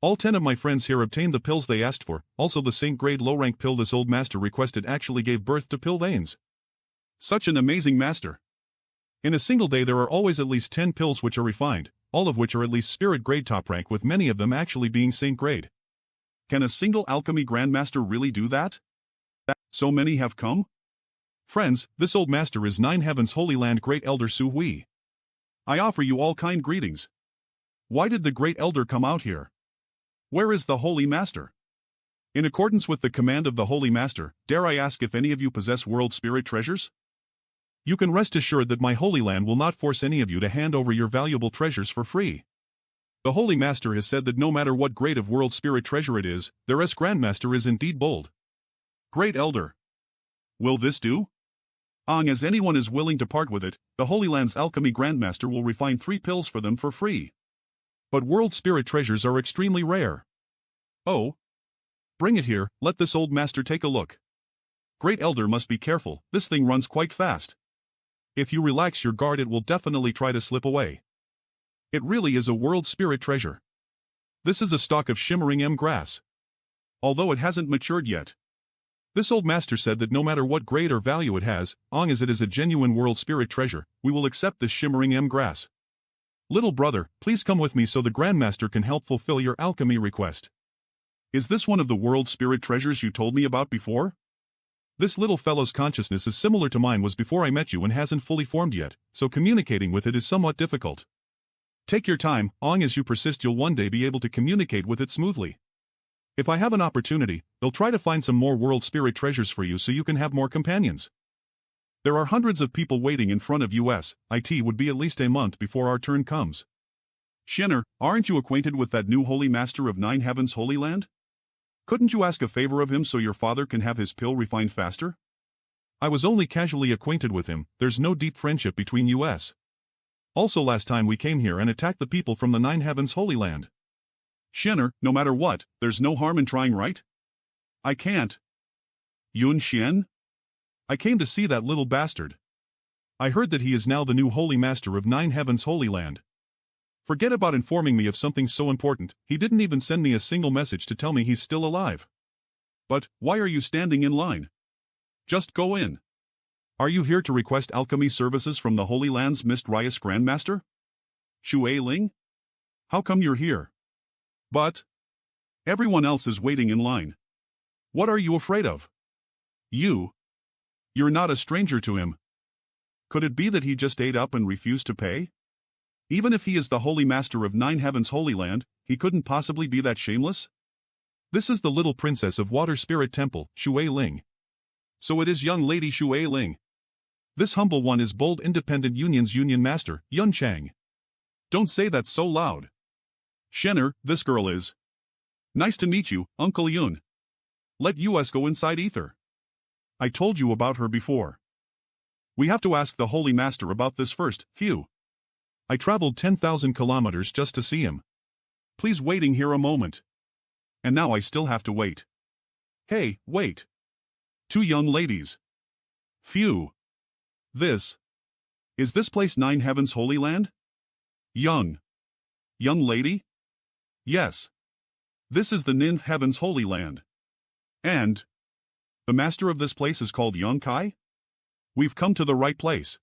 All 10 of my friends here obtained the pills they asked for, also the saint grade low rank pill this old master requested actually gave birth to pill veins. Such an amazing master. In a single day there are always at least 10 pills which are refined, all of which are at least spirit grade top rank with many of them actually being saint grade. Can a single alchemy grandmaster really do that? So many have come? Friends, this old master is Nine Heavens Holy Land Great Elder Su Hui. I offer you all kind greetings. Why did the Great Elder come out here? Where is the Holy Master? In accordance with the command of the Holy Master, dare I ask if any of you possess world spirit treasures? You can rest assured that my Holy Land will not force any of you to hand over your valuable treasures for free. The Holy Master has said that no matter what grade of world spirit treasure it is, their Grandmaster is indeed bold. Great Elder. Will this do? As anyone is willing to part with it, the Holy Land's alchemy grandmaster will refine 3 pills for them for free. But world spirit treasures are extremely rare. Oh? Bring it here, let this old master take a look. Great Elder must be careful, this thing runs quite fast. If you relax your guard it will definitely try to slip away. It really is a world spirit treasure. This is a stalk of shimmering grass. Although it hasn't matured yet. This old master said that no matter what grade or value it has, as it is a genuine world spirit treasure, we will accept this shimmering grass. Little brother, please come with me so the Grandmaster can help fulfill your alchemy request. Is this one of the world spirit treasures you told me about before? This little fellow's consciousness is similar to mine was before I met you and hasn't fully formed yet, so communicating with it is somewhat difficult. Take your time, long as you persist you'll one day be able to communicate with it smoothly. If I have an opportunity, I'll try to find some more world spirit treasures for you so you can have more companions. There are hundreds of people waiting in front of us, it would be at least a month before our turn comes. Shinner, aren't you acquainted with that new Holy Master of Nine Heavens Holy Land? Couldn't you ask a favor of him so your father can have his pill refined faster? I was only casually acquainted with him, there's no deep friendship between us. Also last time we came here and attacked the people from the Nine Heavens Holy Land. Shinner, no matter what, there's no harm in trying, right? I can't. Yun Xian? I came to see that little bastard. I heard that he is now the new Holy Master of Nine Heavens Holy Land. Forget about informing me of something so important, he didn't even send me a single message to tell me he's still alive. But, why are you standing in line? Just go in. Are you here to request alchemy services from the Holy Land's mysterious Grandmaster? Weakling? How come you're here? But everyone else is waiting in line. What are you afraid of? You're not a stranger to him. Could it be that he just ate up and refused to pay? Even if he is the Holy Master of Nine Heavens Holy Land, he couldn't possibly be that shameless? This is the little princess of Water Spirit Temple, Weakling. So it is young lady Weakling. This humble one is bold independent union's union master, Yun Chang. Don't say that so loud. Shinner, this girl is. Nice to meet you, Uncle Yun. Let us go inside ether. I told you about her before. We have to ask the Holy Master about this first, phew. I traveled 10,000 kilometers just to see him. Please waiting here a moment. And now I still have to wait. Hey, wait. Two young ladies. Phew. Is this place Nine Heavens Holy Land? Young lady? Yes. This is the Ninth Heavens Holy Land. And the master of this place is called Young Kai? We've come to the right place.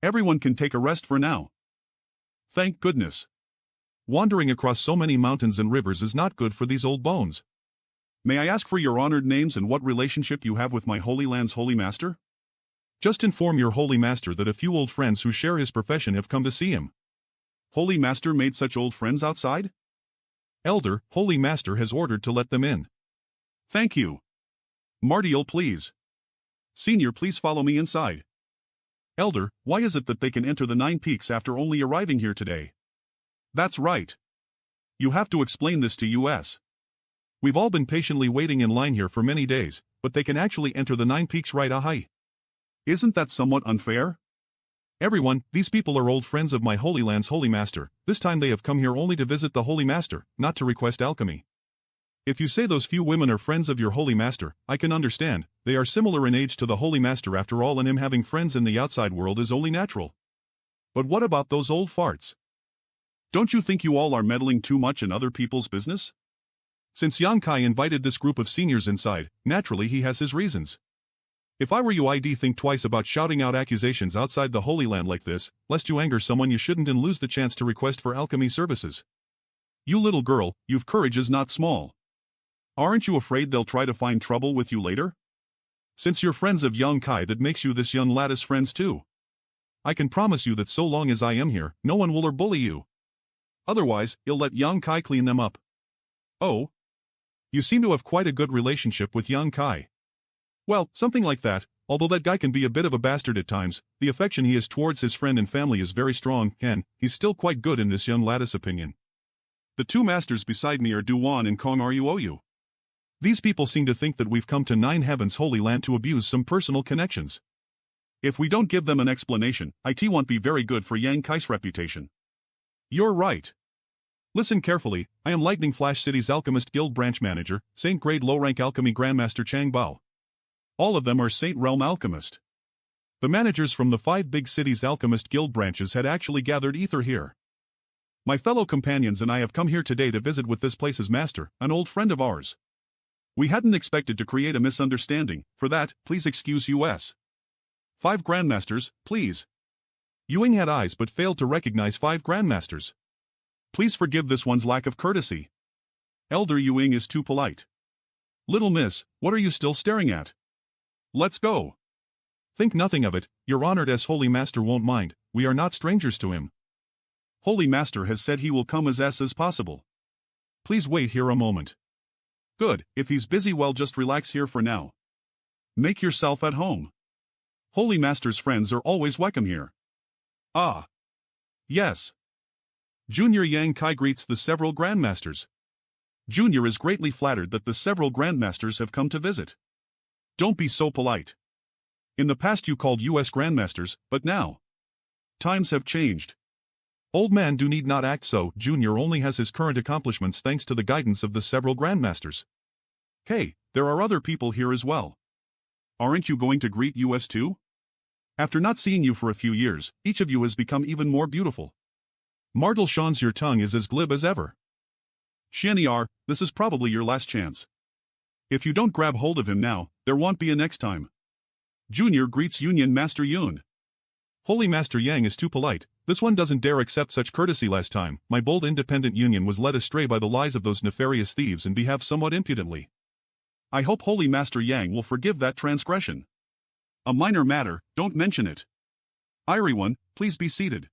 Everyone can take a rest for now. Thank goodness. Wandering across so many mountains and rivers is not good for these old bones. May I ask for your honored names and what relationship you have with my Holy Land's Holy Master? Just inform your Holy Master that a few old friends who share his profession have come to see him. Holy Master made such old friends outside? Elder, Holy Master has ordered to let them in. Thank you. Martial, please. Senior, please follow me inside. Elder, why is it that they can enter the Nine Peaks after only arriving here today? That's right. You have to explain this to us. We've all been patiently waiting in line here for many days, but they can actually enter the Nine Peaks right away. Isn't that somewhat unfair? Everyone, these people are old friends of my Holy Land's Holy Master. This time they have come here only to visit the Holy Master, not to request alchemy. If you say those few women are friends of your Holy Master, I can understand, they are similar in age to the Holy Master after all and him having friends in the outside world is only natural. But what about those old farts? Don't you think you all are meddling too much in other people's business? Since Yang Kai invited this group of seniors inside, naturally he has his reasons. If I were you I'd think twice about shouting out accusations outside the Holy Land like this, lest you anger someone you shouldn't and lose the chance to request for alchemy services. You little girl, you've courage is not small. Aren't you afraid they'll try to find trouble with you later? Since you're friends of Yang Kai that makes you this young lad's friends too. I can promise you that so long as I am here, no one will or bully you. Otherwise, you'll let Yang Kai clean them up. Oh? You seem to have quite a good relationship with Yang Kai. Well, something like that, although that guy can be a bit of a bastard at times, the affection he has towards his friend and family is very strong, and he's still quite good in this young lad's opinion. The two masters beside me are Duan and Kong Ruou. These people seem to think that we've come to Nine Heavens Holy Land to abuse some personal connections. If we don't give them an explanation, it won't be very good for Yang Kai's reputation. You're right. Listen carefully, I am Lightning Flash City's Alchemist Guild Branch Manager, Saint Grade Low-Rank Alchemy Grandmaster Chang Bao. All of them are Saint Realm Alchemist. The managers from the 5 big cities' Alchemist Guild branches had actually gathered ether here. My fellow companions and I have come here today to visit with this place's master, an old friend of ours. We hadn't expected to create a misunderstanding, for that, please excuse us. 5 Grandmasters, please. Yuing had eyes but failed to recognize 5 grandmasters. Please forgive this one's lack of courtesy. Elder Yuing is too polite. Little miss, what are you still staring at? Let's go. Think nothing of it, your honored Holy Master won't mind, we are not strangers to him. Holy Master has said he will come as possible. Please wait here a moment. Good, if he's busy, well, just relax here for now. Make yourself at home. Holy Master's friends are always welcome here. Ah. Yes. Junior Yang Kai greets the several grandmasters. Junior is greatly flattered that the several grandmasters have come to visit. Don't be so polite. In the past you called us grandmasters, but now times have changed. Old man do need not act so, Junior only has his current accomplishments thanks to the guidance of the several grandmasters. Hey, there are other people here as well. Aren't you going to greet us too? After not seeing you for a few years, each of you has become even more beautiful. Martel Shans, your tongue is as glib as ever. Xianyar, this is probably your last chance. If you don't grab hold of him now, there won't be a next time. Junior greets Union Master Yun. Holy Master Yang is too polite, this one doesn't dare accept such courtesy. Last time, my bold independent union was led astray by the lies of those nefarious thieves and behaved somewhat impudently. I hope Holy Master Yang will forgive that transgression. A minor matter, don't mention it. Everyone, please be seated.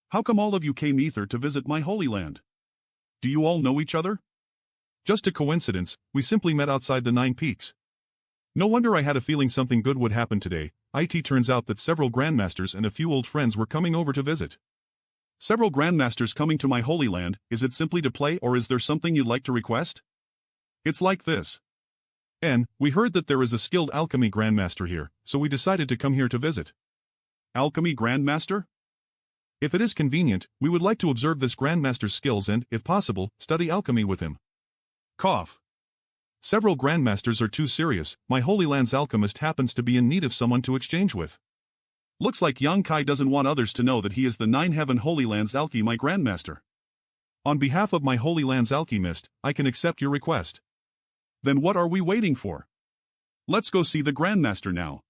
How come all of you came hither to visit my holy land? Do you all know each other? Just a coincidence, we simply met outside the 9 Peaks. No wonder I had a feeling something good would happen today. It turns out that several grandmasters and a few old friends were coming over to visit. Several grandmasters coming to my holy land, is it simply to play or is there something you'd like to request? It's like this. We heard that there is a skilled alchemy grandmaster here, so we decided to come here to visit. Alchemy grandmaster? If it is convenient, we would like to observe this grandmaster's skills and, if possible, study alchemy with him. Cough. Several grandmasters are too serious, my holy land's alchemist happens to be in need of someone to exchange with. Looks like Yang Kai doesn't want others to know that he is the 9 Heaven Holy Land's alchemy grandmaster. On behalf of my holy land's alchemist, I can accept your request. Then what are we waiting for? Let's go see the grandmaster now.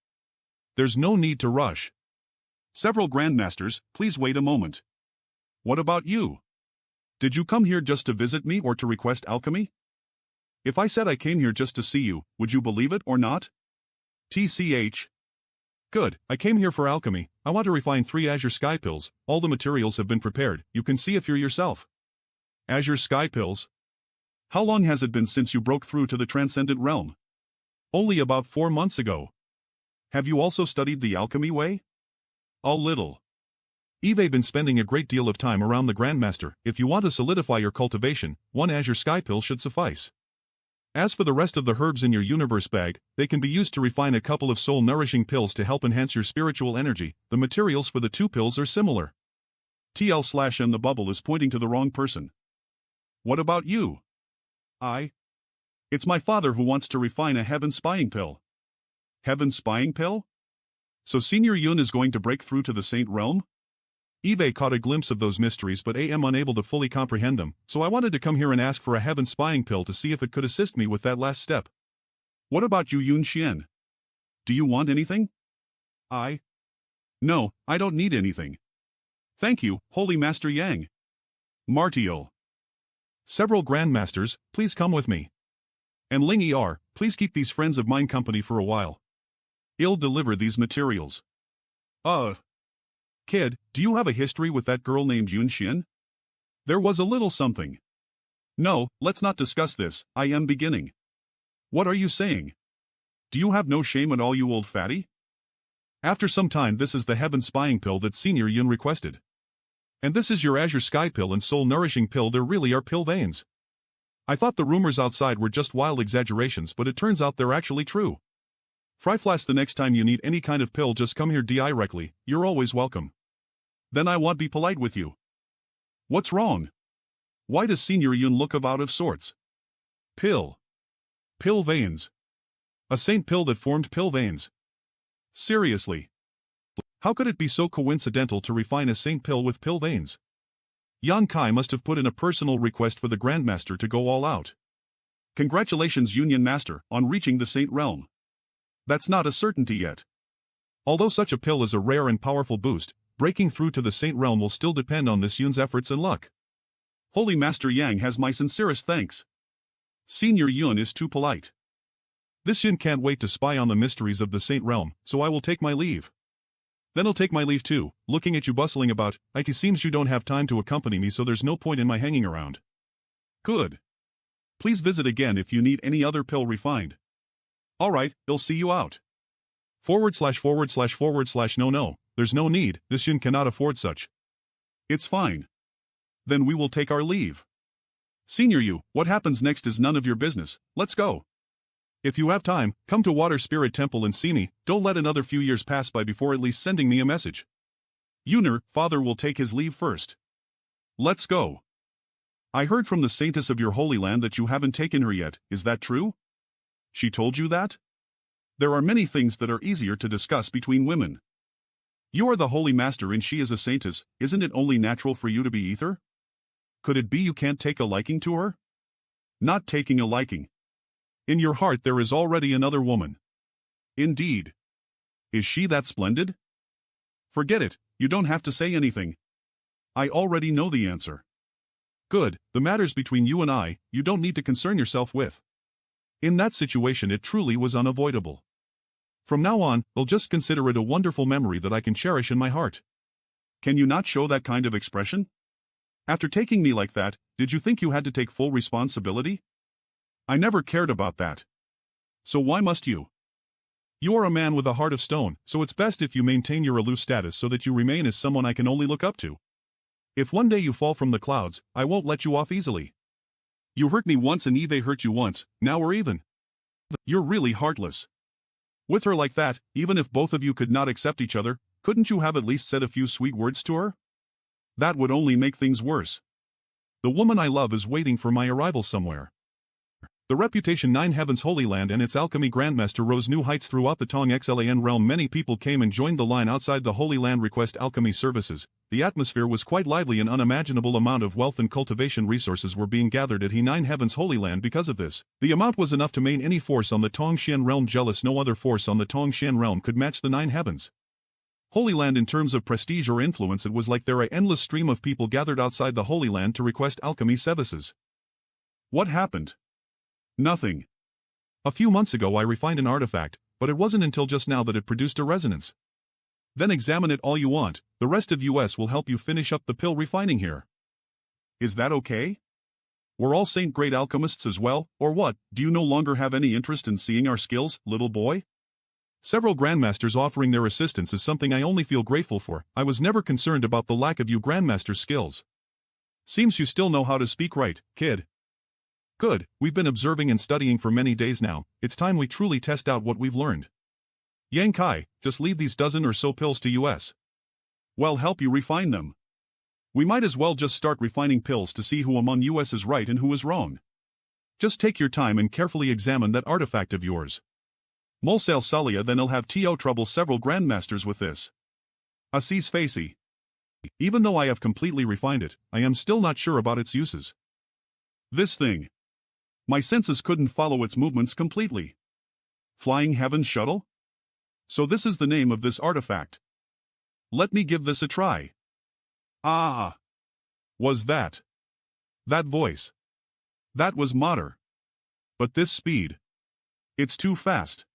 There's no need to rush. Several grandmasters, please wait a moment. What about you? Did you come here just to visit me or to request alchemy? If I said I came here just to see you, would you believe it or not? TCH. Good, I came here for alchemy. I want to refine 3 Azure Sky Pills. All the materials have been prepared, you can see if you're yourself. Azure Sky Pills? How long has it been since you broke through to the Transcendent Realm? Only about 4 months ago. Have you also studied the alchemy way? A little. Eve been spending a great deal of time around the Grandmaster. If you want to solidify your cultivation, 1 Azure Sky Pill should suffice. As for the rest of the herbs in your universe bag, they can be used to refine a couple of soul-nourishing pills to help enhance your spiritual energy. The materials for the 2 pills are similar. TL/M the bubble is pointing to the wrong person. What about you? It's my father who wants to refine a Heaven Spying Pill. Heaven Spying Pill? So Senior Yun is going to break through to the Saint Realm? Eve caught a glimpse of those mysteries but am unable to fully comprehend them, so I wanted to come here and ask for a Heaven Spying Pill to see if it could assist me with that last step. What about you, Yun Xian? Do you want anything? No, I don't need anything. Thank you, Holy Master Yang. Martial. Several grandmasters, please come with me. And Ling Er, please keep these friends of mine company for a while. I'll deliver these materials. Kid, do you have a history with that girl named Yun Xian? There was a little something. No, let's not discuss this, I am beginning. What are you saying? Do you have no shame at all, you old fatty? After some time, this is the Heaven Spying Pill that Senior Yun requested. And this is your Azure Sky Pill and Soul Nourishing Pill. There really are pill veins. I thought the rumors outside were just wild exaggerations, but it turns out they're actually true. Fryflash, the next time you need any kind of pill, just come here directly, you're always welcome. Then I won't be polite with you. What's wrong? Why does Senior Yun look out of sorts? Pill. Pill veins. A saint pill that formed pill veins. Seriously. How could it be so coincidental to refine a saint pill with pill veins? Yang Kai must have put in a personal request for the Grandmaster to go all out. Congratulations, Union Master, on reaching the Saint Realm. That's not a certainty yet. Although such a pill is a rare and powerful boost, breaking through to the Saint Realm will still depend on this Yun's efforts and luck. Holy Master Yang has my sincerest thanks. Senior Yun is too polite. This Yun can't wait to spy on the mysteries of the Saint Realm, so I will take my leave. Then I'll take my leave too, looking at you bustling about. It seems you don't have time to accompany me, so there's no point in my hanging around. Good. Please visit again if you need any other pill refined. Alright, I'll see you out. // No, there's no need, this Yun cannot afford such. It's fine. Then we will take our leave. Senior Yu, what happens next is none of your business, let's go. If you have time, come to Water Spirit Temple and see me, don't let another few years pass by before at least sending me a message. Yuner, father will take his leave first. Let's go. I heard from the saintess of your holy land that you haven't taken her yet, is that true? She told you that? There are many things that are easier to discuss between women. You are the holy master and she is a saintess, isn't it only natural for you to be ether? Could it be you can't take a liking to her? Not taking a liking. In your heart there is already another woman. Indeed. Is she that splendid? Forget it, you don't have to say anything. I already know the answer. Good, the matters between you and I, you don't need to concern yourself with. In that situation it truly was unavoidable. From now on, I'll just consider it a wonderful memory that I can cherish in my heart. Can you not show that kind of expression? After taking me like that, did you think you had to take full responsibility? I never cared about that. So why must you? You are a man with a heart of stone, so it's best if you maintain your aloof status so that you remain as someone I can only look up to. If one day you fall from the clouds, I won't let you off easily. You hurt me once and Eve hurt you once, now we're even. You're really heartless. With her like that, even if both of you could not accept each other, couldn't you have at least said a few sweet words to her? That would only make things worse. The woman I love is waiting for my arrival somewhere. The reputation Nine Heavens Holy Land and its alchemy grandmaster rose new heights throughout the Tong Xlan realm. Many people came and joined the line outside the Holy Land request alchemy services. The atmosphere was quite lively, an unimaginable amount of wealth and cultivation resources were being gathered at Nine Heavens Holy Land because of this. The amount was enough to make any force on the Tongshan realm jealous. No other force on the Tongshan realm could match the Nine Heavens Holy Land in terms of prestige or influence. It was like there an endless stream of people gathered outside the Holy Land to request alchemy services. What happened? Nothing. A few months ago I refined an artifact, but it wasn't until just now that it produced a resonance. Then examine it all you want, the rest of US will help you finish up the pill refining here. Is that okay? We're all Saint Great Alchemists as well, or what? Do you no longer have any interest in seeing our skills, little boy? Several grandmasters offering their assistance is something I only feel grateful for. I was never concerned about the lack of you grandmaster's skills. Seems you still know how to speak right, kid. Good, we've been observing and studying for many days now, it's time we truly test out what we've learned. Yang Kai, just leave these dozen or so pills to US. Well, help you refine them. We might as well just start refining pills to see who among US is right and who is wrong. Just take your time and carefully examine that artifact of yours. Molsale Salia, then I'll have TO trouble several grandmasters with this. Assis Facey. Even though I have completely refined it, I am still not sure about its uses. This thing. My senses couldn't follow its movements completely. Flying Heaven Shuttle? So this is the name of this artifact. Let me give this a try. Ah! Was that? That voice. That was Mater. But this speed. It's too fast.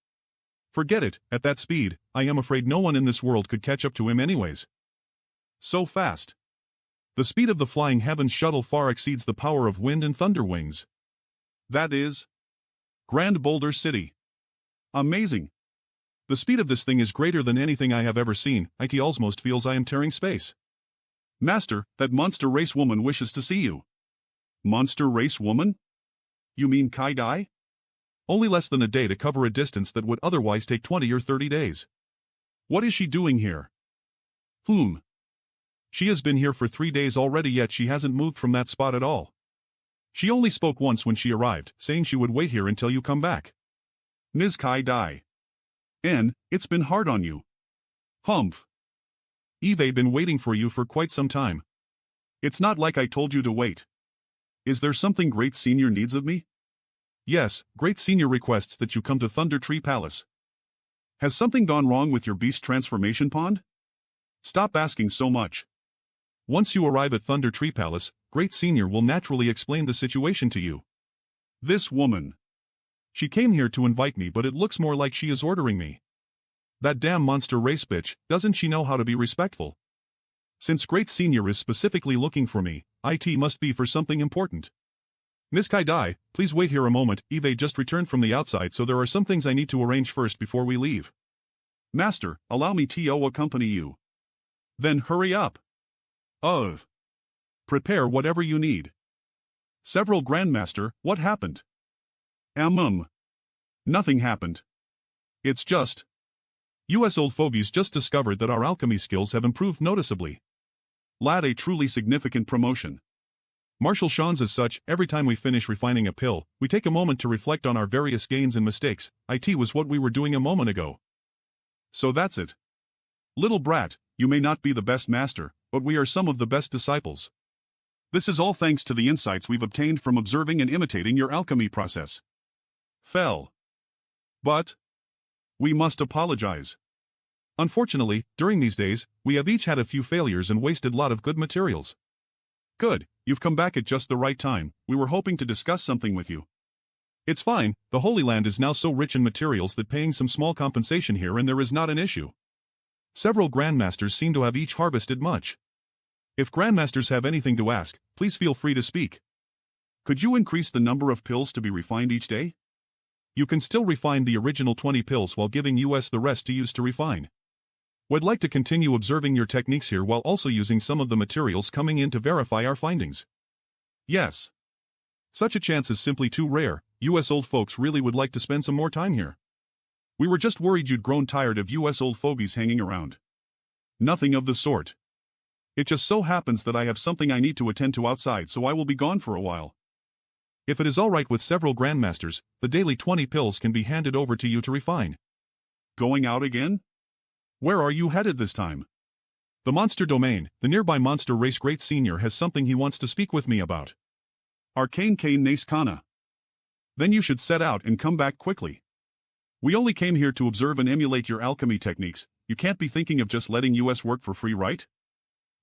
Forget it, at that speed, I am afraid no one in this world could catch up to him anyways. So fast. The speed of the Flying Heavens Shuttle far exceeds the power of wind and thunder wings. That is Grand Boulder City. Amazing. The speed of this thing is greater than anything I have ever seen. It almost feels I am tearing space. Master, that monster race woman wishes to see you. Monster race woman? You mean Kai Dai? Only less than a day to cover a distance that would otherwise take 20 or 30 days. What is she doing here? She has been here for 3 days already, yet she hasn't moved from that spot at all. She only spoke once when she arrived, saying she would wait here until you come back. Ms. Kai Dai. It's been hard on you. Humph. Eve been waiting for you for quite some time. It's not like I told you to wait. Is there something Great Senior needs of me? Yes, Great Senior requests that you come to Thunder Tree Palace. Has something gone wrong with your beast transformation pond? Stop asking so much. Once you arrive at Thunder Tree Palace, Great Senior will naturally explain the situation to you. This woman. She came here to invite me, but it looks more like she is ordering me. That damn monster race bitch, doesn't she know how to be respectful? Since Great Senior is specifically looking for me, it must be for something important. Miss Kaidai, please wait here a moment. Eve just returned from the outside, so there are some things I need to arrange first before we leave. Master, allow me to accompany you. Then hurry up. Prepare whatever you need. Several Grandmaster, what happened? Nothing happened. It's just. US old fogies just discovered that our alchemy skills have improved noticeably. Lad, a truly significant promotion. Marshal Sean's as such, every time we finish refining a pill, we take a moment to reflect on our various gains and mistakes. It was what we were doing a moment ago. So that's it. Little brat, you may not be the best master, but we are some of the best disciples. This is all thanks to the insights we've obtained from observing and imitating your alchemy process. But we must apologize. Unfortunately, during these days, we have each had a few failures and wasted a lot of good materials. Good, you've come back at just the right time. We were hoping to discuss something with you. It's fine, the Holy Land is now so rich in materials that paying some small compensation here and there is not an issue. Several Grandmasters seem to have each harvested much. If Grandmasters have anything to ask, please feel free to speak. Could you increase the number of pills to be refined each day? You can still refine the original 20 pills while giving us the rest to use to refine. We'd like to continue observing your techniques here while also using some of the materials coming in to verify our findings. Yes. Such a chance is simply too rare. US old folks really would like to spend some more time here. We were just worried you'd grown tired of US old fogies hanging around. Nothing of the sort. It just so happens that I have something I need to attend to outside, so I will be gone for a while. If it is all right with several Grandmasters, the daily 20 pills can be handed over to you to refine. Going out again? Where are you headed this time? The monster domain. The nearby monster race Great Senior has something he wants to speak with me about. Arcane Kane Naskana. Then you should set out and come back quickly. We only came here to observe and emulate your alchemy techniques. You can't be thinking of just letting us work for free, right?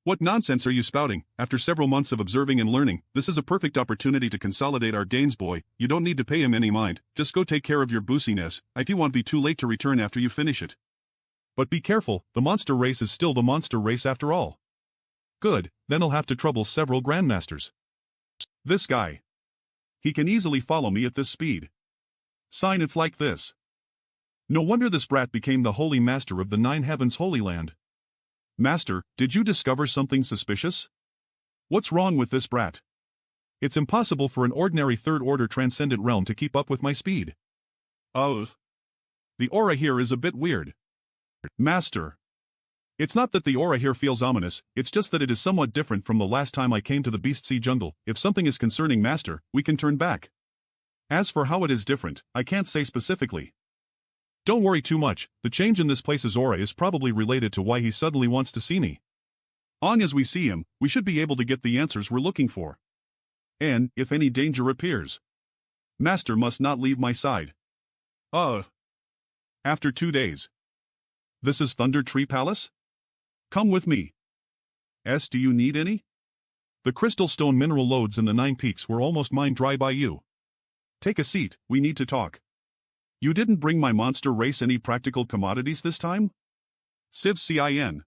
What nonsense are you spouting? After several months of observing and learning, this is a perfect opportunity to consolidate our gains, boy. You don't need to pay him any mind, just go take care of your boosiness. It won't be too late to return after you finish it. But be careful, the monster race is still the monster race after all. Good, then I'll have to trouble several Grandmasters. This guy. He can easily follow me at this speed. Sign, it's like this. No wonder this brat became the holy master of the Nine Heavens Holy Land. Master, did you discover something suspicious? What's wrong with this brat? It's impossible for an ordinary third-order transcendent realm to keep up with my speed. The aura here is a bit weird. Master. It's not that the aura here feels ominous, it's just that it is somewhat different from the last time I came to the Beast Sea Jungle. If something is concerning Master, we can turn back. As for how it is different, I can't say specifically. Don't worry too much, the change in this place's aura is probably related to why he suddenly wants to see me. On as we see him, we should be able to get the answers we're looking for. And, if any danger appears, Master must not leave my side. After 2 days. This is Thunder Tree Palace? Come with me. Do you need any? The crystal stone mineral lodes in the 9 peaks were almost mined dry by you. Take a seat, we need to talk. You didn't bring my monster race any practical commodities this time? Civ Cin.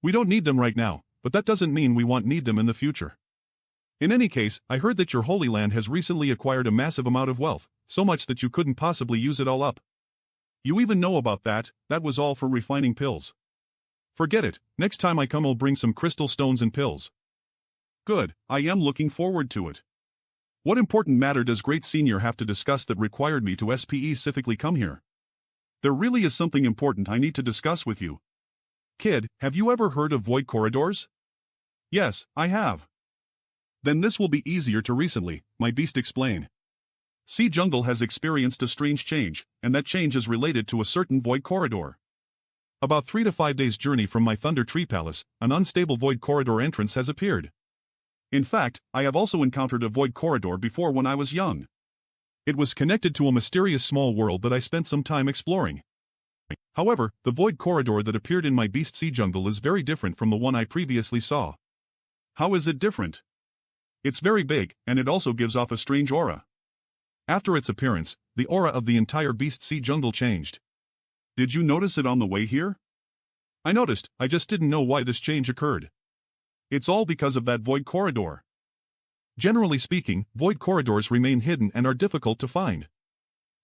We don't need them right now, but that doesn't mean we won't need them in the future. In any case, I heard that your Holy Land has recently acquired a massive amount of wealth, so much that you couldn't possibly use it all up. You even know about that, that was all from refining pills. Forget it, next time I come I'll bring some crystal stones and pills. Good, I am looking forward to it. What important matter does Great Senior have to discuss that required me to specifically come here? There really is something important I need to discuss with you. Kid, have you ever heard of void corridors? Yes, I have. Then this will be easier to recently, my beast explain. Sea Jungle has experienced a strange change, and that change is related to a certain void corridor. About 3 to 5 days' journey from my Thunder Tree Palace, an unstable void corridor entrance has appeared. In fact, I have also encountered a void corridor before when I was young. It was connected to a mysterious small world that I spent some time exploring. However, the void corridor that appeared in my Beast Sea jungle is very different from the one I previously saw. How is it different? It's very big, and it also gives off a strange aura. After its appearance, the aura of the entire Beast Sea jungle changed. Did you notice it on the way here? I noticed, I just didn't know why this change occurred. It's all because of that void corridor. Generally speaking, void corridors remain hidden and are difficult to find.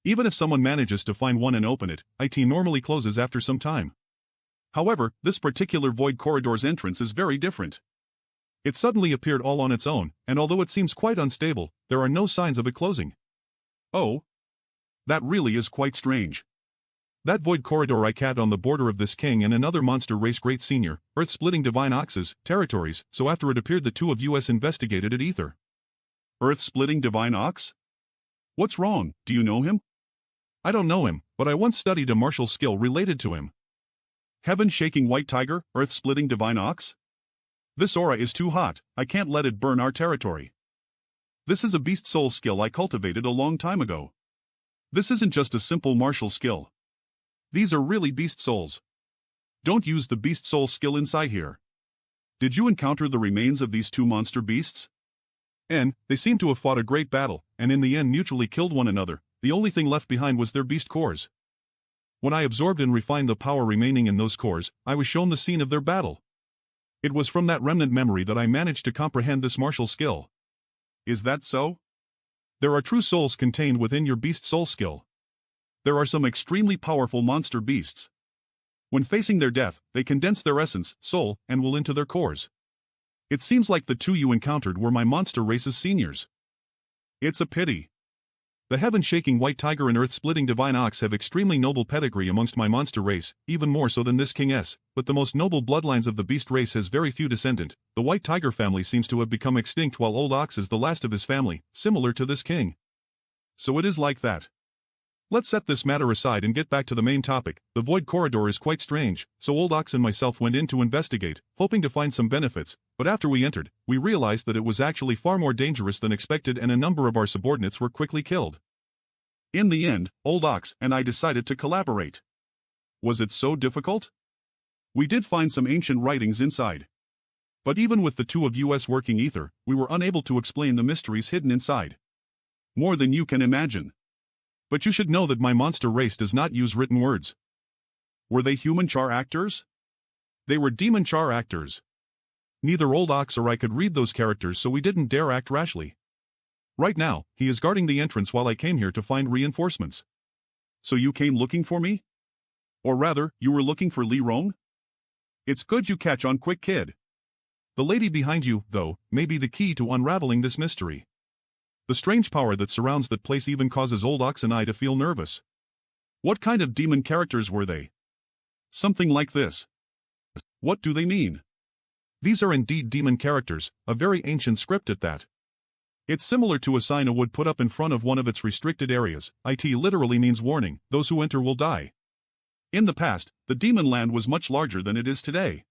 Even if someone manages to find one and open it, it normally closes after some time. However, this particular void corridor's entrance is very different. It suddenly appeared all on its own, and although it seems quite unstable, there are no signs of it closing. Oh. That really is quite strange. That void corridor I cat on the border of this king and another monster race great senior, earth-splitting divine oxes, territories, so after it appeared the two of us investigated it ether. Earth-splitting divine ox? What's wrong, do you know him? I don't know him, but I once studied a martial skill related to him. Heaven-shaking white tiger, earth-splitting divine ox? This aura is too hot, I can't let it burn our territory. This is a beast soul skill I cultivated a long time ago. This isn't just a simple martial skill. These are really beast souls. Don't use the beast soul skill inside here. Did you encounter the remains of these two monster beasts? They seem to have fought a great battle, and in the end mutually killed one another. The only thing left behind was their beast cores. When I absorbed and refined the power remaining in those cores, I was shown the scene of their battle. It was from that remnant memory that I managed to comprehend this martial skill. Is that so? There are true souls contained within your beast soul skill. There are some extremely powerful monster beasts. When facing their death, they condense their essence, soul, and will into their cores. It seems like the two you encountered were my monster race's seniors. It's a pity. The heaven-shaking white tiger and earth-splitting divine ox have extremely noble pedigree amongst my monster race, even more so than this king S, but the most noble bloodlines of the beast race has very few descendant. The white tiger family seems to have become extinct while old ox is the last of his family, similar to this king. So it is like that. Let's set this matter aside and get back to the main topic. The void corridor is quite strange, so old ox and myself went in to investigate, hoping to find some benefits, but after we entered, we realized that it was actually far more dangerous than expected and a number of our subordinates were quickly killed. In the end, old ox and I decided to collaborate. Was it so difficult? We did find some ancient writings inside. But even with the two of us working ether, we were unable to explain the mysteries hidden inside. More than you can imagine. But you should know that my monster race does not use written words. Were they human char actors? They were demon char actors. Neither old ox or I could read those characters, so we didn't dare act rashly. Right now, he is guarding the entrance while I came here to find reinforcements. So you came looking for me? Or rather, you were looking for Li Rong? It's good you catch on quick, kid. The lady behind you, though, may be the key to unraveling this mystery. The strange power that surrounds that place even causes old ox and I to feel nervous. What kind of demon characters were they? Something like this. What do they mean? These are indeed demon characters, a very ancient script at that. It's similar to a sign a would put up in front of one of its restricted areas. It literally means warning, those who enter will die. In the past, the demon land was much larger than it is today.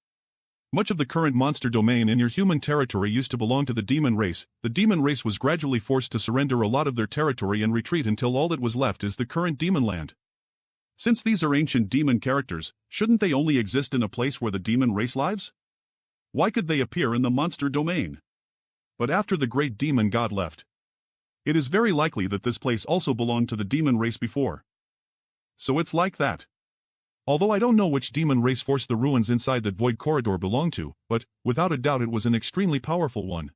Much of the current monster domain in your human territory used to belong to the demon race. The demon race was gradually forced to surrender a lot of their territory and retreat until all that was left is the current demon land. Since these are ancient demon characters, shouldn't they only exist in a place where the demon race lives? Why could they appear in the monster domain? But after the great demon god left, it is very likely that this place also belonged to the demon race before. So it's like that. Although I don't know which demon race forced the ruins inside that void corridor belonged to, but, without a doubt it was an extremely powerful one.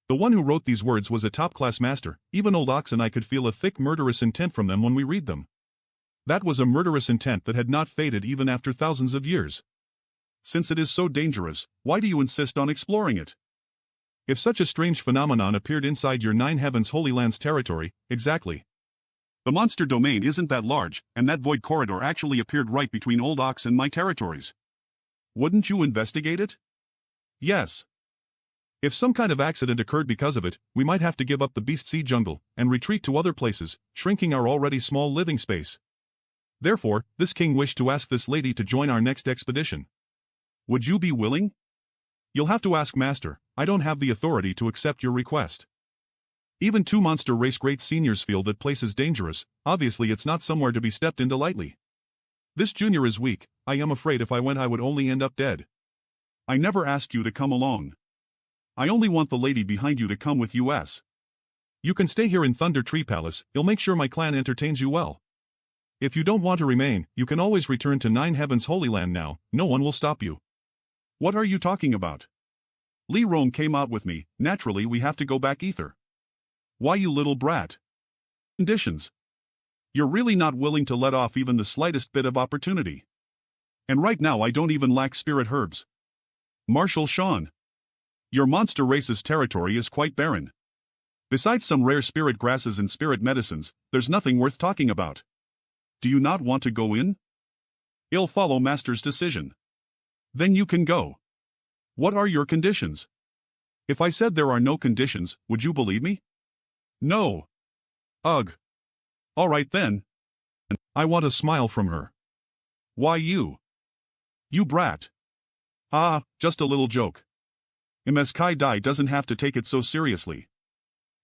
The one who wrote these words was a top-class master. Even old ox and I could feel a thick murderous intent from them when we read them. That was a murderous intent that had not faded even after thousands of years. Since it is so dangerous, why do you insist on exploring it? If such a strange phenomenon appeared inside your Nine Heavens Holy Land's territory, exactly. The monster domain isn't that large, and that void corridor actually appeared right between old ox and my territories. Wouldn't you investigate it? Yes. If some kind of accident occurred because of it, we might have to give up the Beast Sea jungle and retreat to other places, shrinking our already small living space. Therefore, this king wished to ask this lady to join our next expedition. Would you be willing? You'll have to ask Master. I don't have the authority to accept your request. Even two monster race great seniors feel that place is dangerous. Obviously it's not somewhere to be stepped into lightly. This junior is weak. I am afraid if I went I would only end up dead. I never asked you to come along. I only want the lady behind you to come with us. You can stay here in Thunder Tree Palace, I'll make sure my clan entertains you well. If you don't want to remain, you can always return to Nine Heavens Holy Land now, no one will stop you. What are you talking about? Li Rong came out with me, naturally we have to go back ether. Why you little brat? Conditions. You're really not willing to let off even the slightest bit of opportunity. And right now I don't even lack spirit herbs. Marshal Sean. Your monster race's territory is quite barren. Besides some rare spirit grasses and spirit medicines, there's nothing worth talking about. Do you not want to go in? I'll follow Master's decision. Then you can go. What are your conditions? If I said there are no conditions, would you believe me? No. Ugh. All right then. I want a smile from her. Why you? You brat. Ah, just a little joke. Ms. Kai Dai doesn't have to take it so seriously.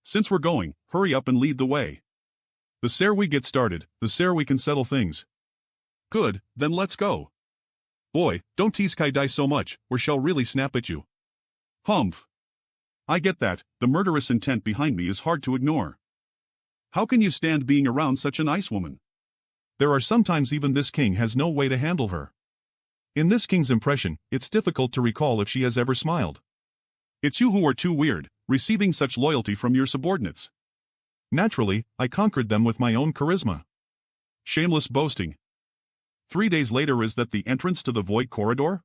Since we're going, hurry up and lead the way. The sooner we get started, the sooner we can settle things. Good, then let's go. Boy, don't tease Kai Dai so much, or she'll really snap at you. Humph. I get that, the murderous intent behind me is hard to ignore. How can you stand being around such a nice woman? There are sometimes even this king has no way to handle her. In this king's impression, it's difficult to recall if she has ever smiled. It's you who are too weird, receiving such loyalty from your subordinates. Naturally, I conquered them with my own charisma. Shameless boasting. 3 days later, is that the entrance to the Void Corridor?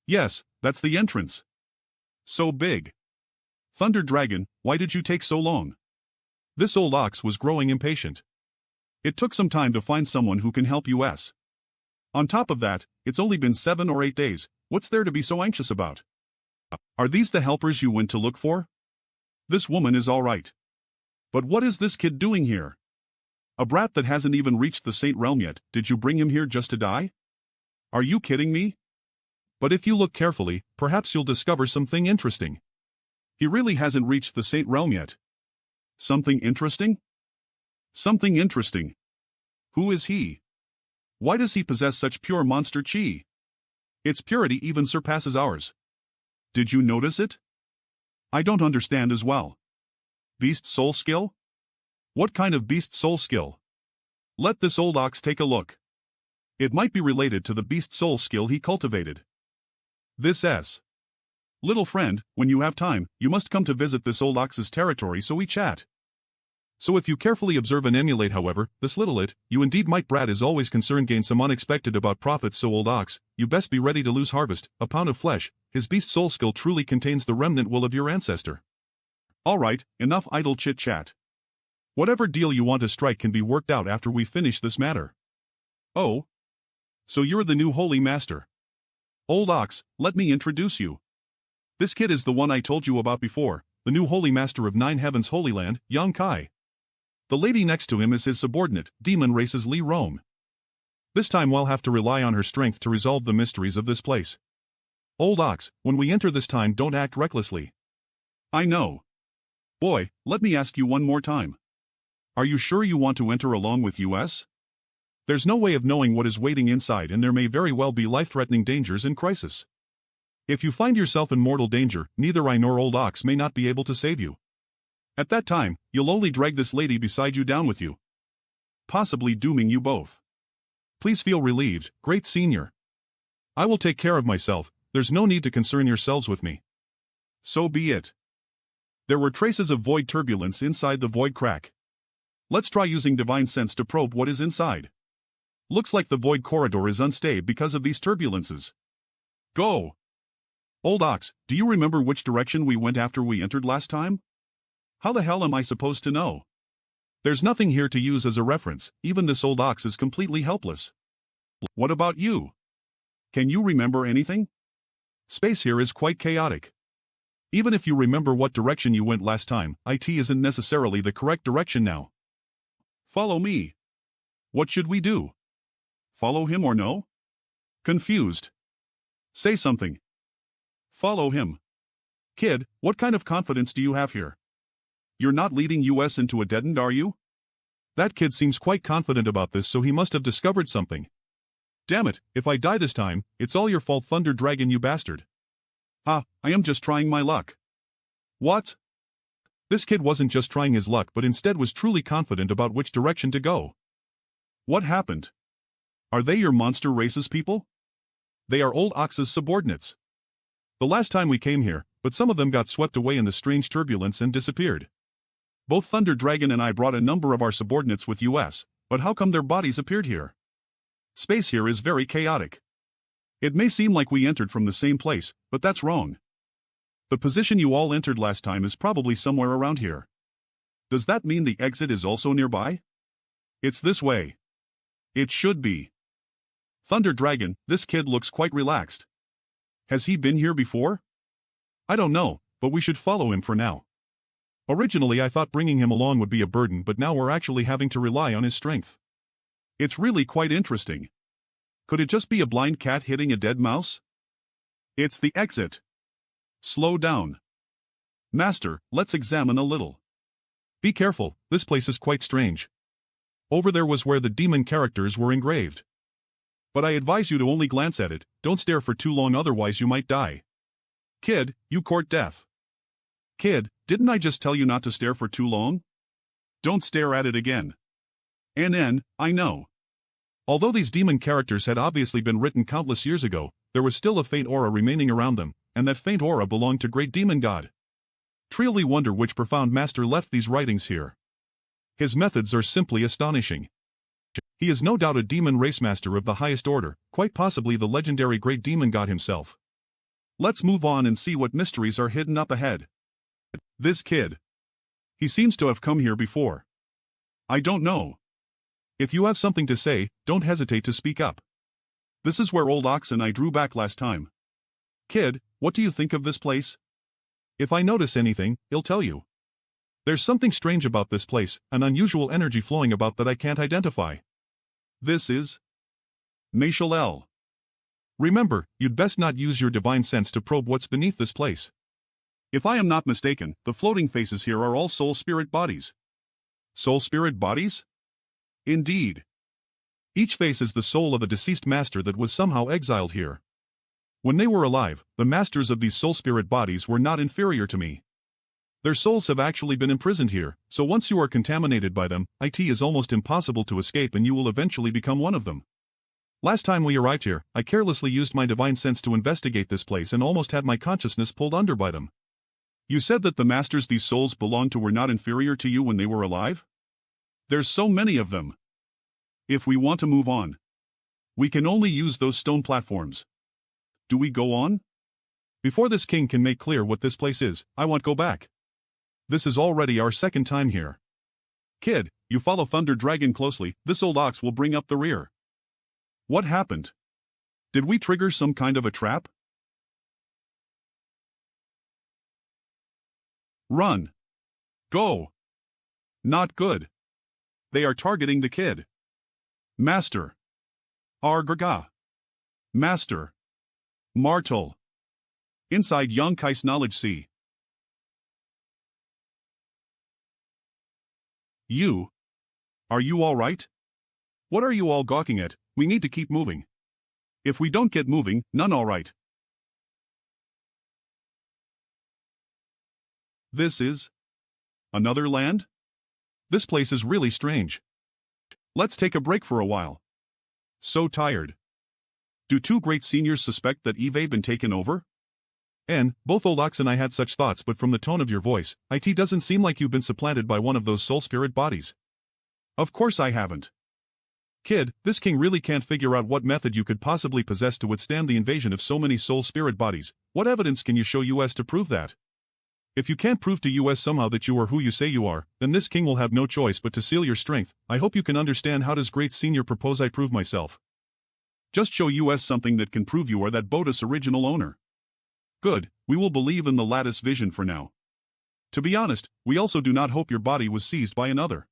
Yes, that's the entrance. So big. Thunder Dragon, why did you take so long? This old ox was growing impatient. It took some time to find someone who can help us. On top of that, it's only been 7 or 8 days, what's there to be so anxious about? Are these the helpers you went to look for? This woman is all right. But what is this kid doing here? A brat that hasn't even reached the Saint Realm yet, did you bring him here just to die? Are you kidding me? But if you look carefully, perhaps you'll discover something interesting. He really hasn't reached the Saint Realm yet. Something interesting? Something interesting. Who is he? Why does he possess such pure monster chi? Its purity even surpasses ours. Did you notice it? I don't understand as well. Beast soul skill? What kind of beast soul skill? Let this old ox take a look. It might be related to the beast soul skill he cultivated. This S. Little friend, when you have time, you must come to visit this old ox's territory so we chat. So if you carefully observe and emulate, however, this little it, you indeed might brat is always concerned gain some unexpected about profits, so old ox, you best be ready to lose harvest, a pound of flesh, his beast soul skill truly contains the remnant will of your ancestor. Alright, enough idle chit-chat. Whatever deal you want to strike can be worked out after we finish this matter. Oh? So you're the new holy master. Old ox, let me introduce you. This kid is the one I told you about before, the new holy master of Nine Heavens Holy Land, Yang Kai. The lady next to him is his subordinate, demon race's Li Rong. This time we'll have to rely on her strength to resolve the mysteries of this place. Old ox, when we enter this time don't act recklessly. I know. Boy, let me ask you one more time. Are you sure you want to enter along with us? There's no way of knowing what is waiting inside, and there may very well be life-threatening dangers in crisis. If you find yourself in mortal danger, neither I nor old ox may not be able to save you. At that time, you'll only drag this lady beside you down with you, possibly dooming you both. Please feel relieved, great senior. I will take care of myself, there's no need to concern yourselves with me. So be it. There were traces of void turbulence inside the void crack. Let's try using divine sense to probe what is inside. Looks like the void corridor is unstable because of these turbulences. Go! Old ox, do you remember which direction we went after we entered last time? How the hell am I supposed to know? There's nothing here to use as a reference, even this old ox is completely helpless. What about you? Can you remember anything? Space here is quite chaotic. Even if you remember what direction you went last time, it isn't necessarily the correct direction now. Follow me. What should we do? Follow him or no? Confused. Say something. Follow him. Kid, what kind of confidence do you have here? You're not leading us into a dead end, are you? That kid seems quite confident about this, so he must have discovered something. Damn it, if I die this time, it's all your fault, Thunder Dragon, you bastard. I am just trying my luck. What? This kid wasn't just trying his luck but instead was truly confident about which direction to go. What happened? Are they your monster races people? They are Old Ox's subordinates. The last time we came here, but some of them got swept away in the strange turbulence and disappeared. Both Thunder Dragon and I brought a number of our subordinates with us, but how come their bodies appeared here? Space here is very chaotic. It may seem like we entered from the same place, but that's wrong. The position you all entered last time is probably somewhere around here. Does that mean the exit is also nearby? It's this way. It should be. Thunder Dragon, this kid looks quite relaxed. Has he been here before? I don't know, but we should follow him for now. Originally I thought bringing him along would be a burden, but now we're actually having to rely on his strength. It's really quite interesting. Could it just be a blind cat hitting a dead mouse? It's the exit. Slow down. Master, let's examine a little. Be careful, this place is quite strange. Over there was where the demon characters were engraved. But I advise you to only glance at it, don't stare for too long, otherwise you might die. Kid, you court death. Kid, didn't I just tell you not to stare for too long? Don't stare at it again. I know. Although these demon characters had obviously been written countless years ago, there was still a faint aura remaining around them, and that faint aura belonged to Great Demon God. Truly wonder which profound master left these writings here. His methods are simply astonishing. He is no doubt a demon race master of the highest order, quite possibly the legendary Great Demon God himself. Let's move on and see what mysteries are hidden up ahead. This kid. He seems to have come here before. I don't know. If you have something to say, don't hesitate to speak up. This is where Old Ox and I drew back last time. Kid, what do you think of this place? If I notice anything, I'll tell you. There's something strange about this place, an unusual energy flowing about that I can't identify. This is L. Remember, you'd best not use your divine sense to probe what's beneath this place. If I am not mistaken, the floating faces here are all soul spirit bodies. Soul spirit bodies? Indeed. Each face is the soul of a deceased master that was somehow exiled here. When they were alive, the masters of these soul spirit bodies were not inferior to me. Their souls have actually been imprisoned here, so once you are contaminated by them, it is almost impossible to escape and you will eventually become one of them. Last time we arrived here, I carelessly used my divine sense to investigate this place and almost had my consciousness pulled under by them. You said that the masters these souls belonged to were not inferior to you when they were alive? There's so many of them. If we want to move on, we can only use those stone platforms. Do we go on? Before this king can make clear what this place is, I want go back. This is already our second time here. Kid, you follow Thunder Dragon closely, this Old Ox will bring up the rear. What happened? Did we trigger some kind of a trap? Run. Go. Not good. They are targeting the kid. Master. Argaga. Master. Martel. Inside Yonkai's knowledge sea. You. Are you all right? What are you all gawking at? We need to keep moving. If we don't get moving, none all right. This is another land? This place is really strange. Let's take a break for a while. So tired. Do two great seniors suspect that Eve been taken over? And, both Old Ox and I had such thoughts, but from the tone of your voice, it doesn't seem like you've been supplanted by one of those soul spirit bodies. Of course I haven't. Kid, this king really can't figure out what method you could possibly possess to withstand the invasion of so many soul spirit bodies. What evidence can you show us to prove that? If you can't prove to us somehow that you are who you say you are, then this king will have no choice but to seal your strength. I hope you can understand how does great senior propose I prove myself. Just show us something that can prove you are that boat's original owner. Good, we will believe in the lattice vision for now. To be honest, we also do not hope your body was seized by another.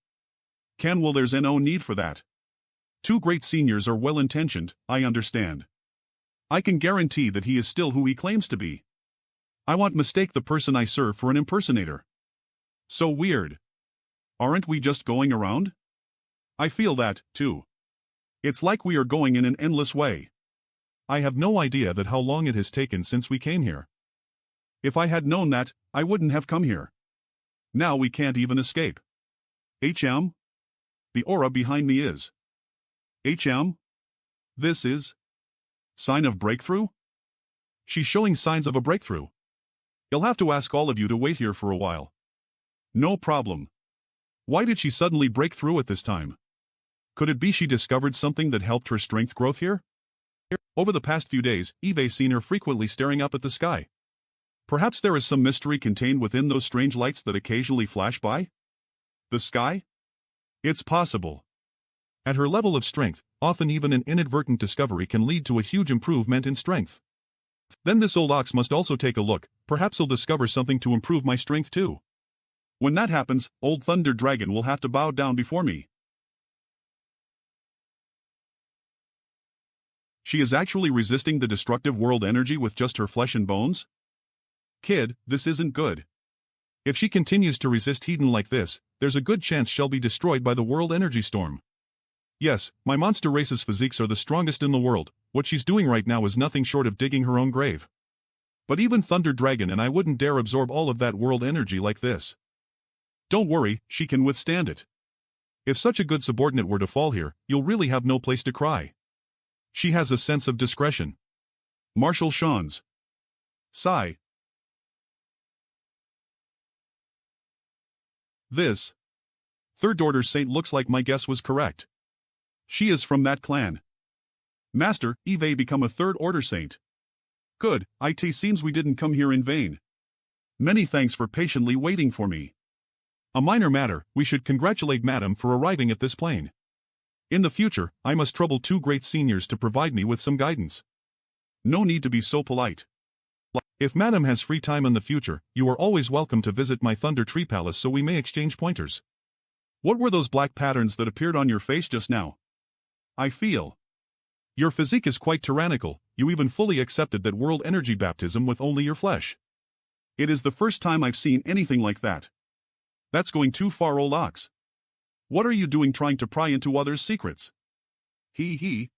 There's no need for that. Two great seniors are well-intentioned, I understand. I can guarantee that he is still who he claims to be. I won't mistake the person I serve for an impersonator. So weird. Aren't we just going around? I feel that, too. It's like we are going in an endless way. I have no idea that how long it has taken since we came here. If I had known that, I wouldn't have come here. Now we can't even escape. HM? The aura behind me is. HM? This is? Sign of breakthrough? She's showing signs of a breakthrough. You'll have to ask all of you to wait here for a while. No problem. Why did she suddenly break through at this time? Could it be she discovered something that helped her strength growth here? Over the past few days, Eve's seen her frequently staring up at the sky. Perhaps there is some mystery contained within those strange lights that occasionally flash by? The sky? It's possible. At her level of strength, often even an inadvertent discovery can lead to a huge improvement in strength. Then this old ox must also take a look, perhaps he'll discover something to improve my strength too. When that happens, old Thunder Dragon will have to bow down before me. She is actually resisting the destructive world energy with just her flesh and bones? Kid, this isn't good. If she continues to resist Hedon like this, there's a good chance she'll be destroyed by the world energy storm. Yes, my monster race's physiques are the strongest in the world. What she's doing right now is nothing short of digging her own grave. But even Thunder Dragon and I wouldn't dare absorb all of that world energy like this. Don't worry, she can withstand it. If such a good subordinate were to fall here, you'll really have no place to cry. She has a sense of discretion. Marshal Sean's. Sigh. This Third Order Saint looks like my guess was correct. She is from that clan. Master, Eve become a Third Order Saint. Good, it seems we didn't come here in vain. Many thanks for patiently waiting for me. A minor matter, we should congratulate Madam for arriving at this plane. In the future, I must trouble two great seniors to provide me with some guidance. No need to be so polite. If Madam has free time in the future, you are always welcome to visit my Thunder Tree Palace so we may exchange pointers. What were those black patterns that appeared on your face just now? I feel. Your physique is quite tyrannical, you even fully accepted that world energy baptism with only your flesh. It is the first time I've seen anything like that. That's going too far, old ox. What are you doing trying to pry into others' secrets? He.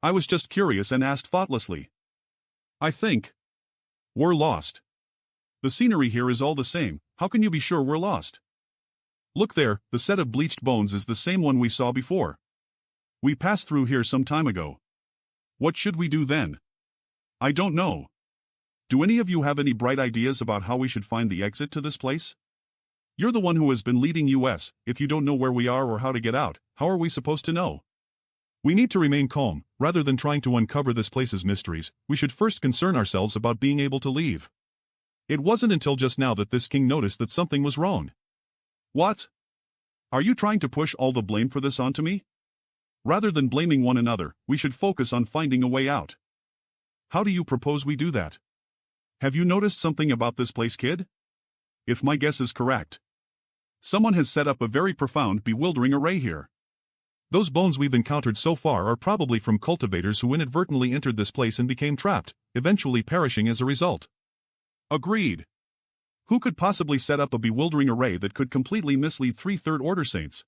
I was just curious and asked thoughtlessly. I think we're lost. The scenery here is all the same, how can you be sure we're lost? Look there, the set of bleached bones is the same one we saw before. We passed through here some time ago. What should we do then? I don't know. Do any of you have any bright ideas about how we should find the exit to this place? You're the one who has been leading us. If you don't know where we are or how to get out, how are we supposed to know? We need to remain calm. Rather than trying to uncover this place's mysteries, we should first concern ourselves about being able to leave. It wasn't until just now that this king noticed that something was wrong. What? Are you trying to push all the blame for this onto me? Rather than blaming one another, we should focus on finding a way out. How do you propose we do that? Have you noticed something about this place, kid? If my guess is correct, someone has set up a very profound, bewildering array here. Those bones we've encountered so far are probably from cultivators who inadvertently entered this place and became trapped, eventually perishing as a result. Agreed. Who could possibly set up a bewildering array that could completely mislead 3 Third Order Saints?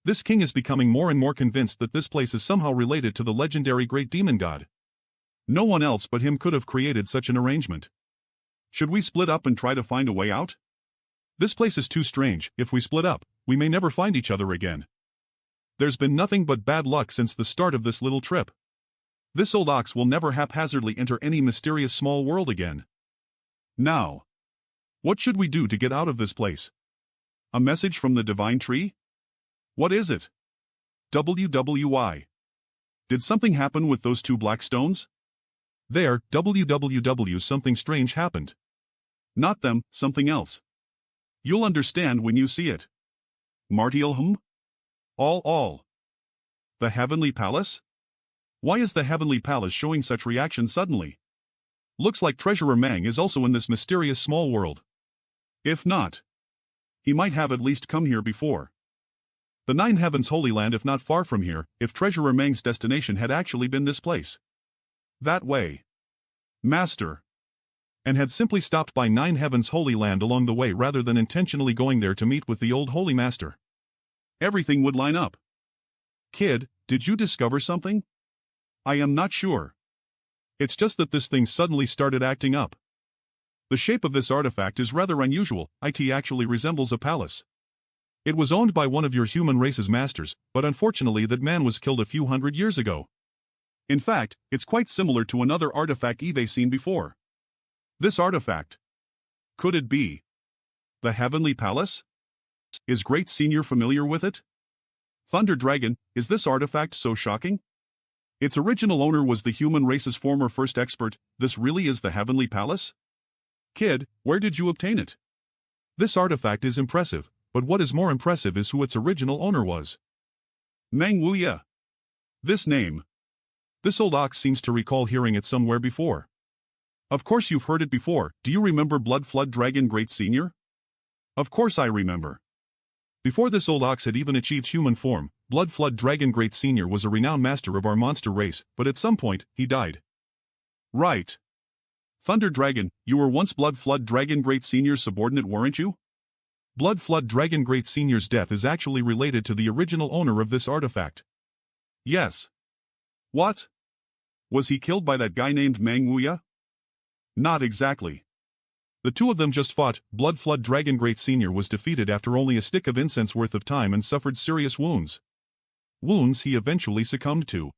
This king is becoming more and more convinced that this place is somehow related to the legendary Great Demon God. No one else but him could have created such an arrangement. Should we split up and try to find a way out? This place is too strange. If we split up, we may never find each other again. There's been nothing but bad luck since the start of this little trip. This old ox will never haphazardly enter any mysterious small world again. Now, what should we do to get out of this place? A message from the Divine Tree? What is it? WWY. Did something happen with those 2 black stones? There, WWW, something strange happened. Not them, something else. You'll understand when you see it. Martialham? All. The Heavenly Palace? Why is the Heavenly Palace showing such reaction suddenly? Looks like Treasurer Mang is also in this mysterious small world. If not, he might have at least come here before. The 9 Heavens Holy Land, if not far from here, if Treasurer Mang's destination had actually been this place. That way. Master. And had simply stopped by 9 Heavens Holy Land along the way rather than intentionally going there to meet with the old Holy Master. Everything would line up. Kid, did you discover something? I am not sure. It's just that this thing suddenly started acting up. The shape of this artifact is rather unusual. It actually resembles a palace. It was owned by one of your human race's masters, but unfortunately that man was killed a few hundred years ago. In fact, it's quite similar to another artifact Eve seen before. This artifact. Could it be the Heavenly Palace? Is Great Senior familiar with it? Thunder Dragon, is this artifact so shocking? Its original owner was the human race's former first expert. This really is the Heavenly Palace? Kid, where did you obtain it? This artifact is impressive, but what is more impressive is who its original owner was. Manhwa. This name. This old ox seems to recall hearing it somewhere before. Of course you've heard it before. Do you remember Blood Flood Dragon Great Senior? Of course I remember. Before this old ox had even achieved human form, Blood Flood Dragon Great Senior was a renowned master of our monster race, but at some point, he died. Right. Thunder Dragon, you were once Blood Flood Dragon Great Senior's subordinate, weren't you? Blood Flood Dragon Great Senior's death is actually related to the original owner of this artifact. Yes. What? Was he killed by that guy named Manhwa? Not exactly. The two of them just fought. Blood Flood Dragon Great Senior was defeated after only a stick of incense worth of time and suffered serious wounds. Wounds he eventually succumbed to.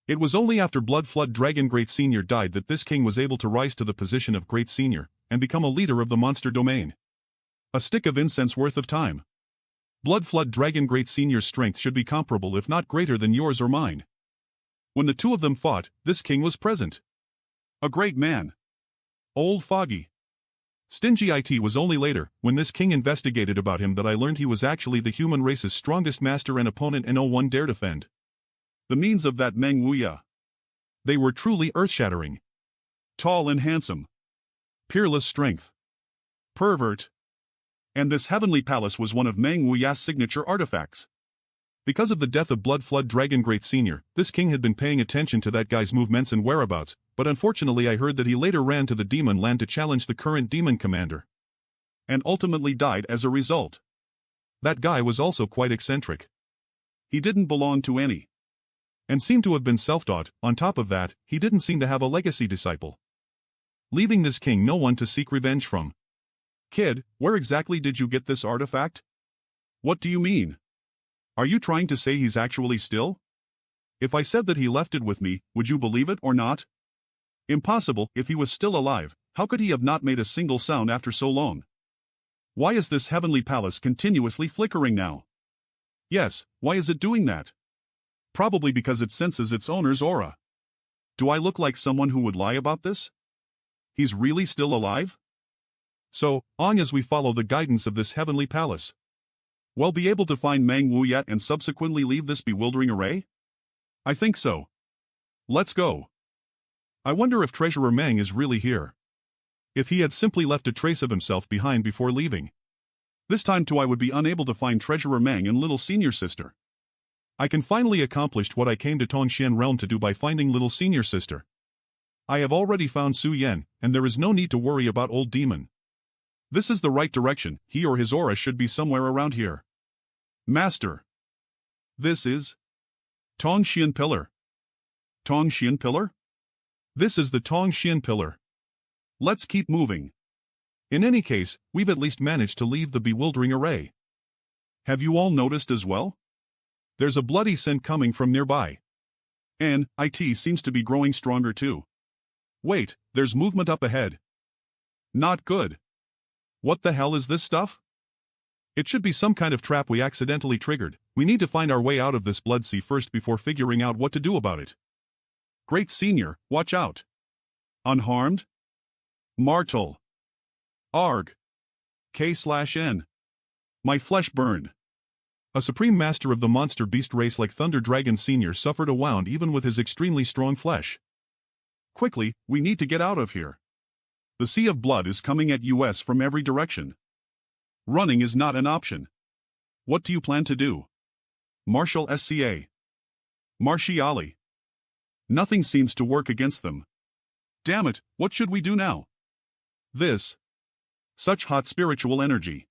It was only after Blood Flood Dragon Great Senior died that this king was able to rise to the position of Great Senior and become a leader of the monster domain. A stick of incense worth of time. Blood Flood Dragon Great Senior's strength should be comparable if not greater than yours or mine. When the two of them fought, this king was present. A great man. Old Foggy. Stingy it was only later, when this king investigated about him, that I learned he was actually the human race's strongest master and opponent, and no one dare defend. The means of that Manhwa. They were truly earth-shattering. Tall and handsome. Peerless strength. Pervert. And this Heavenly Palace was one of Manhwa's signature artifacts. Because of the death of Blood Flood Dragon Great Senior, this king had been paying attention to that guy's movements and whereabouts, but unfortunately I heard that he later ran to the demon land to challenge the current demon commander. And ultimately died as a result. That guy was also quite eccentric. He didn't belong to any. And seemed to have been self-taught. On top of that, he didn't seem to have a legacy disciple. Leaving this king no one to seek revenge from. Kid, where exactly did you get this artifact? What do you mean? Are you trying to say he's actually still? If I said that he left it with me, would you believe it or not? Impossible. If he was still alive, how could he have not made a single sound after so long? Why is this Heavenly Palace continuously flickering now? Yes, why is it doing that? Probably because it senses its owner's aura. Do I look like someone who would lie about this? He's really still alive? So, long as we follow the guidance of this Heavenly Palace, we'll be able to find Manhwa and subsequently leave this bewildering array? I think so. Let's go. I wonder if Treasurer Mang is really here. If he had simply left a trace of himself behind before leaving. This time too I would be unable to find Treasurer Mang and little senior sister. I can finally accomplish what I came to Tongxian Realm to do by finding little senior sister. I have already found Su Yan, and there is no need to worry about old demon. This is the right direction. He or his aura should be somewhere around here. Master. This is Tongxian Pillar. Tongxian Pillar? This is the Tongxian Pillar. Let's keep moving. In any case, we've at least managed to leave the bewildering array. Have you all noticed as well? There's a bloody scent coming from nearby. And it seems to be growing stronger too. Wait, there's movement up ahead. Not good. What the hell is this stuff? It should be some kind of trap we accidentally triggered. We need to find our way out of this blood sea first before figuring out what to do about it. Great Senior, watch out. Unharmed? Martel. Arg. K/N. My flesh burned. A supreme master of the monster beast race like Thunder Dragon Senior suffered a wound even with his extremely strong flesh. Quickly, we need to get out of here. The sea of blood is coming at us from every direction. Running is not an option. What do you plan to do? Martial SCA. Martiali. Nothing seems to work against them. Damn it, what should we do now? This. Such hot spiritual energy.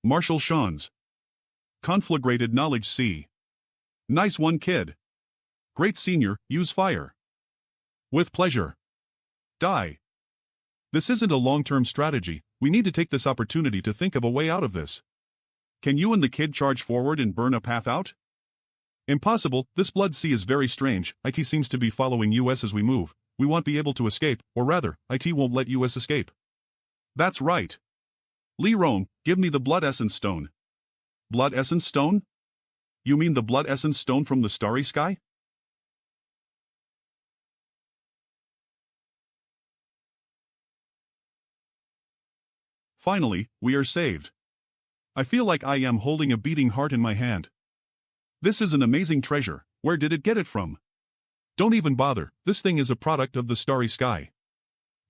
Martial Shans. Conflagrated knowledge C. Nice one, kid. Great senior, use fire. With pleasure. Die. This isn't a long-term strategy, we need to take this opportunity to think of a way out of this. Can you and the kid charge forward and burn a path out? Impossible, this blood sea is very strange, IT seems to be following US as we move, we won't be able to escape, or rather, IT won't let US escape. That's right. Lee Rome, give me the blood essence stone. Blood essence stone? You mean the blood essence stone from the starry sky? Finally, we are saved. I feel like I am holding a beating heart in my hand. This is an amazing treasure, where did it get it from? Don't even bother, this thing is a product of the starry sky.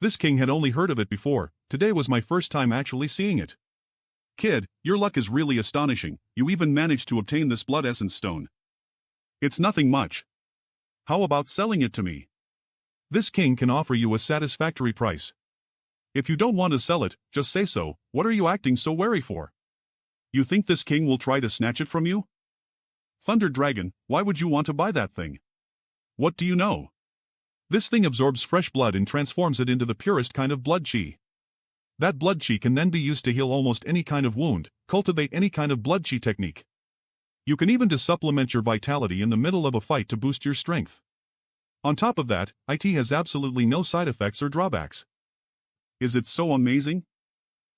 This king had only heard of it before, today was my first time actually seeing it. Kid, your luck is really astonishing, you even managed to obtain this blood essence stone. It's nothing much. How about selling it to me? This king can offer you a satisfactory price. If you don't want to sell it, just say so, what are you acting so wary for? You think this king will try to snatch it from you? Thunder Dragon, why would you want to buy that thing? What do you know? This thing absorbs fresh blood and transforms it into the purest kind of blood chi. That blood chi can then be used to heal almost any kind of wound, cultivate any kind of blood chi technique. You can even to supplement your vitality in the middle of a fight to boost your strength. On top of that, IT has absolutely no side effects or drawbacks. Is it so amazing?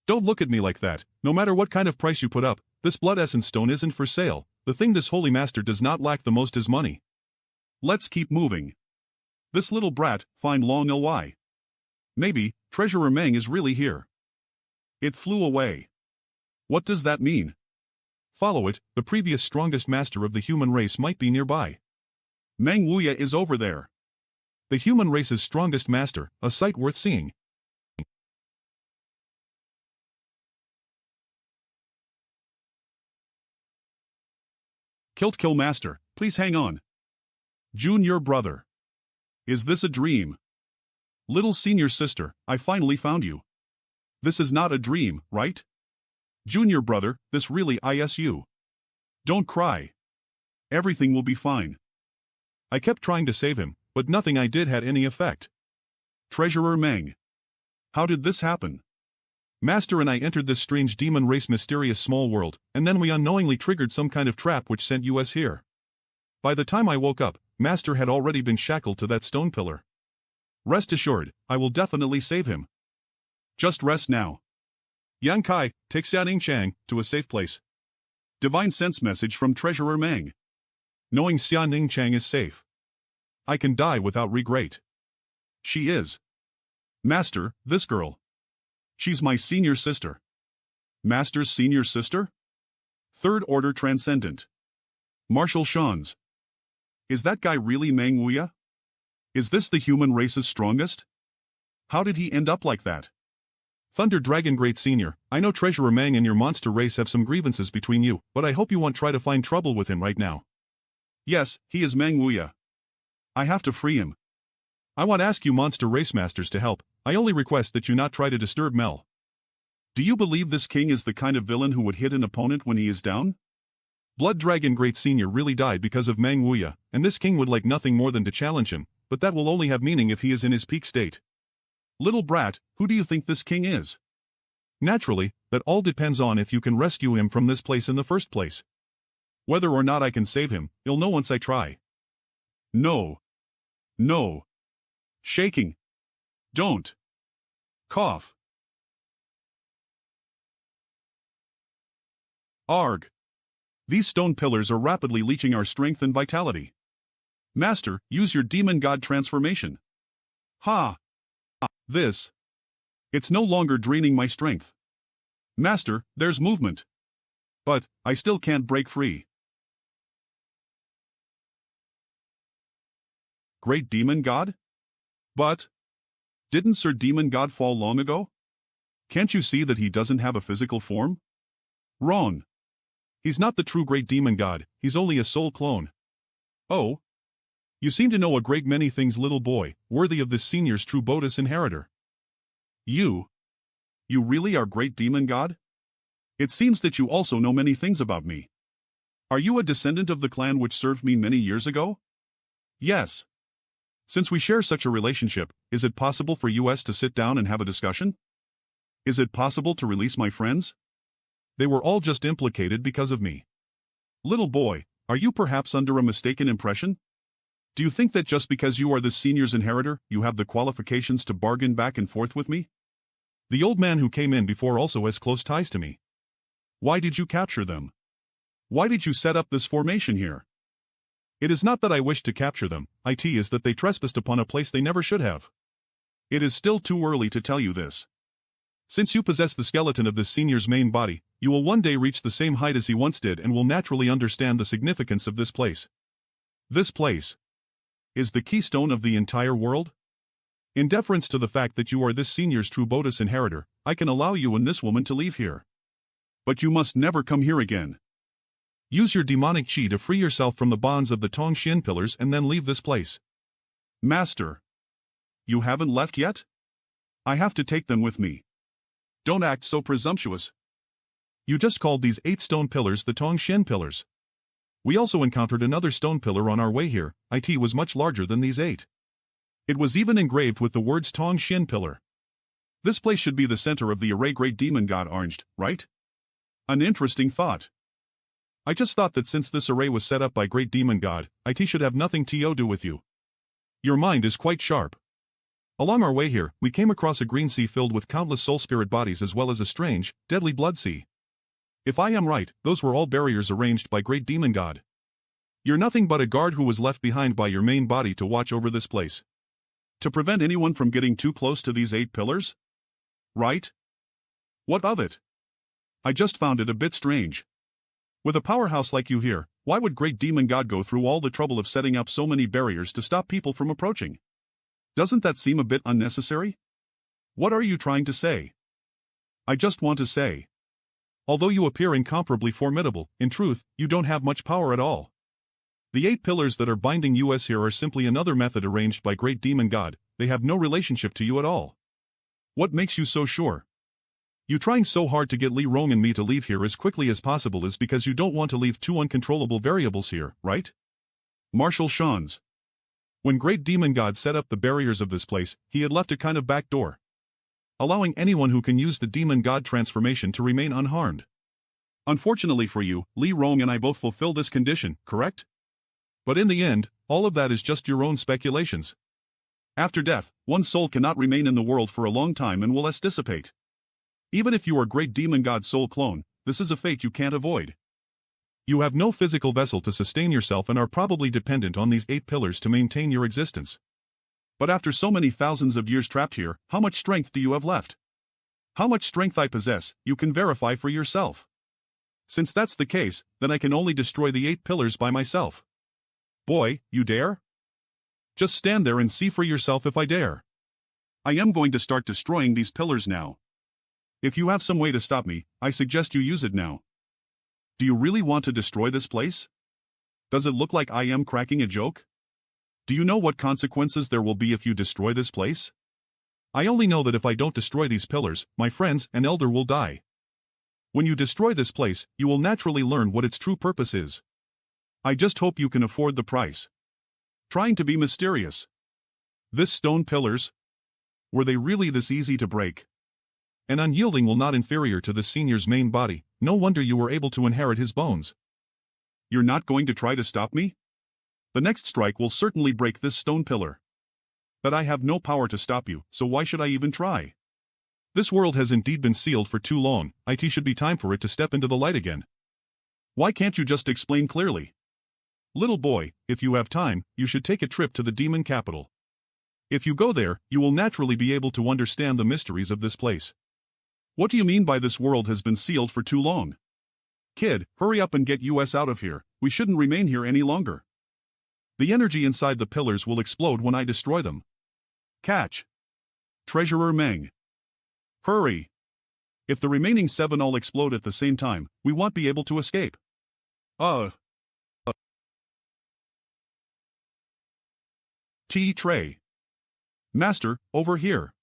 Don't look at me like that, no matter what kind of price you put up, this blood essence stone isn't for sale, the thing this holy master does not lack the most is money. Let's keep moving. This little brat, find Long Ly. Maybe, Treasurer Meng is really here. It flew away. What does that mean? Follow it, the previous strongest master of the human race might be nearby. Meng Wuya is over there. The human race's strongest master, a sight worth seeing. Kill master, please hang on. June, your brother. Is this a dream? Little senior sister, I finally found you. This is not a dream, right? Junior brother, this really is you. Don't cry. Everything will be fine. I kept trying to save him, but nothing I did had any effect. Treasurer Meng. How did this happen? Master and I entered this strange demon race mysterious small world, and then we unknowingly triggered some kind of trap which sent us here. By the time I woke up, Master had already been shackled to that stone pillar. Rest assured, I will definitely save him. Just rest now. Yang Kai, take Xianing Chang to a safe place. Divine sense message from Treasurer Meng. Knowing Xianing Chang is safe, I can die without regret. She is. Master, this girl. She's my senior sister. Master's senior sister? Third Order Transcendent. Marshal Shan's. Is that guy really Meng Wuya? Is this the human race's strongest? How did he end up like that? Thunder Dragon Great Senior, I know Treasurer Meng and your monster race have some grievances between you, but I hope you won't try to find trouble with him right now. Yes, he is Meng Wuya. I have to free him. I want to ask you monster race masters to help, I only request that you not try to disturb Mel. Do you believe this king is the kind of villain who would hit an opponent when he is down? Blood Dragon Great Senior really died because of Meng Wuya, and this king would like nothing more than to challenge him, but that will only have meaning if he is in his peak state. Little brat, who do you think this king is? Naturally, that all depends on if you can rescue him from this place in the first place. Whether or not I can save him, you'll know once I try. No. No. Shaking. Don't. Cough. Arg. These stone pillars are rapidly leaching our strength and vitality. Master, use your demon god transformation. Ha! This. It's no longer draining my strength. Master, there's movement. But, I still can't break free. Great demon god? But, didn't Sir Demon God fall long ago? Can't you see that he doesn't have a physical form? Wrong. He's not the true great demon god, he's only a soul clone. Oh? You seem to know a great many things, little boy, worthy of this senior's true Bodis inheritor. You really are great demon god? It seems that you also know many things about me. Are you a descendant of the clan which served me many years ago? Yes. Since we share such a relationship, is it possible for us to sit down and have a discussion? Is it possible to release my friends? They were all just implicated because of me. Little boy, are you perhaps under a mistaken impression? Do you think that just because you are this senior's inheritor, you have the qualifications to bargain back and forth with me? The old man who came in before also has close ties to me. Why did you capture them? Why did you set up this formation here? It is not that I wish to capture them, it is that they trespassed upon a place they never should have. It is still too early to tell you this. Since you possess the skeleton of this senior's main body, you will one day reach the same height as he once did and will naturally understand the significance of this place. This place is the keystone of the entire world? In deference to the fact that you are this senior's true Bodis inheritor, I can allow you and this woman to leave here. But you must never come here again. Use your demonic chi to free yourself from the bonds of the Tong Xin pillars and then leave this place. Master. You haven't left yet? I have to take them with me. Don't act so presumptuous. You just called these 8 stone pillars the Tong Xin pillars. We also encountered another stone pillar on our way here, it was much larger than these 8. It was even engraved with the words Tong Xin pillar. This place should be the center of the array Great Demon God Arranged, right? An interesting thought. I just thought that since this array was set up by Great Demon God, it should have nothing to do with you. Your mind is quite sharp. Along our way here, we came across a green sea filled with countless soul spirit bodies as well as a strange, deadly blood sea. If I am right, those were all barriers arranged by Great Demon God. You're nothing but a guard who was left behind by your main body to watch over this place. To prevent anyone from getting too close to these 8 pillars? Right? What of it? I just found it a bit strange. With a powerhouse like you here, why would Great Demon God go through all the trouble of setting up so many barriers to stop people from approaching? Doesn't that seem a bit unnecessary? What are you trying to say? I just want to say. Although you appear incomparably formidable, in truth, you don't have much power at all. The 8 pillars that are binding us here are simply another method arranged by Great Demon God, they have no relationship to you at all. What makes you so sure? You trying so hard to get Li Rong and me to leave here as quickly as possible is because you don't want to leave 2 uncontrollable variables here, right? Marshal Shan's. When Great Demon God set up the barriers of this place, he had left a kind of back door, allowing anyone who can use the Demon God transformation to remain unharmed. Unfortunately for you, Li Rong and I both fulfill this condition, correct? But in the end, all of that is just your own speculations. After death, one's soul cannot remain in the world for a long time and will dissipate. Even if you are Great Demon God's soul clone, this is a fate you can't avoid. You have no physical vessel to sustain yourself and are probably dependent on these 8 pillars to maintain your existence. But after so many thousands of years trapped here, how much strength do you have left? How much strength I possess, you can verify for yourself. Since that's the case, then I can only destroy the 8 pillars by myself. Boy, you dare? Just stand there and see for yourself if I dare. I am going to start destroying these pillars now. If you have some way to stop me, I suggest you use it now. Do you really want to destroy this place? Does it look like I am cracking a joke? Do you know what consequences there will be if you destroy this place? I only know that if I don't destroy these pillars, my friends and elder will die. When you destroy this place, you will naturally learn what its true purpose is. I just hope you can afford the price. Trying to be mysterious. This stone pillars? Were they really this easy to break? An unyielding will not inferior to the senior's main body, no wonder you were able to inherit his bones. You're not going to try to stop me? The next strike will certainly break this stone pillar. But I have no power to stop you, so why should I even try? This world has indeed been sealed for too long, it should be time for it to step into the light again. Why can't you just explain clearly? Little boy, if you have time, you should take a trip to the demon capital. If you go there, you will naturally be able to understand the mysteries of this place. What do you mean by this world has been sealed for too long? Kid, hurry up and get us out of here, we shouldn't remain here any longer. The energy inside the pillars will explode when I destroy them. Catch. Treasurer Meng. Hurry. If the remaining 7 all explode at the same time, we won't be able to escape. Tray. Master, over here.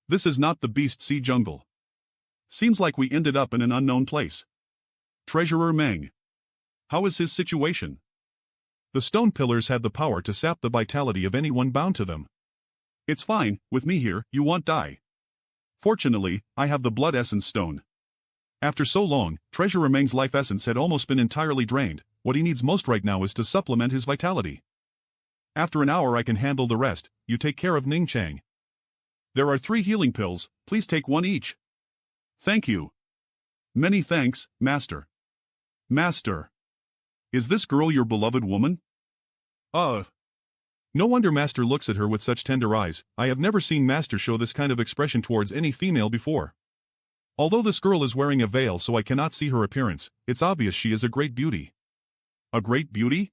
This is not the Beast Sea Jungle. Seems like we ended up in an unknown place. Treasurer Meng. How is his situation? The stone pillars had the power to sap the vitality of anyone bound to them. It's fine, with me here, you won't die. Fortunately, I have the blood essence stone. After so long, Treasurer Meng's life essence had almost been entirely drained. What he needs most right now is to supplement his vitality. After an hour I can handle the rest. You take care of Ning Chang. There are 3 healing pills, please take 1 each. Thank you. Many thanks, Master. Master. Is this girl your beloved woman? No wonder Master looks at her with such tender eyes. I have never seen Master show this kind of expression towards any female before. Although this girl is wearing a veil so I cannot see her appearance, it's obvious she is a great beauty. A great beauty?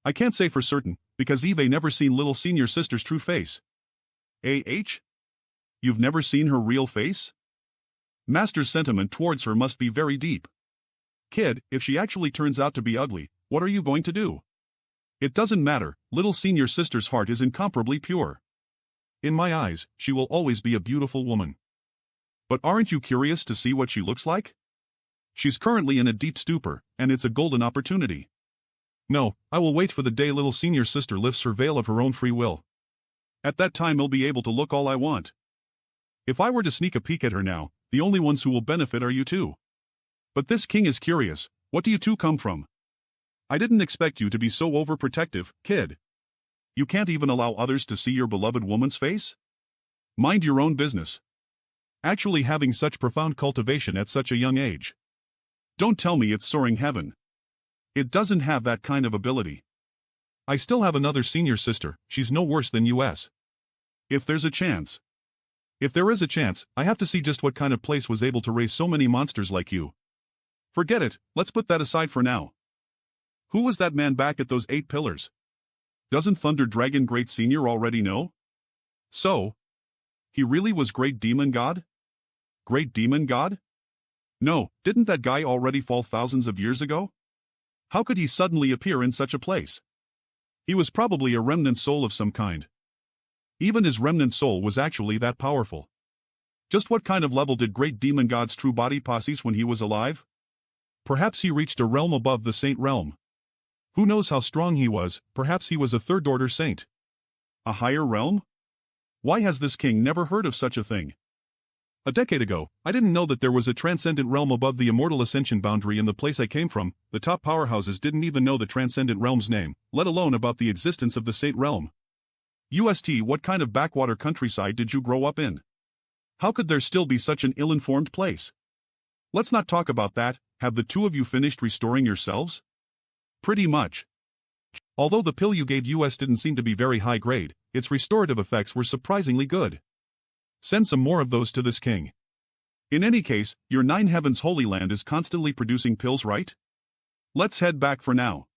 I can't say for certain, because Eve never seen little senior sister's true face. You've never seen her real face? Master's sentiment towards her must be very deep. Kid, if she actually turns out to be ugly, what are you going to do? It doesn't matter, little senior sister's heart is incomparably pure. In my eyes, she will always be a beautiful woman. But aren't you curious to see what she looks like? She's currently in a deep stupor, and it's a golden opportunity. No, I will wait for the day little senior sister lifts her veil of her own free will. At that time I'll be able to look all I want. If I were to sneak a peek at her now, the only ones who will benefit are you two. But this king is curious, what do you two come from? I didn't expect you to be so overprotective, kid. You can't even allow others to see your beloved woman's face? Mind your own business. Actually having such profound cultivation at such a young age. Don't tell me it's soaring heaven. It doesn't have that kind of ability. I still have another senior sister, she's no worse than US. If there's a chance. If there is a chance, I have to see just what kind of place was able to raise so many monsters like you. Forget it, let's put that aside for now. Who was that man back at those 8 pillars? Doesn't Thunder Dragon Great Senior already know? So? He really was Great Demon God? Great Demon God? No, didn't that guy already fall thousands of years ago? How could he suddenly appear in such a place? He was probably a remnant soul of some kind. Even his remnant soul was actually that powerful. Just what kind of level did Great Demon God's true body possess when he was alive? Perhaps he reached a realm above the saint realm. Who knows how strong he was, perhaps he was a third-order saint. A higher realm? Why has this king never heard of such a thing? A decade ago, I didn't know that there was a transcendent realm above the immortal ascension boundary in the place I came from. The top powerhouses didn't even know the transcendent realm's name, let alone about the existence of the saint realm. What kind of backwater countryside did you grow up in? How could there still be such an ill-informed place? Let's not talk about that. Have the two of you finished restoring yourselves? Pretty much. Although the pill you gave US didn't seem to be very high grade, its restorative effects were surprisingly good. Send some more of those to this king. In any case, your 9 Heavens Holy Land is constantly producing pills, right? Let's head back for now.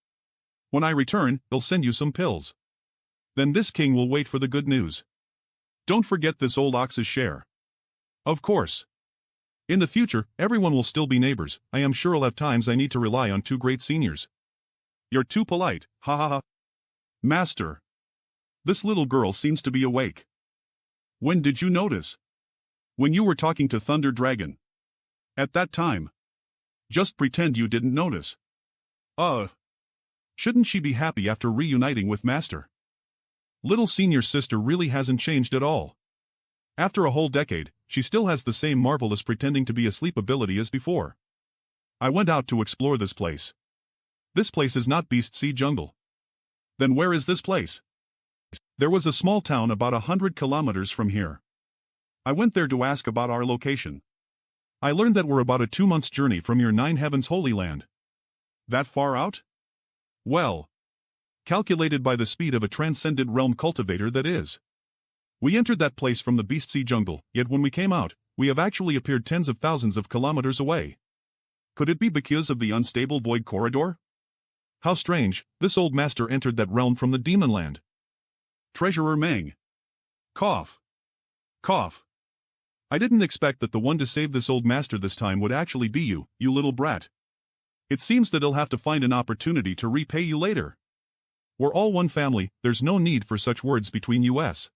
When I return, they'll send you some pills. Then this king will wait for the good news. Don't forget this old ox's share. Of course. In the future, everyone will still be neighbors. I am sure I'll have times I need to rely on 2 great seniors. You're too polite, ha ha ha. Master. This little girl seems to be awake. When did you notice? When you were talking to Thunder Dragon. At that time. Just pretend you didn't notice. Shouldn't she be happy after reuniting with Master? Little senior sister really hasn't changed at all. After a whole decade, she still has the same marvelous pretending to be asleep ability as before. I went out to explore this place. This place is not Beast Sea Jungle. Then where is this place? There was a small town about 100 kilometers from here. I went there to ask about our location. I learned that we're about a 2-month journey from your 9 Heavens Holy Land. That far out? Well, calculated by the speed of a transcendent realm cultivator, that is. We entered that place from the Beast Sea Jungle, yet when we came out, we have actually appeared tens of thousands of kilometers away. Could it be because of the unstable void corridor? How strange, this old master entered that realm from the Demon Land. Treasurer Meng. Cough. Cough. I didn't expect that the one to save this old master this time would actually be you, you little brat. It seems that he'll have to find an opportunity to repay you later. We're all one family, there's no need for such words between us.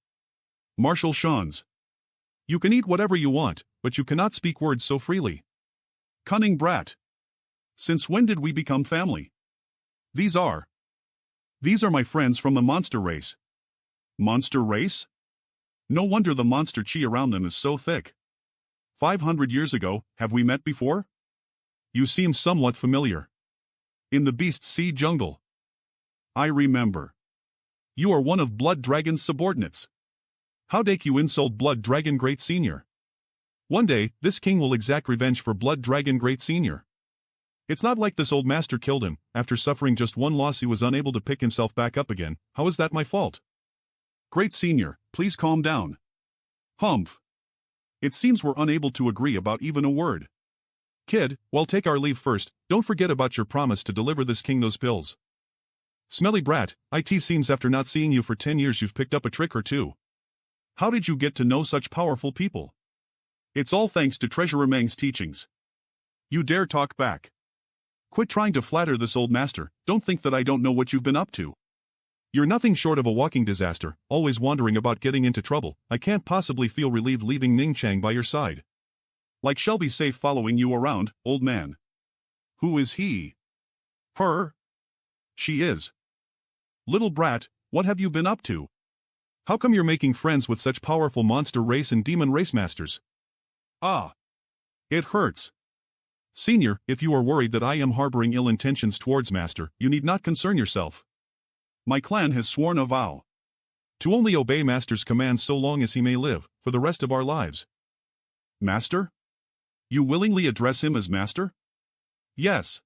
Marshal Shans. You can eat whatever you want, but you cannot speak words so freely. Cunning brat. Since when did we become family? These are. These are my friends from the monster race. Monster race? No wonder the monster chi around them is so thick. 500 years ago, have we met before? You seem somewhat familiar. In the Beast Sea jungle. I remember. You are one of Blood Dragon's subordinates. How dare you insult Blood Dragon Great Senior? One day, this king will exact revenge for Blood Dragon Great Senior. It's not like this old master killed him. After suffering just one loss he was unable to pick himself back up again. How is that my fault? Great Senior, please calm down. Humph. It seems we're unable to agree about even a word. Kid, well, take our leave first. Don't forget about your promise to deliver this king those pills. Smelly brat, it seems after not seeing you for 10 years you've picked up a trick or two. How did you get to know such powerful people? It's all thanks to Treasurer Meng's teachings. You dare talk back. Quit trying to flatter this old master. Don't think that I don't know what you've been up to. You're nothing short of a walking disaster, always wondering about getting into trouble. I can't possibly feel relieved leaving Ning Chang by your side. Like Shelby safe following you around, old man. Who is he? Her? She is. Little brat, what have you been up to? How come you're making friends with such powerful monster race and demon race masters? Ah. It hurts. Senior, if you are worried that I am harboring ill intentions towards Master, you need not concern yourself. My clan has sworn a vow. To only obey Master's commands so long as he may live, for the rest of our lives. Master? You willingly address him as Master? Yes.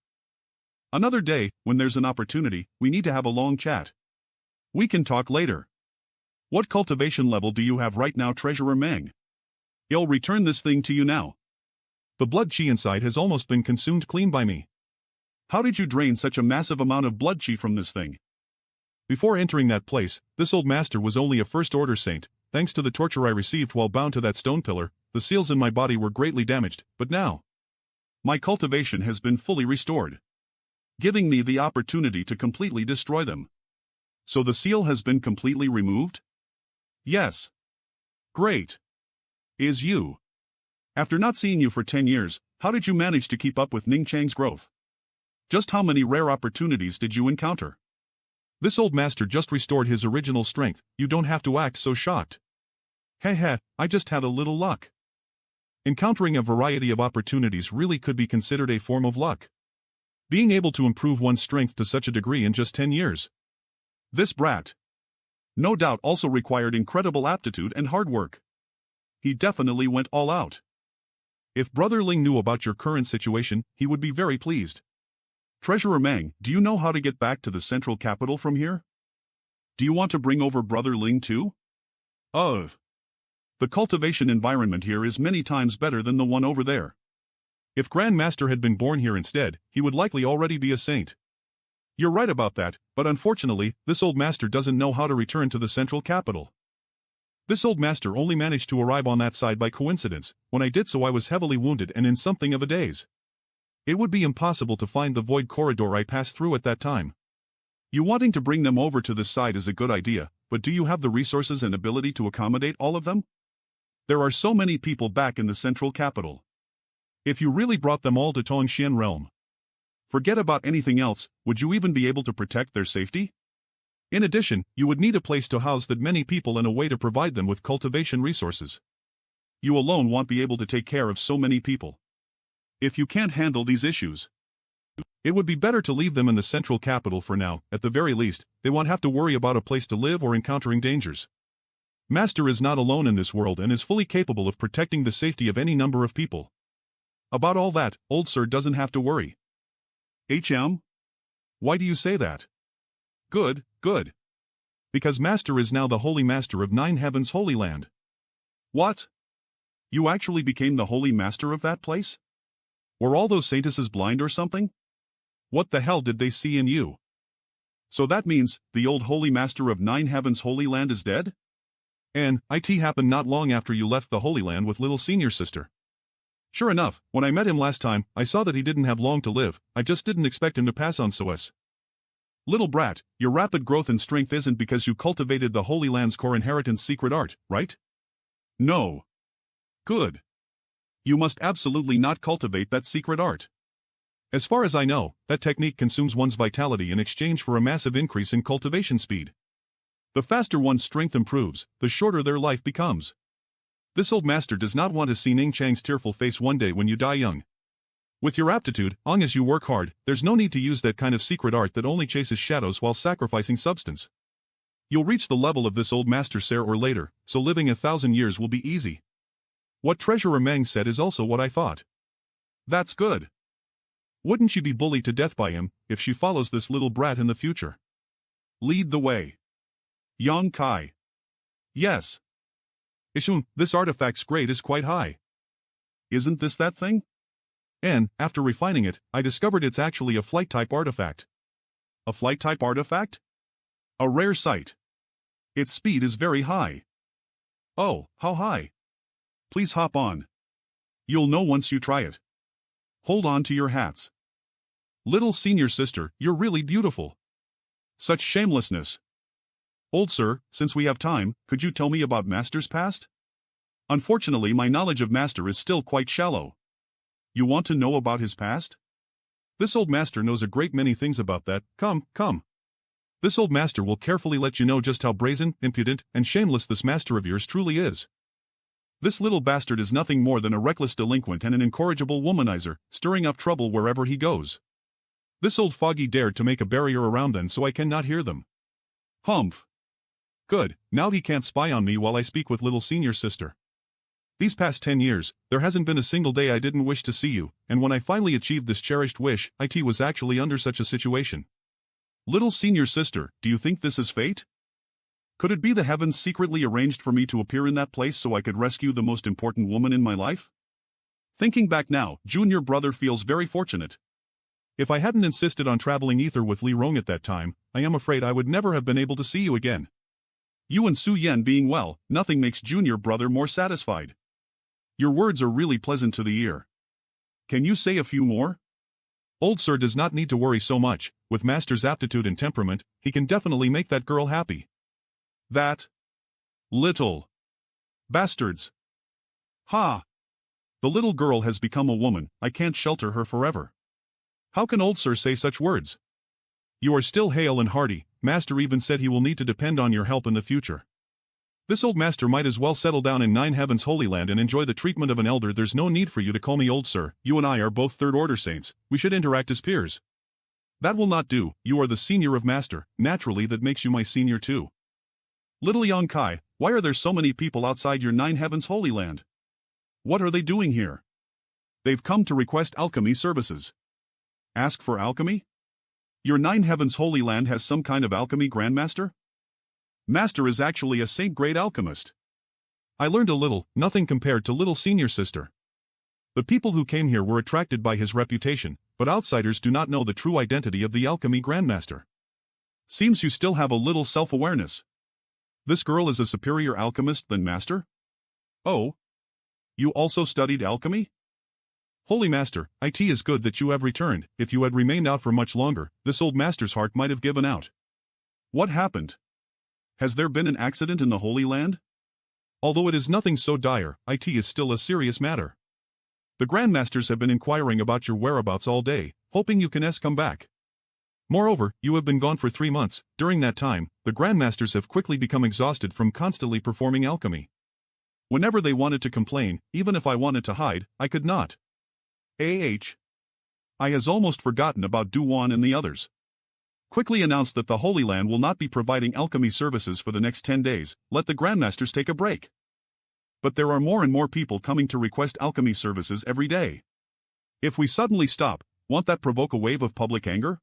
Another day, when there's an opportunity, we need to have a long chat. We can talk later. What cultivation level do you have right now, Treasurer Meng? I'll return this thing to you now. The blood chi inside has almost been consumed clean by me. How did you drain such a massive amount of blood chi from this thing? Before entering that place, this old master was only a first-order saint. Thanks to the torture I received while bound to that stone pillar, the seals in my body were greatly damaged, but now, my cultivation has been fully restored, giving me the opportunity to completely destroy them. So the seal has been completely removed? Yes. Great. Is you. After not seeing you for 10 years, how did you manage to keep up with Ning Chang's growth? Just how many rare opportunities did you encounter? This old master just restored his original strength. You don't have to act so shocked. Heh, I just had a little luck. Encountering a variety of opportunities really could be considered a form of luck. Being able to improve one's strength to such a degree in just 10 years. This brat, no doubt, also required incredible aptitude and hard work. He definitely went all out. If Brother Ling knew about your current situation, he would be very pleased. Treasurer Meng, do you know how to get back to the central capital from here? Do you want to bring over Brother Ling too? The cultivation environment here is many times better than the one over there. If Grand Master had been born here instead, he would likely already be a saint. You're right about that, but unfortunately, this old master doesn't know how to return to the central capital. This old master only managed to arrive on that side by coincidence. When I did so I was heavily wounded and in something of a daze. It would be impossible to find the void corridor I passed through at that time. You wanting to bring them over to this side is a good idea, but do you have the resources and ability to accommodate all of them? There are so many people back in the central capital. If you really brought them all to Tongxian realm, forget about anything else, would you even be able to protect their safety? In addition, you would need a place to house that many people and a way to provide them with cultivation resources. You alone won't be able to take care of so many people. If you can't handle these issues, it would be better to leave them in the central capital for now. At the very least, they won't have to worry about a place to live or encountering dangers. Master is not alone in this world and is fully capable of protecting the safety of any number of people. About all that, old sir doesn't have to worry. Why do you say that? Good. Because Master is now the Holy Master of Nine Heavens Holy Land. What? You actually became the Holy Master of that place? Were all those saintesses blind or something? What the hell did they see in you? So that means, the old Holy Master of Nine Heavens Holy Land is dead? And, it happened not long after you left the Holy Land with little senior sister. Sure enough, when I met him last time, I saw that he didn't have long to live. I just didn't expect him to pass on so as. Little brat, your rapid growth and strength isn't because you cultivated the Holy Land's core inheritance secret art, right? No. Good. You must absolutely not cultivate that secret art. As far as I know, that technique consumes one's vitality in exchange for a massive increase in cultivation speed. The faster one's strength improves, the shorter their life becomes. This old master does not want to see Ning Chang's tearful face one day when you die young. With your aptitude, long as you work hard, there's no need to use that kind of secret art that only chases shadows while sacrificing substance. You'll reach the level of this old master sooner or later, so living 1,000 years will be easy. What Treasurer Meng said is also what I thought. That's good. Wouldn't she be bullied to death by him, if she follows this little brat in the future? Lead the way. Yang Kai. Yes. Ishun, this artifact's grade is quite high. Isn't this that thing? And, after refining it, I discovered it's actually a flight-type artifact. A flight-type artifact? A rare sight. Its speed is very high. Oh, how high? Please hop on. You'll know once you try it. Hold on to your hats. Little senior sister, you're really beautiful. Such shamelessness. Old sir, since we have time, could you tell me about Master's past? Unfortunately, my knowledge of Master is still quite shallow. You want to know about his past? This old master knows a great many things about that. Come, come. This old master will carefully let you know just how brazen, impudent, and shameless this master of yours truly is. This little bastard is nothing more than a reckless delinquent and an incorrigible womanizer, stirring up trouble wherever he goes. This old foggy dared to make a barrier around them so I cannot hear them. Humph. Good, now he can't spy on me while I speak with little senior sister. These past 10 years, there hasn't been a single day I didn't wish to see you, and when I finally achieved this cherished wish, it was actually under such a situation. Little senior sister, do you think this is fate? Could it be the heavens secretly arranged for me to appear in that place so I could rescue the most important woman in my life? Thinking back now, junior brother feels very fortunate. If I hadn't insisted on traveling ether with Li Rong at that time, I am afraid I would never have been able to see you again. You and Su Yan being well, nothing makes junior brother more satisfied. Your words are really pleasant to the ear. Can you say a few more? Old sir does not need to worry so much, with master's aptitude and temperament, he can definitely make that girl happy. That little bastards. Ha! The little girl has become a woman, I can't shelter her forever. How can old sir say such words? You are still hale and hearty, master even said he will need to depend on your help in the future. This old master might as well settle down in Nine Heavens Holy Land and enjoy the treatment of an elder. There's no need for you to call me old sir, you and I are both third-order saints, we should interact as peers. That will not do, you are the senior of master, naturally that makes you my senior too. Little Yang Kai, why are there so many people outside your Nine Heavens Holy Land? What are they doing here? They've come to request alchemy services. Ask for alchemy? Your Nine Heavens Holy Land has some kind of alchemy grandmaster? Master is actually a saint-grade alchemist. I learned a little, nothing compared to little senior sister. The people who came here were attracted by his reputation, but outsiders do not know the true identity of the alchemy grandmaster. Seems you still have a little self-awareness. This girl is a superior alchemist than master? Oh? You also studied alchemy? Holy master, it is good that you have returned. If you had remained out for much longer, this old master's heart might have given out. What happened? Has there been an accident in the Holy Land? Although it is nothing so dire, it is still a serious matter. The grandmasters have been inquiring about your whereabouts all day, hoping you can come back. Moreover, you have been gone for 3 months. During that time, the grandmasters have quickly become exhausted from constantly performing alchemy. Whenever they wanted to complain, even if I wanted to hide, I could not. I has almost forgotten about Duwan and the others. Quickly announced that the Holy Land will not be providing alchemy services for the next 10 days, let the grandmasters take a break. But there are more and more people coming to request alchemy services every day. If we suddenly stop, won't that provoke a wave of public anger?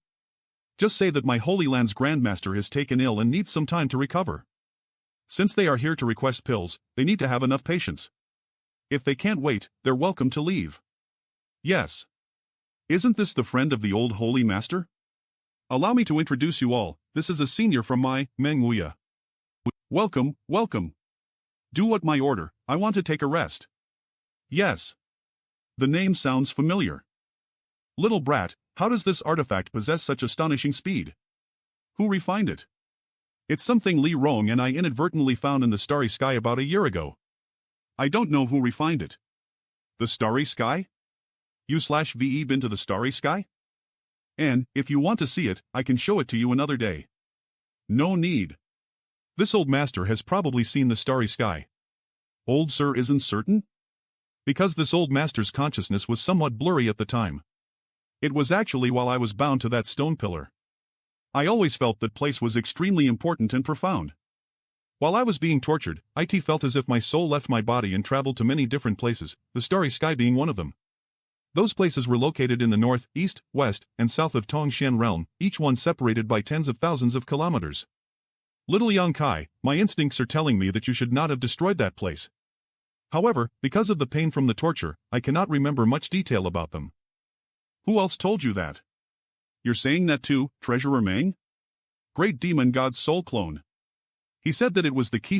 Just say that my Holy Land's grandmaster is taken ill and needs some time to recover. Since they are here to request pills, they need to have enough patience. If they can't wait, they're welcome to leave. Yes. Isn't this the friend of the old Holy Master? Allow me to introduce you all, this is a senior from my Manhwa. Welcome, welcome. Do what my order, I want to take a rest. Yes. The name sounds familiar. Little brat, how does this artifact possess such astonishing speed? Who refined it? It's something Li Rong and I inadvertently found in the starry sky about a year ago. I don't know who refined it. The starry sky? You/VE been to the starry sky? And, if you want to see it, I can show it to you another day. No need. This old master has probably seen the starry sky. Old sir isn't certain? Because this old master's consciousness was somewhat blurry at the time. It was actually while I was bound to that stone pillar. I always felt that place was extremely important and profound. While I was being tortured, it felt as if my soul left my body and traveled to many different places, the starry sky being one of them. Those places were located in the north, east, west, and south of Tongshan realm, each one separated by tens of thousands of kilometers. Little young Kai, my instincts are telling me that you should not have destroyed that place. However, because of the pain from the torture, I cannot remember much detail about them. Who else told you that? You're saying that too, Treasurer Meng? Great demon god's soul clone. He said that it was the key